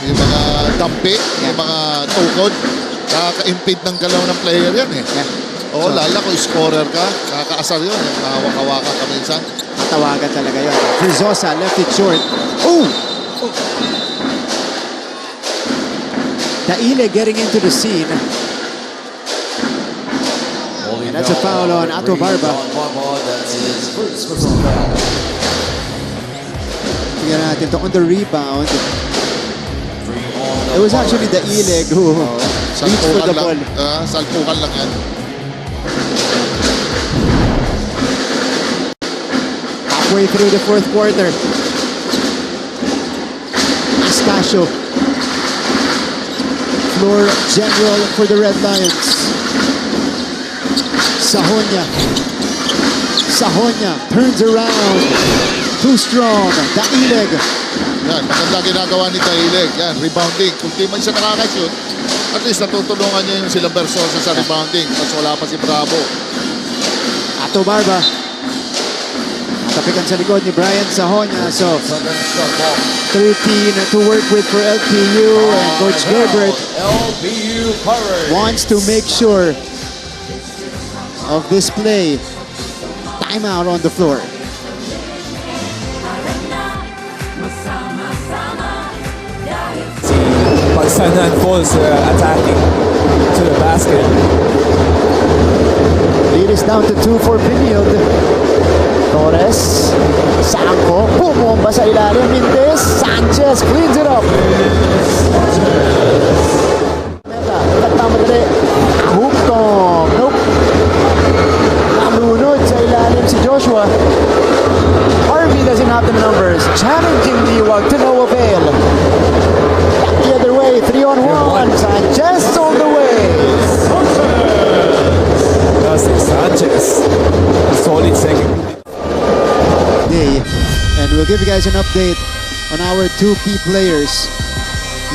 Yung mga dampi, yung mga tukod, nakaka-impede ng galaw ng player yan eh. Oo, lala kung scorer ka, nakakaasar yun. Nakawaka ka minsan. Matawagan talaga yun. Versosa left it short. Oh! Daile getting into the scene. And that's a foul on Ato Barba. Tingnan natin to on the rebound. It was actually Daile who reached for the ball. Salpukan lang yan. Halfway through the fourth quarter. Astasio. Floor general for the Red Lions. Sahonia. Sahonia turns around. Too strong. Daileg. Yan, maganda ginagawa ni Daileg. Yan, rebounding. Kung di man siya nakakashoot, at least natutulungan niya yung sila Versosa sa rebounding. Mas wala pa si Bravo. Ato Barba. Tapikan sa likod ni Brian Sahonia. So, 13 to work with for LPU. And Coach Gilbert LPU Pirates wants to make sure of this play. Timeout on the floor. Pag Sanhan Falls attacking to the basket. Lead is down to 2 for Pinfield. Torres, Sanko, bumomba sa ilalim. Mintes, Sanchez cleans it up. Meta, nagtamadali. Huktom, nope. Nalunod sa ilalim si Joshua. Harvey doesn't have the numbers. Challenging Liwag to no avail. Back the other way, 3-on-1. Sanchez all the way. Sanchez, solid second. And we'll give you guys an update on our 2 key players.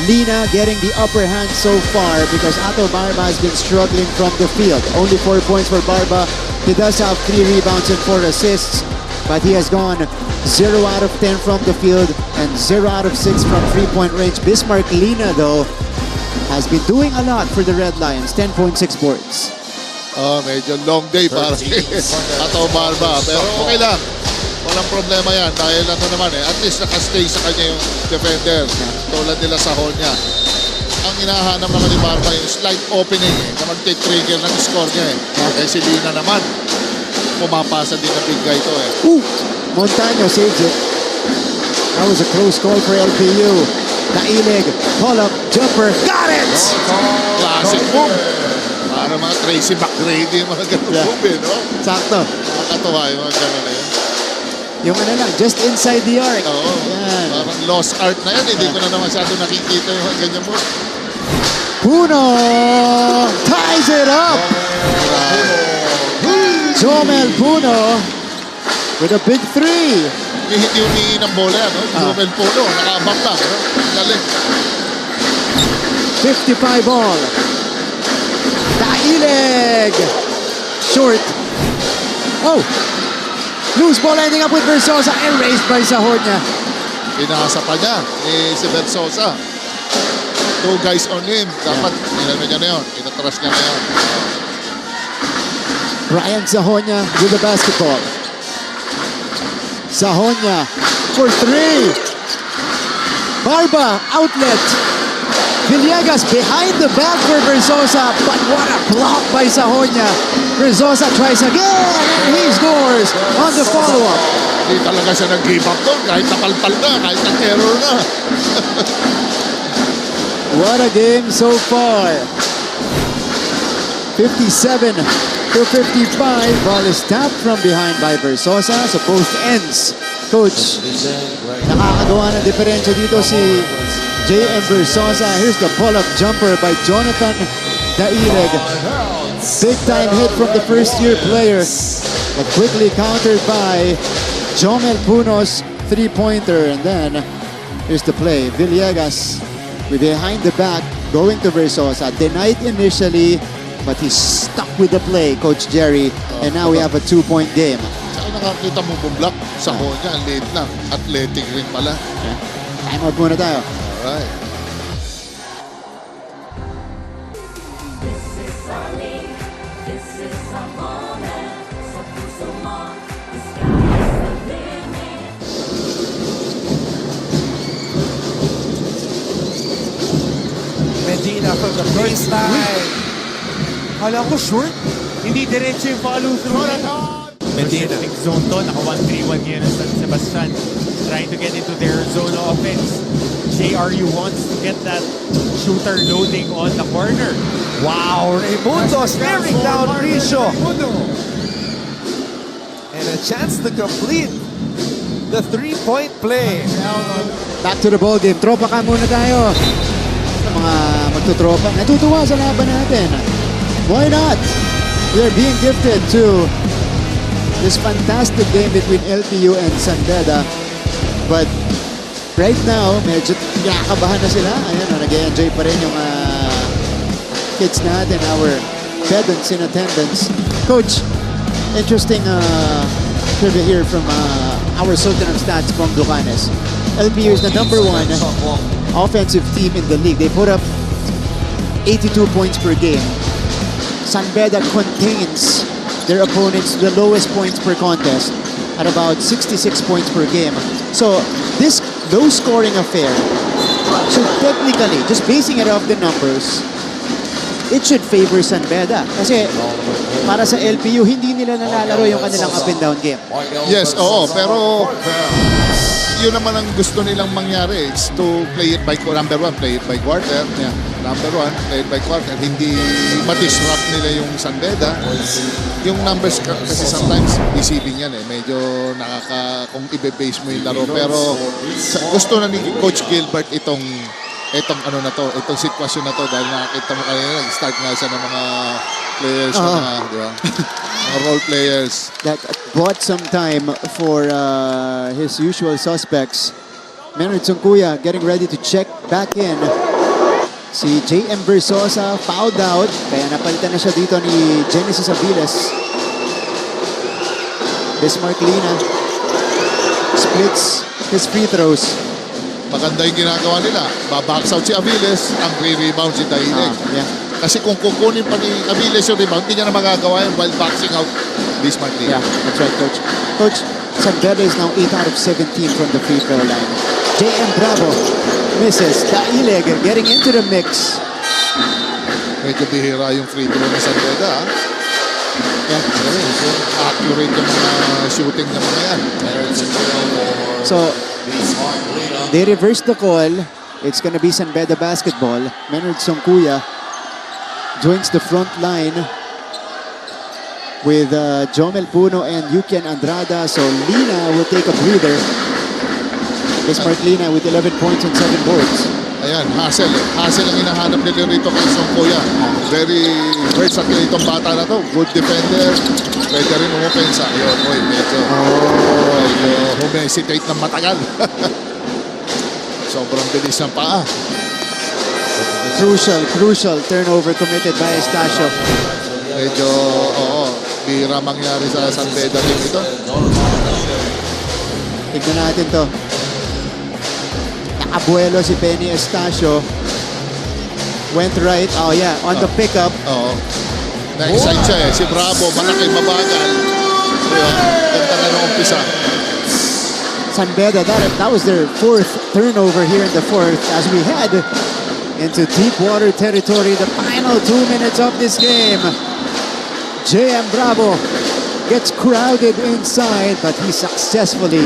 Lina getting the upper hand so far because Ato Barba has been struggling from the field. Only 4 points for Barba. He does have 3 rebounds and 4 assists, but he has gone 0 out of 10 from the field and 0 out of 6 from 3-point range. Bismarck Lina, though, has been doing a lot for the Red Lions. 10.6 boards. Medyo long day para Ato Barba. Pero okay lang. Walang problema yan dahil ano naman at least nakastay sa kanya yung defender. Tulad nila sa Sahonia. Ang hinahanap naman ni Barba yung slight opening na mag-trigger ng score niya eh. Si Lina naman, pumapasa din ng big guy ito eh. Montaño saves it. That was a close call for LPU. Daileg, pull up, jumper, got it! Classic move. Para mga Tracy McGrady, mga ganun move eh, no? Sakto. Nakakatawa yung mga ganun na yun. Yung ano lang, just inside the arc. Oo. Yan. Parang lost art na yan. Hindi ko na naman masyado nakikita yung ganyan mo. Puno ties it up. Jomel Puno with a big 3. Hindi humingi ng bola yan, no? Jomel Puno, nakaabang lang, no? Galing. 55 all. Daileg. Short. Oh. Loose ball ending up with Versosa, erased by Sahonia. Pinasa pa niya ni si Versosa. 2 guys on him. Dapat, inano niya na yun. Inatras niya na yun. Brian Sahonia with the basketball. Sahonia for 3. Barba, outlet. Villegas behind the back for Versosa, but what a block by Sahonia. Versosa tries again, and he scores on the follow-up. Hindi talaga siya nag-give up doon. Kahit napalpal na, kahit na-terror na. What a game so far. 57 to 55. Ball is tapped from behind by Versosa. So both ends. Coach, nakakagawa ng diferensya dito si J.M. Versosa. Here's the pull-up jumper by Jonathan Daileg. Big time hit from the first-year player, but quickly countered by Jomel Puno's three-pointer. And then here's the play. Villegas with behind the back going to Versosa. Denied initially, but he's stuck with the play, Coach Jerry. And now we have a 2-point game. Saka nakakita mo bumblak sa niya, ang late lang. Athletic rin pala. Time out muna tayo. Alright. Medina from the first time. Kala ko short. Hindi diretso yung follow through. Medina zone to. Naka 1-3-1 ngayon ang San Sebastian. Trying to get into their zone offense. JRU wants to get that shooter loading on the corner. Wow, Raimundo staring down Risho. And a chance to complete the three-point play. Back to the ball game. Tropa ka muna tayo. Sa mga magtutropa, natutuwa sa laban natin. Why not? We are being gifted to this fantastic game between LPU and San Beda. But right now, medyo kinakabahan na sila. Ayan, nag-enjoy pa rin yung kids natin, our pedants in attendance. Coach, interesting trivia here from our Sultan of Stats from Ducanes. LPU is the #1 offensive team in the league. They put up 82 points per game. San Beda contains their opponents the lowest points per contest at about 66 points per game. So this low scoring affair should technically, just basing it off the numbers, it should favor San Beda. Kasi para sa LPU, hindi nila nalalaro yung kanilang up and down game. Yes, oo. Pero yun naman ang gusto nilang mangyari. It's to play it by number 1, play it by quarter. Yeah. Number 1, play it by quarter. Hindi ma-disrupt nila yung San Beda. Yung numbers kasi sometimes deceiving yan eh. Medyo kung ibe-base mo yung laro. Pero gusto na ni Coach Gilbert itong sitwasyon na to dahil nakakita mo kanina nag-start nga siya ng mga players di ba? Mga role players that bought some time for his usual suspects. Menard Sungkuya getting ready to check back in. Si J.M. Versosa fouled out, kaya napalitan na siya dito ni Genesis Aviles. Bismarck Lina splits his free throws. Maganda yung ginagawa nila. Babox out si Aviles, ang re-rebound si Daileg. Yeah. Kasi kung kukunin pa ni Aviles yung rebound, hindi niya na magagawa yun while boxing out Bismarck Lina. Yeah, that's right, Coach. Coach, San Beda is now 8 out of 17 from the free throw line. J.M. Bravo misses. Daileg getting into the mix. Medyo bihira yung free throw ni San Beda. Yeah, accurate yung mga shooting ng mga yan. So, they reverse the call. It's going to be San Beda basketball. Menard Songkuya joins the front line with Jomel Puno and Yukian Andrada. So Lina will take a breather. Bismarck Lina with 11 points and 7 boards. Ayan, Hassel. Hassel ang hinahanap nila rito kay Songkuya. Very versatile itong bata na to. Good defender. Pwede rin umopensa. Ayun, medyo humesitate ng matagal. Sobrang bilis ng paa. Crucial turnover committed by Estacio. Medyo, bihira mangyari sa San Beda team ito. Tignan natin to. Nakabuelo si Penny Estacio. Went right. Oh yeah, on the pickup. Na-excite siya eh. Si Bravo, malaki, mabagal. Ganda na nung umpisa. San Beda, that was their 4th turnover here in the 4th as we head into deep water territory, the final 2 minutes of this game. J.M. Bravo gets crowded inside, but he successfully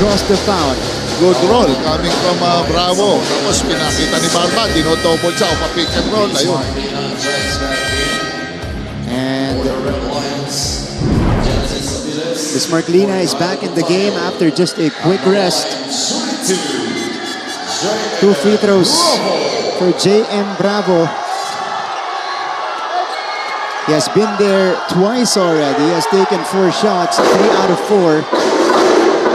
draws the foul. Good roll coming from Bravo. Tapos pinakita ni Barba, dinodouble siya o pa-pick and roll. Ayun. And Bismarck Lina is back in the game after just a quick rest. 2 free throws for J.M. Bravo. He has been there twice already. He has taken 4 shots, 3 out of 4.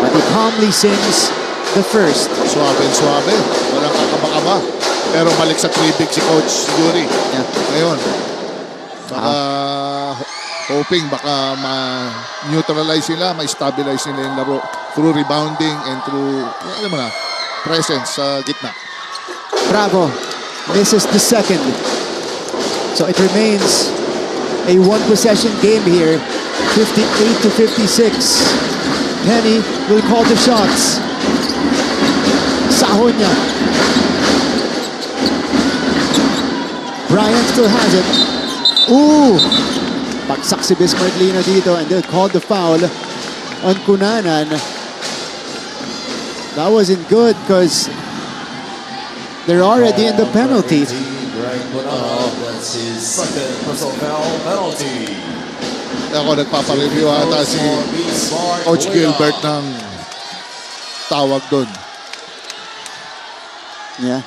But he calmly sings the first. Suabe. Walang kakaba-kaba. Pero balik sa 3-big si Coach Yuri. Yeah. Ngayon, baka hoping baka ma-neutralize sila, ma-stabilize nila yung laro through rebounding and through, alam mo na, presence sa gitna. Bravo misses the second. So it remains a 1-possession game here. 58 to 56. Penny will call the shots. Sahonya. Bryant still has it. Ooh! Bagsak si Bismarck Lino dito and they'll call the foul on Cunanan. That wasn't good because they're already in the penalty. That's his second personal foul penalty. Ako nagpapareview ata si Coach Gilbert ng tawag doon. Yeah.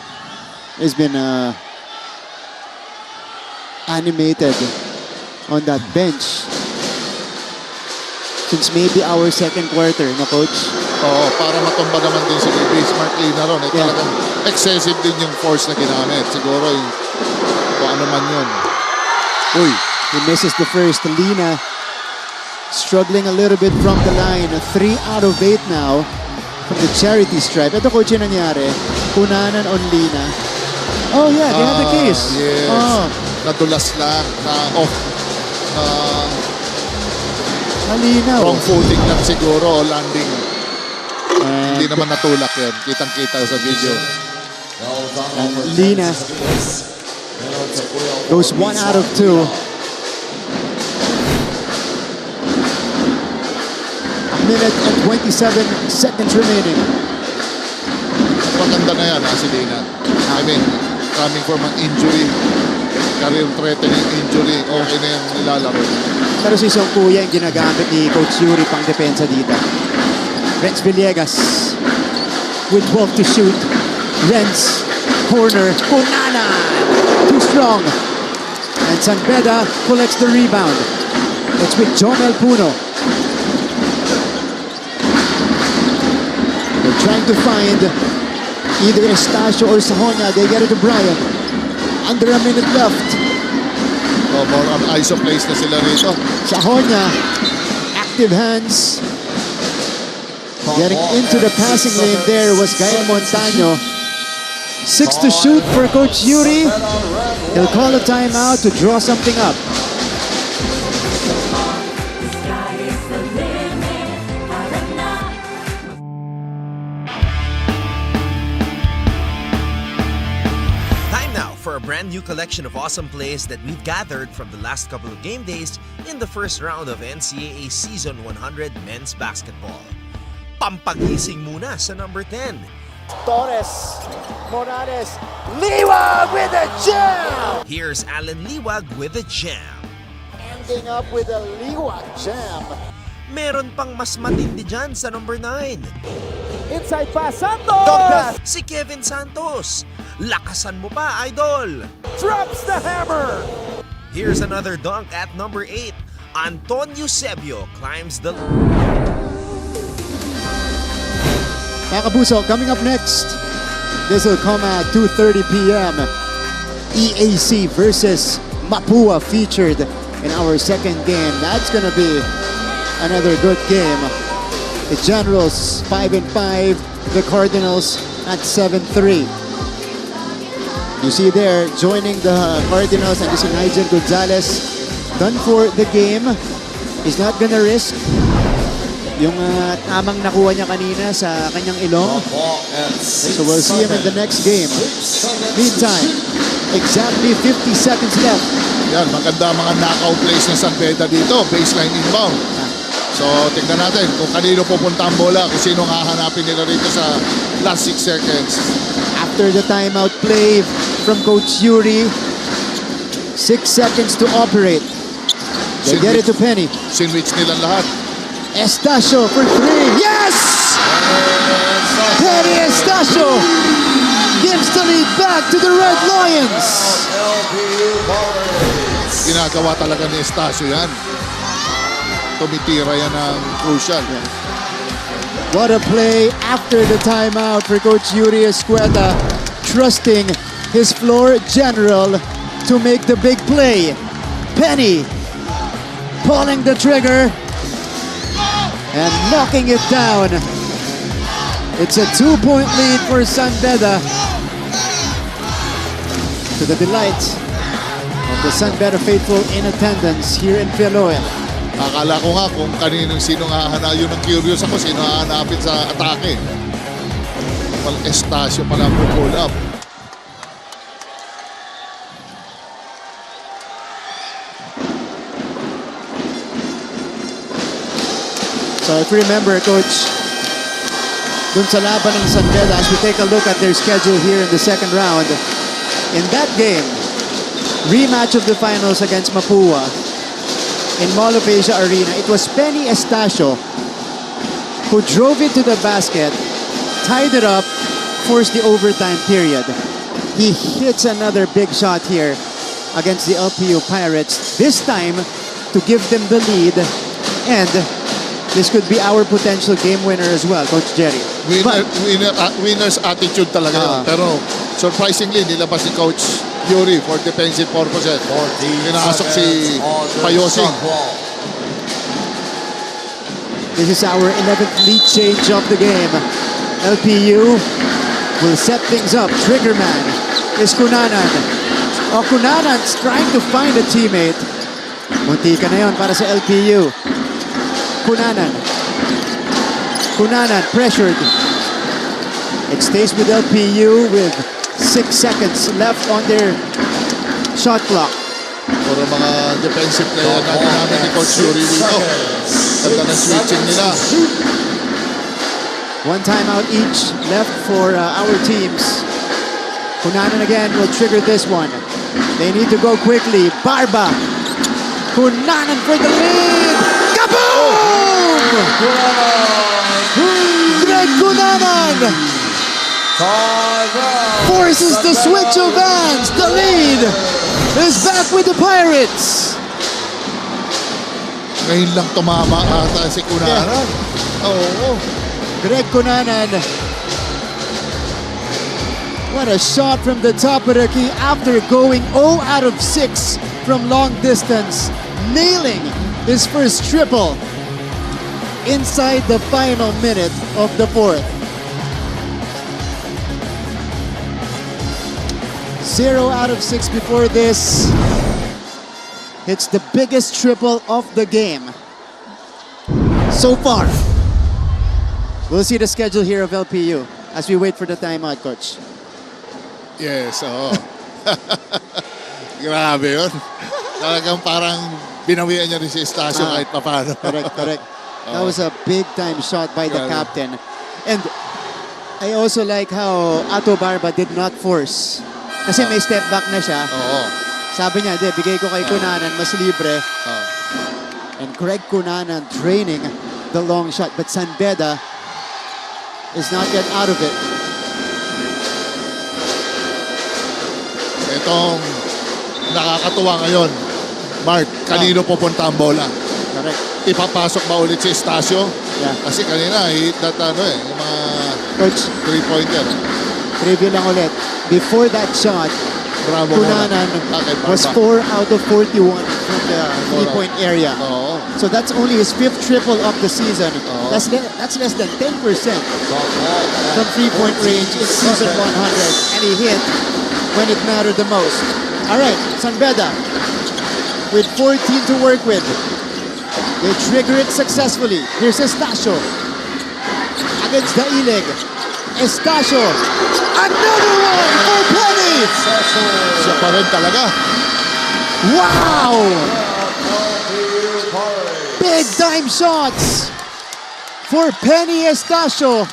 It's been animated on that bench since maybe our second quarter, no, Coach? Oo, para matumba naman din si Bismarck Lina ron. Talagang excessive din yung force na ginamit. Siguro yung kung ano man yun. Uy, he misses the first. Lina struggling a little bit from the line. 3 out of 8 now from the charity stripe. Ito, Coach, yung nangyari. Cunanan on Lina. Oh, yeah, they had the case. Yes. Oh. Nadulas lang. Off. Malinaw. Wrong footing lang siguro o landing. And hindi naman natulak yan. Kitang-kita sa video. And Lina goes 1 out of 2. A minute and 27 seconds remaining. Maganda na yan, si Lina. I mean, coming from an injury, career-threatening injury, okay na yung nilalaro. Pero si Song Kuya yung ginagamit ni Coach Yuri pang depensa dito. Renz Villegas with 12 to shoot. Renz, corner, Cunanan, too strong. And San Beda collects the rebound. It's with Jomel Puno. They're trying to find either Estacio or Sahonya. They get it to Brian. Under a minute left. More on ISO plays na sila rito. Sahonya, active hands. Getting into the passing lane there was Gael Montaño. 6 to shoot for Coach Yuri. He'll call a timeout to draw something up. Time now for a brand new collection of awesome plays that we've gathered from the last couple of game days in the first round of NCAA Season 100 Men's Basketball. Pampagising muna sa number 10. Torres, Morales, Liwag with a jam! Here's Alan Liwag with a jam. Ending up with a Liwag jam. Meron pang mas matindi dyan sa number 9. Inside pass, Santos! Si Kevin Santos. Lakasan mo pa, idol! Drops the hammer! Here's another dunk at number 8. Antonio Sebio climbs the... Mga kapuso, coming up next, this will come at 2:30 p.m. EAC versus Mapua featured in our second game. That's gonna be another good game. The Generals 5-5, the Cardinals at 7-3. You see there, joining the Cardinals, and you see Nigel Gonzalez, done for the game. He's not gonna risk yung tamang nakuha niya kanina sa kanyang ilong. So we'll see him in the next game. Meantime, exactly 50 seconds left. Yan, maganda mga knockout plays ng San Beda dito. Baseline inbound. So tingnan natin kung kanino pupunta ang bola, kung sino ang hahanapin nila rito sa last 6 seconds. After the timeout play from Coach Yuri, 6 seconds to operate. They get it to Penny. Sinwich nila lahat. Estacio for 3. Yes! Penny Estacio back to the Red Lions. LPU Pirates. Ginagawa talaga ni Estacio yan. Tumitira yan ng crucial. What a play after the timeout for Coach Yuri Escueta, trusting his floor general to make the big play. Penny pulling the trigger and knocking it down. It's a 2-point lead for San Beda, to the delight of the San Beda faithful in attendance here in Filoil. Akala ko nga kung sino nga yun ang curious ako, sino hahanapin sa atake. Estacio pala ang pull up. So if you remember, Coach, dun sa laban ng San Beda, as we take a look at their schedule here in the second round, in that game, rematch of the finals against Mapua in Mall of Asia Arena, it was Penny Estacio who drove it to the basket, tied it up, forced the overtime period. He hits another big shot here against the LPU Pirates, this time to give them the lead, and this could be our potential game winner as well, Coach Jerry. Winner's attitude talaga yun. Pero surprisingly, nilabas si Coach Yuri for defensive purposes. Pinasok si Payosing. This is our 11th lead change of the game. LPU will set things up. Trigger man is Kunanan. Kunanan's trying to find a teammate. Muntika na yun para sa LPU. Kunanan pressured. It stays with LPU with 6 seconds left on their shot clock. Puro mga defensive player namin ni Coach Yuri dito. Ganda na switching nila. One timeout each left for our teams. Kunanan again will trigger this one. They need to go quickly. Barba. Kunanan for the lead. Kaboom! Greg Kunanan forces the switch of hands. The lead is back with the Pirates. Ngayon lang tumama ata si Kunanan. Oo. Greg Kunanan. What a shot from the top of the key after going 0 out of 6 from long distance. Nailing his first triple inside the final minute of the fourth. 0 out of 6 before this. It's the biggest triple of the game so far. We'll see the schedule here of LPU as we wait for the timeout, Coach. Yes, oo. Grabe yun. Talagang parang binawian niya rin si Estacio kahit papano. Correct. That was a big-time shot by the captain. And I also like how Ato Barba did not force. Kasi may step back na siya. Oo. Sabi niya, bigay ko kay Kunanan, mas libre. And Greg Kunanan draining the long shot. But San Beda is not yet out of it. Itong nakakatuwa ngayon, Mark, kanino pupunta ang bola? Correct. Ipapasok ba ulit si Estacio? Yeah. Kasi kanina, hit that yung mga Coach, 3-pointer. Trivia lang ulit. Before that shot, Bravo Kunanan was 4 out of 41 from the 3-point area. Oo. So that's only his 5th triple of the season. That's less than 10% from 3-point range in season 100. And he hit when it mattered the most. All right, San Beda with 14 to work with. They trigger it successfully. Here's Estacio against the Ileg. Estacio, another one for Penny! Siya pa rin talaga. Wow! Big time shots for Penny Estacio.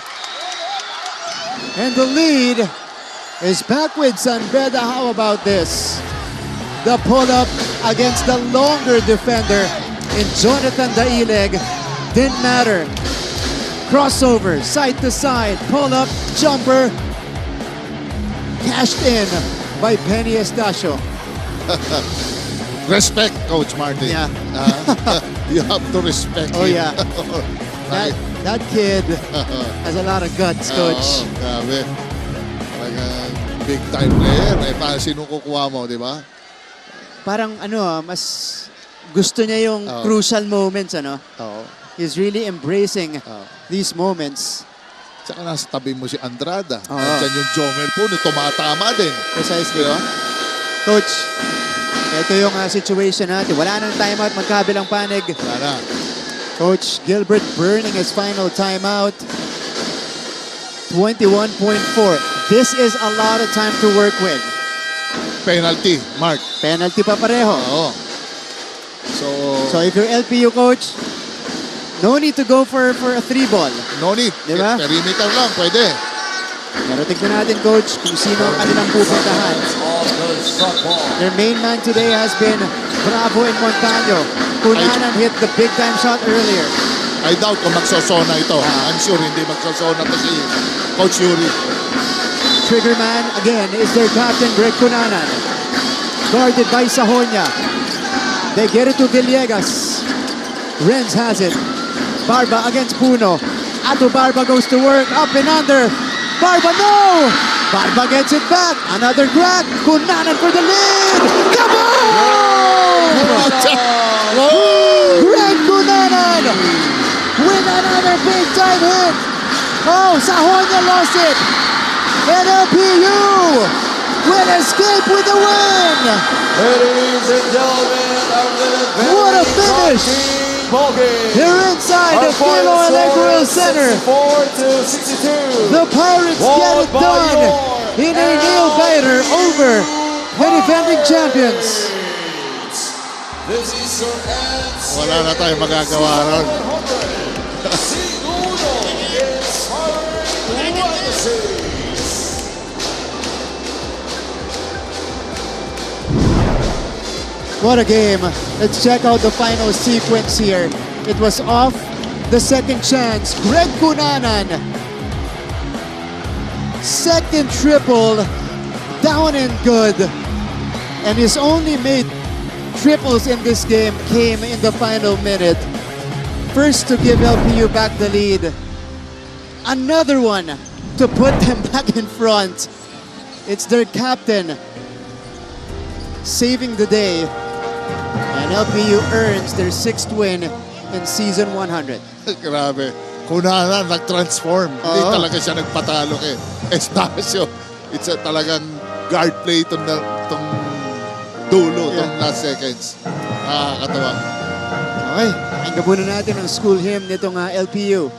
And the lead is back with San Beda. How about this? The pull-up against the longer defender in Jonathan Daileg didn't matter. Crossover, side to side, pull-up, jumper. cashed in by Penny Estacio. Respect, Coach Martin. Yeah. You have to respect Oh him. yeah. That kid has a lot of guts, Coach. Oo, grabe. Talagang big time player. Eh, paano sino kukuha mo, di ba? Parang mas gusto niya yung crucial moments, Oo. He's really embracing these moments. Tsaka nasa tabi mo si Andrada. Oo. Nandiyan yung Jomel po, tumatama din. Precisely. Diba? Coach, ito yung situation natin. Wala nang timeout, magkabilang panig. Wala na. Coach Gilbert burning his final timeout. 21.4. This is a lot of time to work with. Penalty, Mark. Penalty pa pareho. Oo. So if you're LPU coach, no need to go for a 3-ball. No need. Diba? Perimeter lang, pwede. Pero tignan natin, Coach, kung sino ang kanilang pupuntahan. Their main man today has been Bravo and Montaño. Cunanan hit the big-time shot earlier. I doubt kung magsosona ito. I'm sure hindi magsosona to si Coach Yuri. Triggerman, again, is their captain, Greg Cunanan. Guarded by Sahonia. They get it to Villegas. Renz has it. Barba against Puno. Ato Barba goes to work, up and under. Barba, no! Barba gets it back. Another grab. Cunanan for the lead. Come on! Greg Cunanan with another big time hit. Oh, Sahonia lost it. And LPU will escape with the win. Ladies and gentlemen, What a finish! Here inside the Philo Electoral Center. 64-62. The Pirates get it done in a nail-biter over the defending champions. This is your answer. Wala na tayong magagawa ron. What a game. Let's check out the final sequence here. It was off the second chance. Greg Cunanan. Second triple. Down and good. And his only made triples in this game came in the final minute. First to give LPU back the lead. Another one to put them back in front. It's their captain saving the day. And LPU earns their 6th win in season 100. Grabe. Cunanan, nag-transform. Hindi talaga siya nagpatalo kay Estacio. It's talagang guard play itong dulo, itong last seconds. Nakakatawa. Okay, pakinggan muna natin ang school hymn nitong LPU.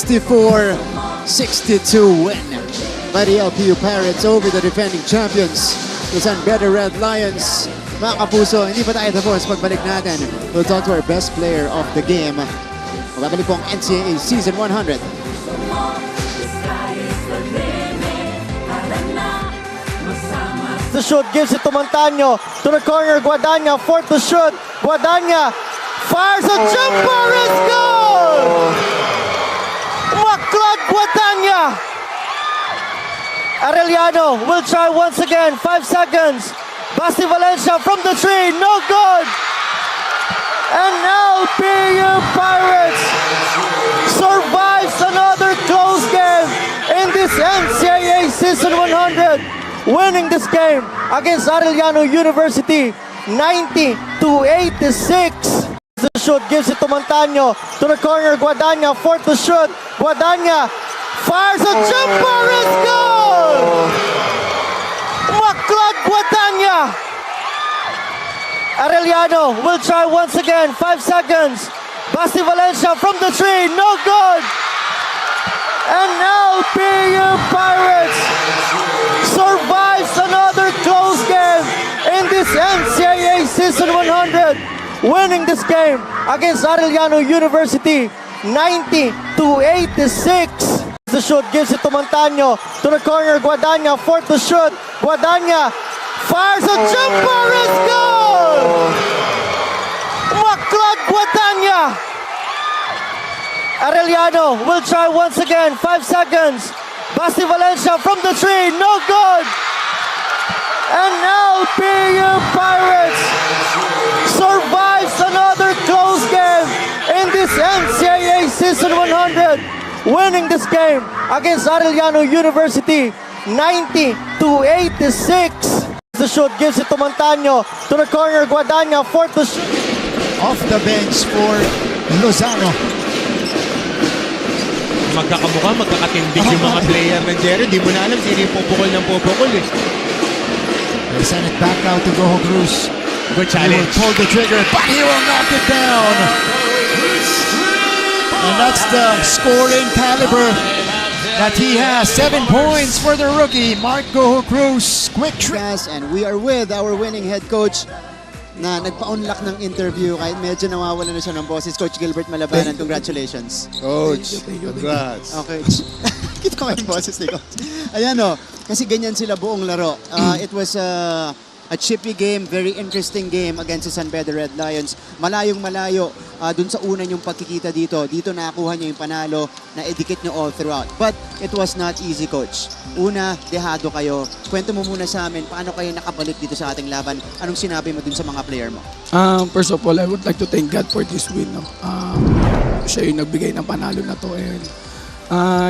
64-62 win by the LPU Pirates over the defending champions, the San Beda Red Lions. Mga kapuso, hindi pa tayo tapos. Pagbalik natin, we'll talk to our best player of the game. Magbabalik po ang NCAA Season 100. The shoot gives it to Montaño. To the corner, Guadaña for the shoot. Guadaña fires a jumper. It's good! Maclad Guadaña. Arellano will try once again. 5 seconds. Basti Valencia from the tree. No good. And LPU Pirates survives another close game in this NCAA Season 100. Winning this game against Arellano University 90-86. The shoot gives it to Montaño. To the corner, Guadaña for the shoot. Guadaña fires a jumper. It's good! Maclad Guadaña. Arellano will try once again. 5 seconds. Basti Valencia from the tree. No good. And LPU Pirates survives another close game in this NCAA Season 100. Winning this game against Arellano University 90-86. The shoot gives it to Montaño. To the corner, Guadaña for the shoot. Guadaña fires a jumper. It's good! Maclad Guadaña. Arellano will try once again. 5 seconds. Basti Valencia from the tree. No good. And LPU Pirates survives another close game in this NCAA Season 100. Winning this game against Arellano University 90-86. The shoot gives it to Montaño. To the corner, Guadaña for the shoot. Off the bench for Lozano. Magkakamukha, magkakatindig yung mga player ng Jerry. Di mo na alam sino yung pupukol ng pupukol eh. They send it back out to Goho Cruz. Good He challenge. will pull the trigger, but he will knock it down. And that's the scoring caliber that he has. 7 points for the rookie, Mark Goho Cruz. Quick trick. And we are with our winning head coach na nagpa-unlock ng interview kahit medyo nawawala na siya ng boses. Coach Gilbert Malabanan, congratulations. Coach, congrats. Okay. Kita ko yung boses ni Coach. Ayan o, kasi ganyan sila buong laro. It was a chippy game, very interesting game against the San Beda Red Lions. Malayong malayo dun sa una yung pagkikita dito. Dito nakakuha niyo yung panalo na idikit niyo all throughout. But it was not easy, Coach. Una, dehado kayo. Kwento mo muna sa amin, paano kayo nakabalik dito sa ating laban? Anong sinabi mo dun sa mga player mo? First of all, I would like to thank God for this win. No? Siya yung nagbigay ng panalo na to. And,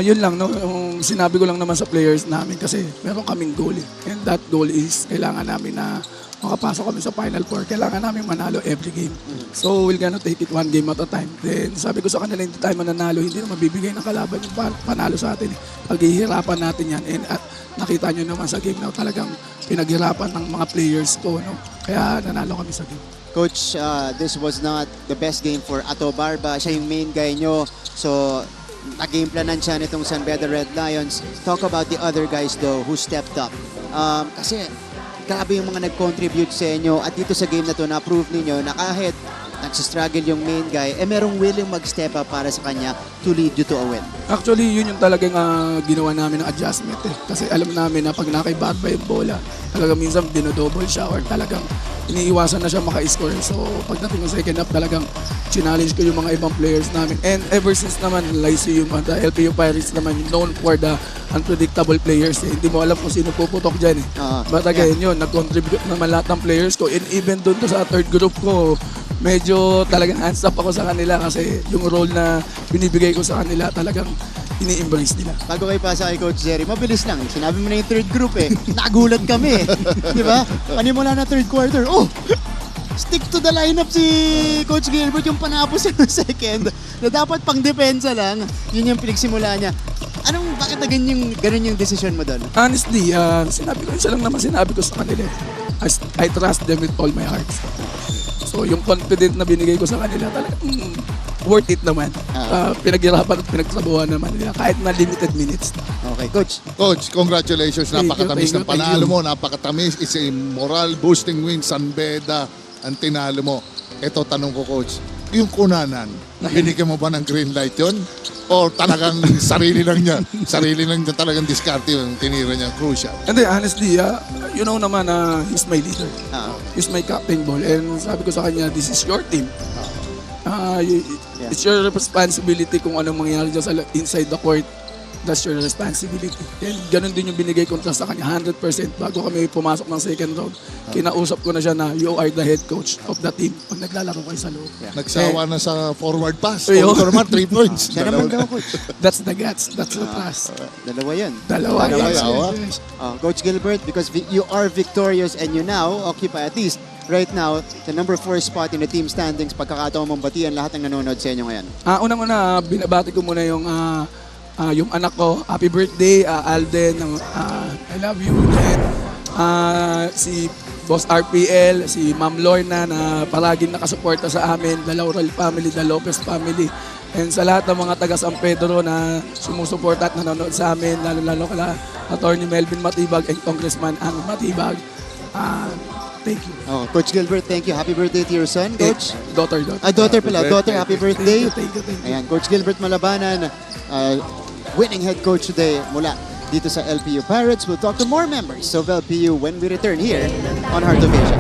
yun lang, no? Yung sinabi ko lang naman sa players namin kasi meron kaming goal. And that goal is kailangan namin na makapasok kami sa Final Four. Kailangan namin manalo every game. So we're gonna take it one game at a time. Then sabi ko sa kanila, hindi tayo mananalo, hindi na mabibigay ng kalaban yung panalo sa atin. Paghihirapan natin yan. And at nakita nyo naman sa game na talagang pinaghirapan ng mga players ko. No? Kaya nanalo kami sa game. Coach, this was not the best game for Ato Barba. Siya yung main guy nyo. So, nag-gameplanan siya nitong San Beda Red Lions. Talk about the other guys though who stepped up. Kasi grabe yung mga nag-contribute sa inyo at dito sa game na to na-prove ninyo na kahit nagsistruggle yung main guy, merong willing mag-step up para sa kanya to lead you to a win. Actually, yun yung talagang ginawa namin ng adjustment eh. Kasi alam namin na pag nakaibat pa yung bola, talagang minsan dinodouble siya or talagang iniiwasan na siya maka-score. So pagdating ng second half, talagang challenge ko yung mga ibang players namin. And ever since naman, Lyceum at the LPU Pirates naman, known for the unpredictable players eh. Hindi mo alam kung sino puputok dyan eh. But again, yun, nag-contribute naman lahat ng players ko. And even doon to sa third group ko, medyo talagang hands up ako sa kanila kasi yung role na binibigay ko sa kanila talagang ini-embrace nila. Bago kayo pasa kay Coach Jerry, mabilis lang. Sinabi mo na yung third group eh. Nagulat kami eh. Di ba? Panimula na third quarter. Oh! Stick to the lineup si Coach Gilbert yung panapos ng second na dapat pang depensa lang. Yun yung pinagsimula niya. Bakit na ganun yung decision mo doon? Honestly, sinabi ko, isa lang naman sinabi ko sa kanila. I trust them with all my heart. So yung confident na binigay ko sa kanila talaga, worth it naman. Pinaghirapan at pinagsabuhan naman nila kahit na limited minutes na. Okay, Coach. Coach, congratulations. Thank you, Napakatamis thank ng you, thank panalo you. mo. Napakatamis. It's a moral-boosting win. San Beda ang tinalo mo. Ito, tanong ko, Coach. Yung kunanan, binigyan mo ba ng green light yon? O talagang sarili lang niya talagang diskarte yung tinira niya, crucial? And then honestly, you know naman na he's my leader. He's my captain ball. And sabi ko sa kanya, this is your team. It's your responsibility kung anong mangyari dyan inside the court. That's your responsibility. And ganun din yung binigay ko sa kanya, 100%. Bago kami pumasok ng second round, kinausap ko na siya na you are the head coach of the team pag naglalaro kayo sa loob. Nagsawa na sa forward pass. Ayo. Ito naman, 3 points. Siya naman daw, Coach. That's the guts. That's the trust. Dalawa yan. Dalawa. Yes. Coach Gilbert, because you are victorious and you now occupy at least right now the number 4 spot in the team standings. Pagkakataon mong batian lahat ng nanonood sa inyo ngayon. Unang-una, binabati ko muna yung anak ko. Happy birthday, Alden. I love you. And si Boss RPL, si Ma'am Lorna na palaging nakasuporta sa amin, the Laurel family, the Lopez family. And sa lahat ng mga taga San Pedro na sumusuporta at nanonood sa amin, lalo-lalo kala Attorney Melvin Matibag and Congressman Ang Matibag. Thank you. Coach Gilbert, thank you. Happy birthday to your son, Coach. Daughter. Daughter pala. Daughter, happy birthday. Thank you. Ayan, Coach Gilbert Malabanan, winning head coach today mula dito sa LPU Pirates. We'll talk to more members of LPU when we return here on Heart of Asia.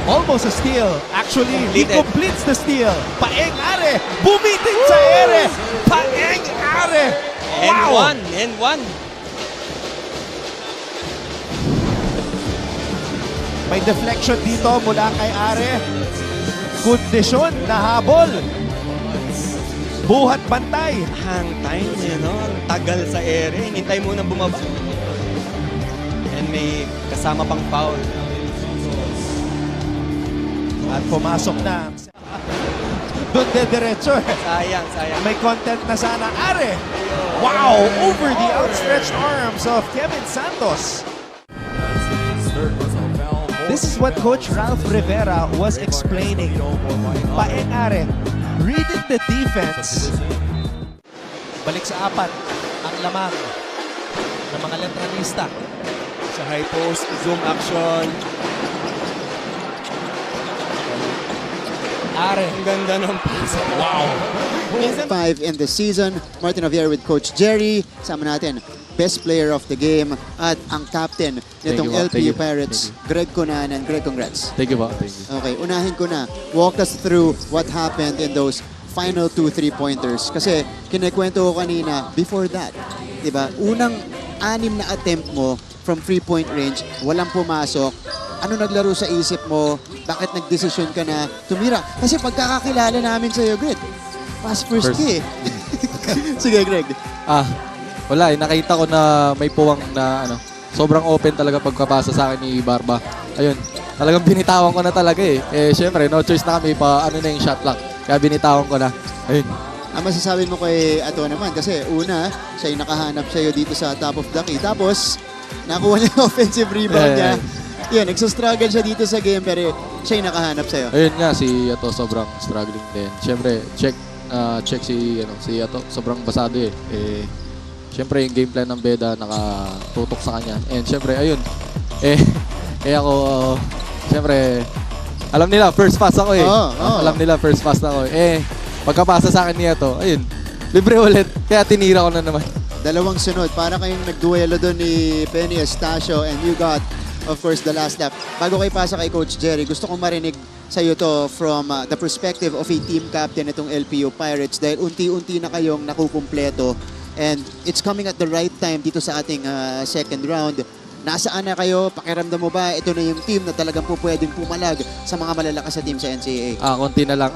Almost a steal. Actually, he completes the steal. Paeng Are, bumiting sa ere. Paeng Are. Wow! And one. May deflection dito mula kay Are. Kondisyon na habol. Buhat bantay. Hang time, ang tagal sa ere. Hinintay mo na bumaba. And may kasama pang foul. At pumasok na. Doon diretso. Sayang. May content na sana. Are. Wow! Over the outstretched arms of Kevin Santos. This is what Coach Ralph Rivera was explaining. Paeng Are, reading the defense. Balik sa apat, ang lamang ng mga letranista. Sa high post, zoom action. Are. Ang ganda ng pass. Wow! 5 in the season. Martin Javier with Coach Jerry. Sama natin, best player of the game at ang captain nitong LPU Pirates, Greg Cunanan. Greg, congrats. Thank you, Bob. Okay, unahin ko na. Walk us through what happened in those final 2 3-pointers. Kasi kinikwento ko kanina, before that, diba? Unang 6 na attempt mo from 3-point range, walang pumasok. Ano naglaro sa isip mo? Bakit nagdesisyon ka na tumira? Kasi pagkakakilala namin sa'yo, Greg, pass first key. Sige, Greg. Wala nakita ko na may puwang na sobrang open talaga pagkapasa sa akin ni Barba. Ayun, talagang binitawan ko na talaga eh. Syempre, no choice na kami pa na yung shot clock. Kaya binitawan ko na. Ayun. Ang masasabi mo kay Ato naman, kasi una, siya yung nakahanap sa'yo dito sa top of the key. Tapos, nakuha niya yung offensive rebound niya. Yan, nagsastruggle siya dito sa game, pero siya yung nakahanap sa'yo. Ayun nga, si Ato sobrang struggling din. Syempre, check si Ato, sobrang basado eh. Siyempre, yung game plan ng Beda nakatutok sa kanya. And siyempre, ayun. Ako, siyempre, alam nila, first pass ako eh. Alam nila, first pass ako. Pagkapasa sa akin niya to, ayun, libre ulit. Kaya tinira ko na naman. Dalawang sunod. Para kayong nagduelo doon ni Penny Estacio and you got, of course, the last lap. Bago kayo pasa kay Coach Jerry, gusto kong marinig sa iyo to from the perspective of a team captain itong LPU Pirates dahil unti-unti na kayong nakukumpleto. And it's coming at the right time dito sa ating second round. Nasaan na kayo? Pakiramdam mo ba ito na yung team na talagang po pwedeng pumalag sa mga malalakas sa team sa NCAA? Konti na lang.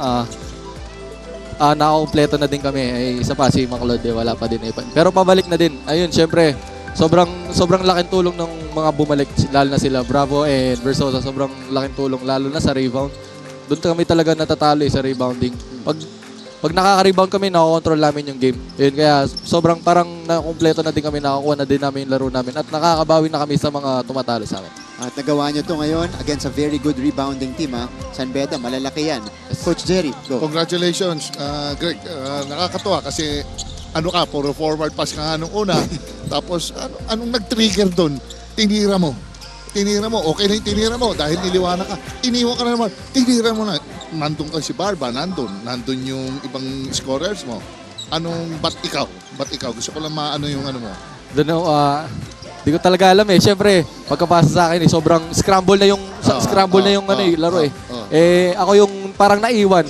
Nakakumpleto na din kami. Isa pa si Maclod, wala pa din. Pero pabalik na din. Ayun, syempre, sobrang laking tulong ng mga bumalik, lalo na sila Bravo and Versosa. Sobrang laking tulong, lalo na sa rebound. Doon kami talaga natatalo sa rebounding. pag nakaka-rebound kami, nakakontrol namin yung game. Yun, kaya sobrang parang nakumpleto na din kami, nakakuha na din namin yung laro namin at nakakabawi na kami sa mga tumatalo sa amin. At nagawa nyo to ngayon against a very good rebounding team, ha? San Beda, malalaki yan. Coach Jerry, go. Congratulations, Greg. Nakakatuwa kasi puro forward pass ka nga nung una. Tapos anong nag-trigger doon? Tinira mo, okay na yung tinira mo dahil niliwanag ka. Iniwan ka na naman, tinira mo na. Nandun ka si Barba, nandun yung ibang scorers mo. Ba't ikaw? Gusto ko lang maano yung ano mo. Doon di ko talaga alam eh. Siyempre, pagkapasa sa akin sobrang scramble na yung laro eh. Ako yung parang naiwan.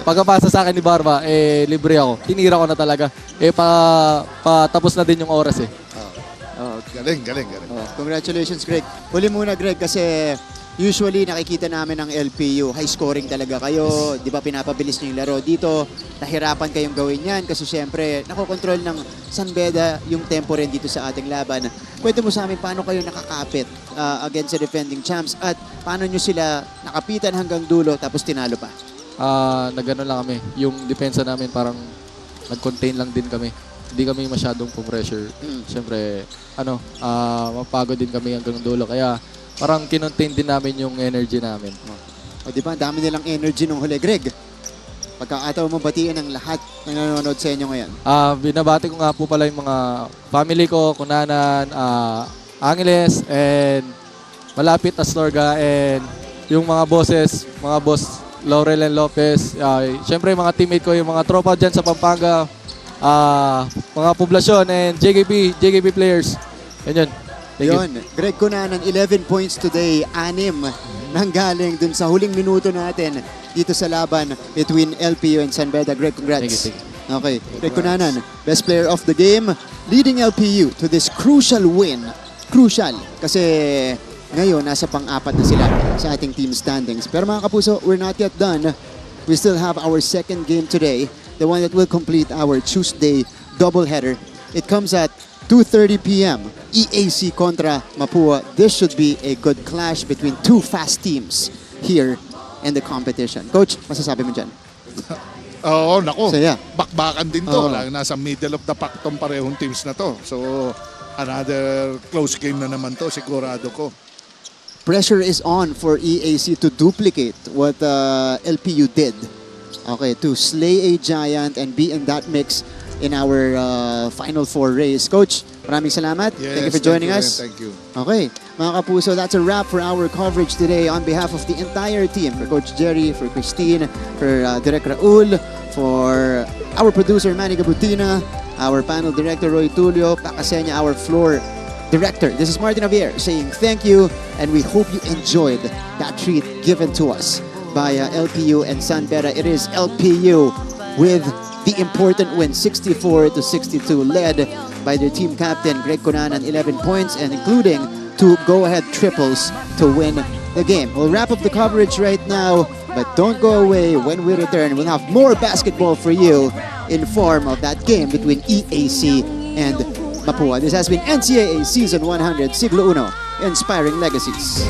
Pagkapasa sa akin ni Barba, libre ako. Tinira ko na talaga. Patapos na din yung oras eh. Galing. Congratulations, Greg. Huli muna, Greg, kasi usually nakikita namin ang LPU, high scoring talaga kayo, di ba pinapabilis niyo yung laro. Dito, nahirapan kayong gawin yan kasi syempre, nakokontrol ng San Beda yung tempo rin dito sa ating laban. Kwento mo sa amin paano kayo nakakapit against the defending champs at paano nyo sila nakapitan hanggang dulo tapos tinalo pa? Nagano lang kami. Yung depensa namin parang nag-contain lang din kami. Hindi kami masyadong pressure. Siyempre, mapagod din kami hanggang dulo. Kaya parang kinontain din namin yung energy namin. O di ba, dami nilang energy nung huli. Greg, pagkakataon mo batiin ang lahat na nanonood sa inyo ngayon. Binabati ko nga po pala yung mga family ko, Kunanan, Angeles, and malapit Astorga, and yung mga bosses, mga boss Laurel and Lopez. Siyempre, mga teammate ko, yung mga tropa dyan sa Pampanga, mga poblasyon, and JKP players. Yan. Yun, Greg Kunanan, 11 points today, 6 nanggaling dun sa huling minuto natin dito sa laban between LPU and San Beda. Greg, congrats. Thank you. Okay, Greg Kunanan, best player of the game, leading LPU to this crucial win. Crucial, kasi ngayon nasa pang-apat na sila sa ating team standings. Pero mga kapuso, we're not yet done. We still have our second game today, the one that will complete our Tuesday doubleheader. It comes at 2:30 p.m. EAC kontra Mapua. This should be a good clash between two fast teams here in the competition. Coach, masasabi mo dyan? Oo, nako. So, yeah. Bakbakan din to. Nasa middle of the pack tong parehong teams na to. So, another close game na naman to, sigurado ko. Pressure is on for EAC to duplicate what LPU did. Okay, to slay a giant and be in that mix in our Final Four race. Coach, maraming salamat. Yes, thank you for joining us. Thank you. Okay, mga kapuso, that's a wrap for our coverage today on behalf of the entire team. For Coach Jerry, for Christine, for Direk Raul, for our producer Manny Gabutina, our panel director Roy Tulio, Pakasenya, our floor director. This is Martin Javier saying thank you, and we hope you enjoyed that treat given to us by LPU and San Beda. It is LPU with the important win, 64-62, led by their team captain, Greg Kunanan, 11 points, and including 2 go-ahead triples to win the game. We'll wrap up the coverage right now, but don't go away. When we return, we'll have more basketball for you in form of that game between EAC and Mapua. This has been NCAA Season 100, Siglo Uno, Inspiring Legacies.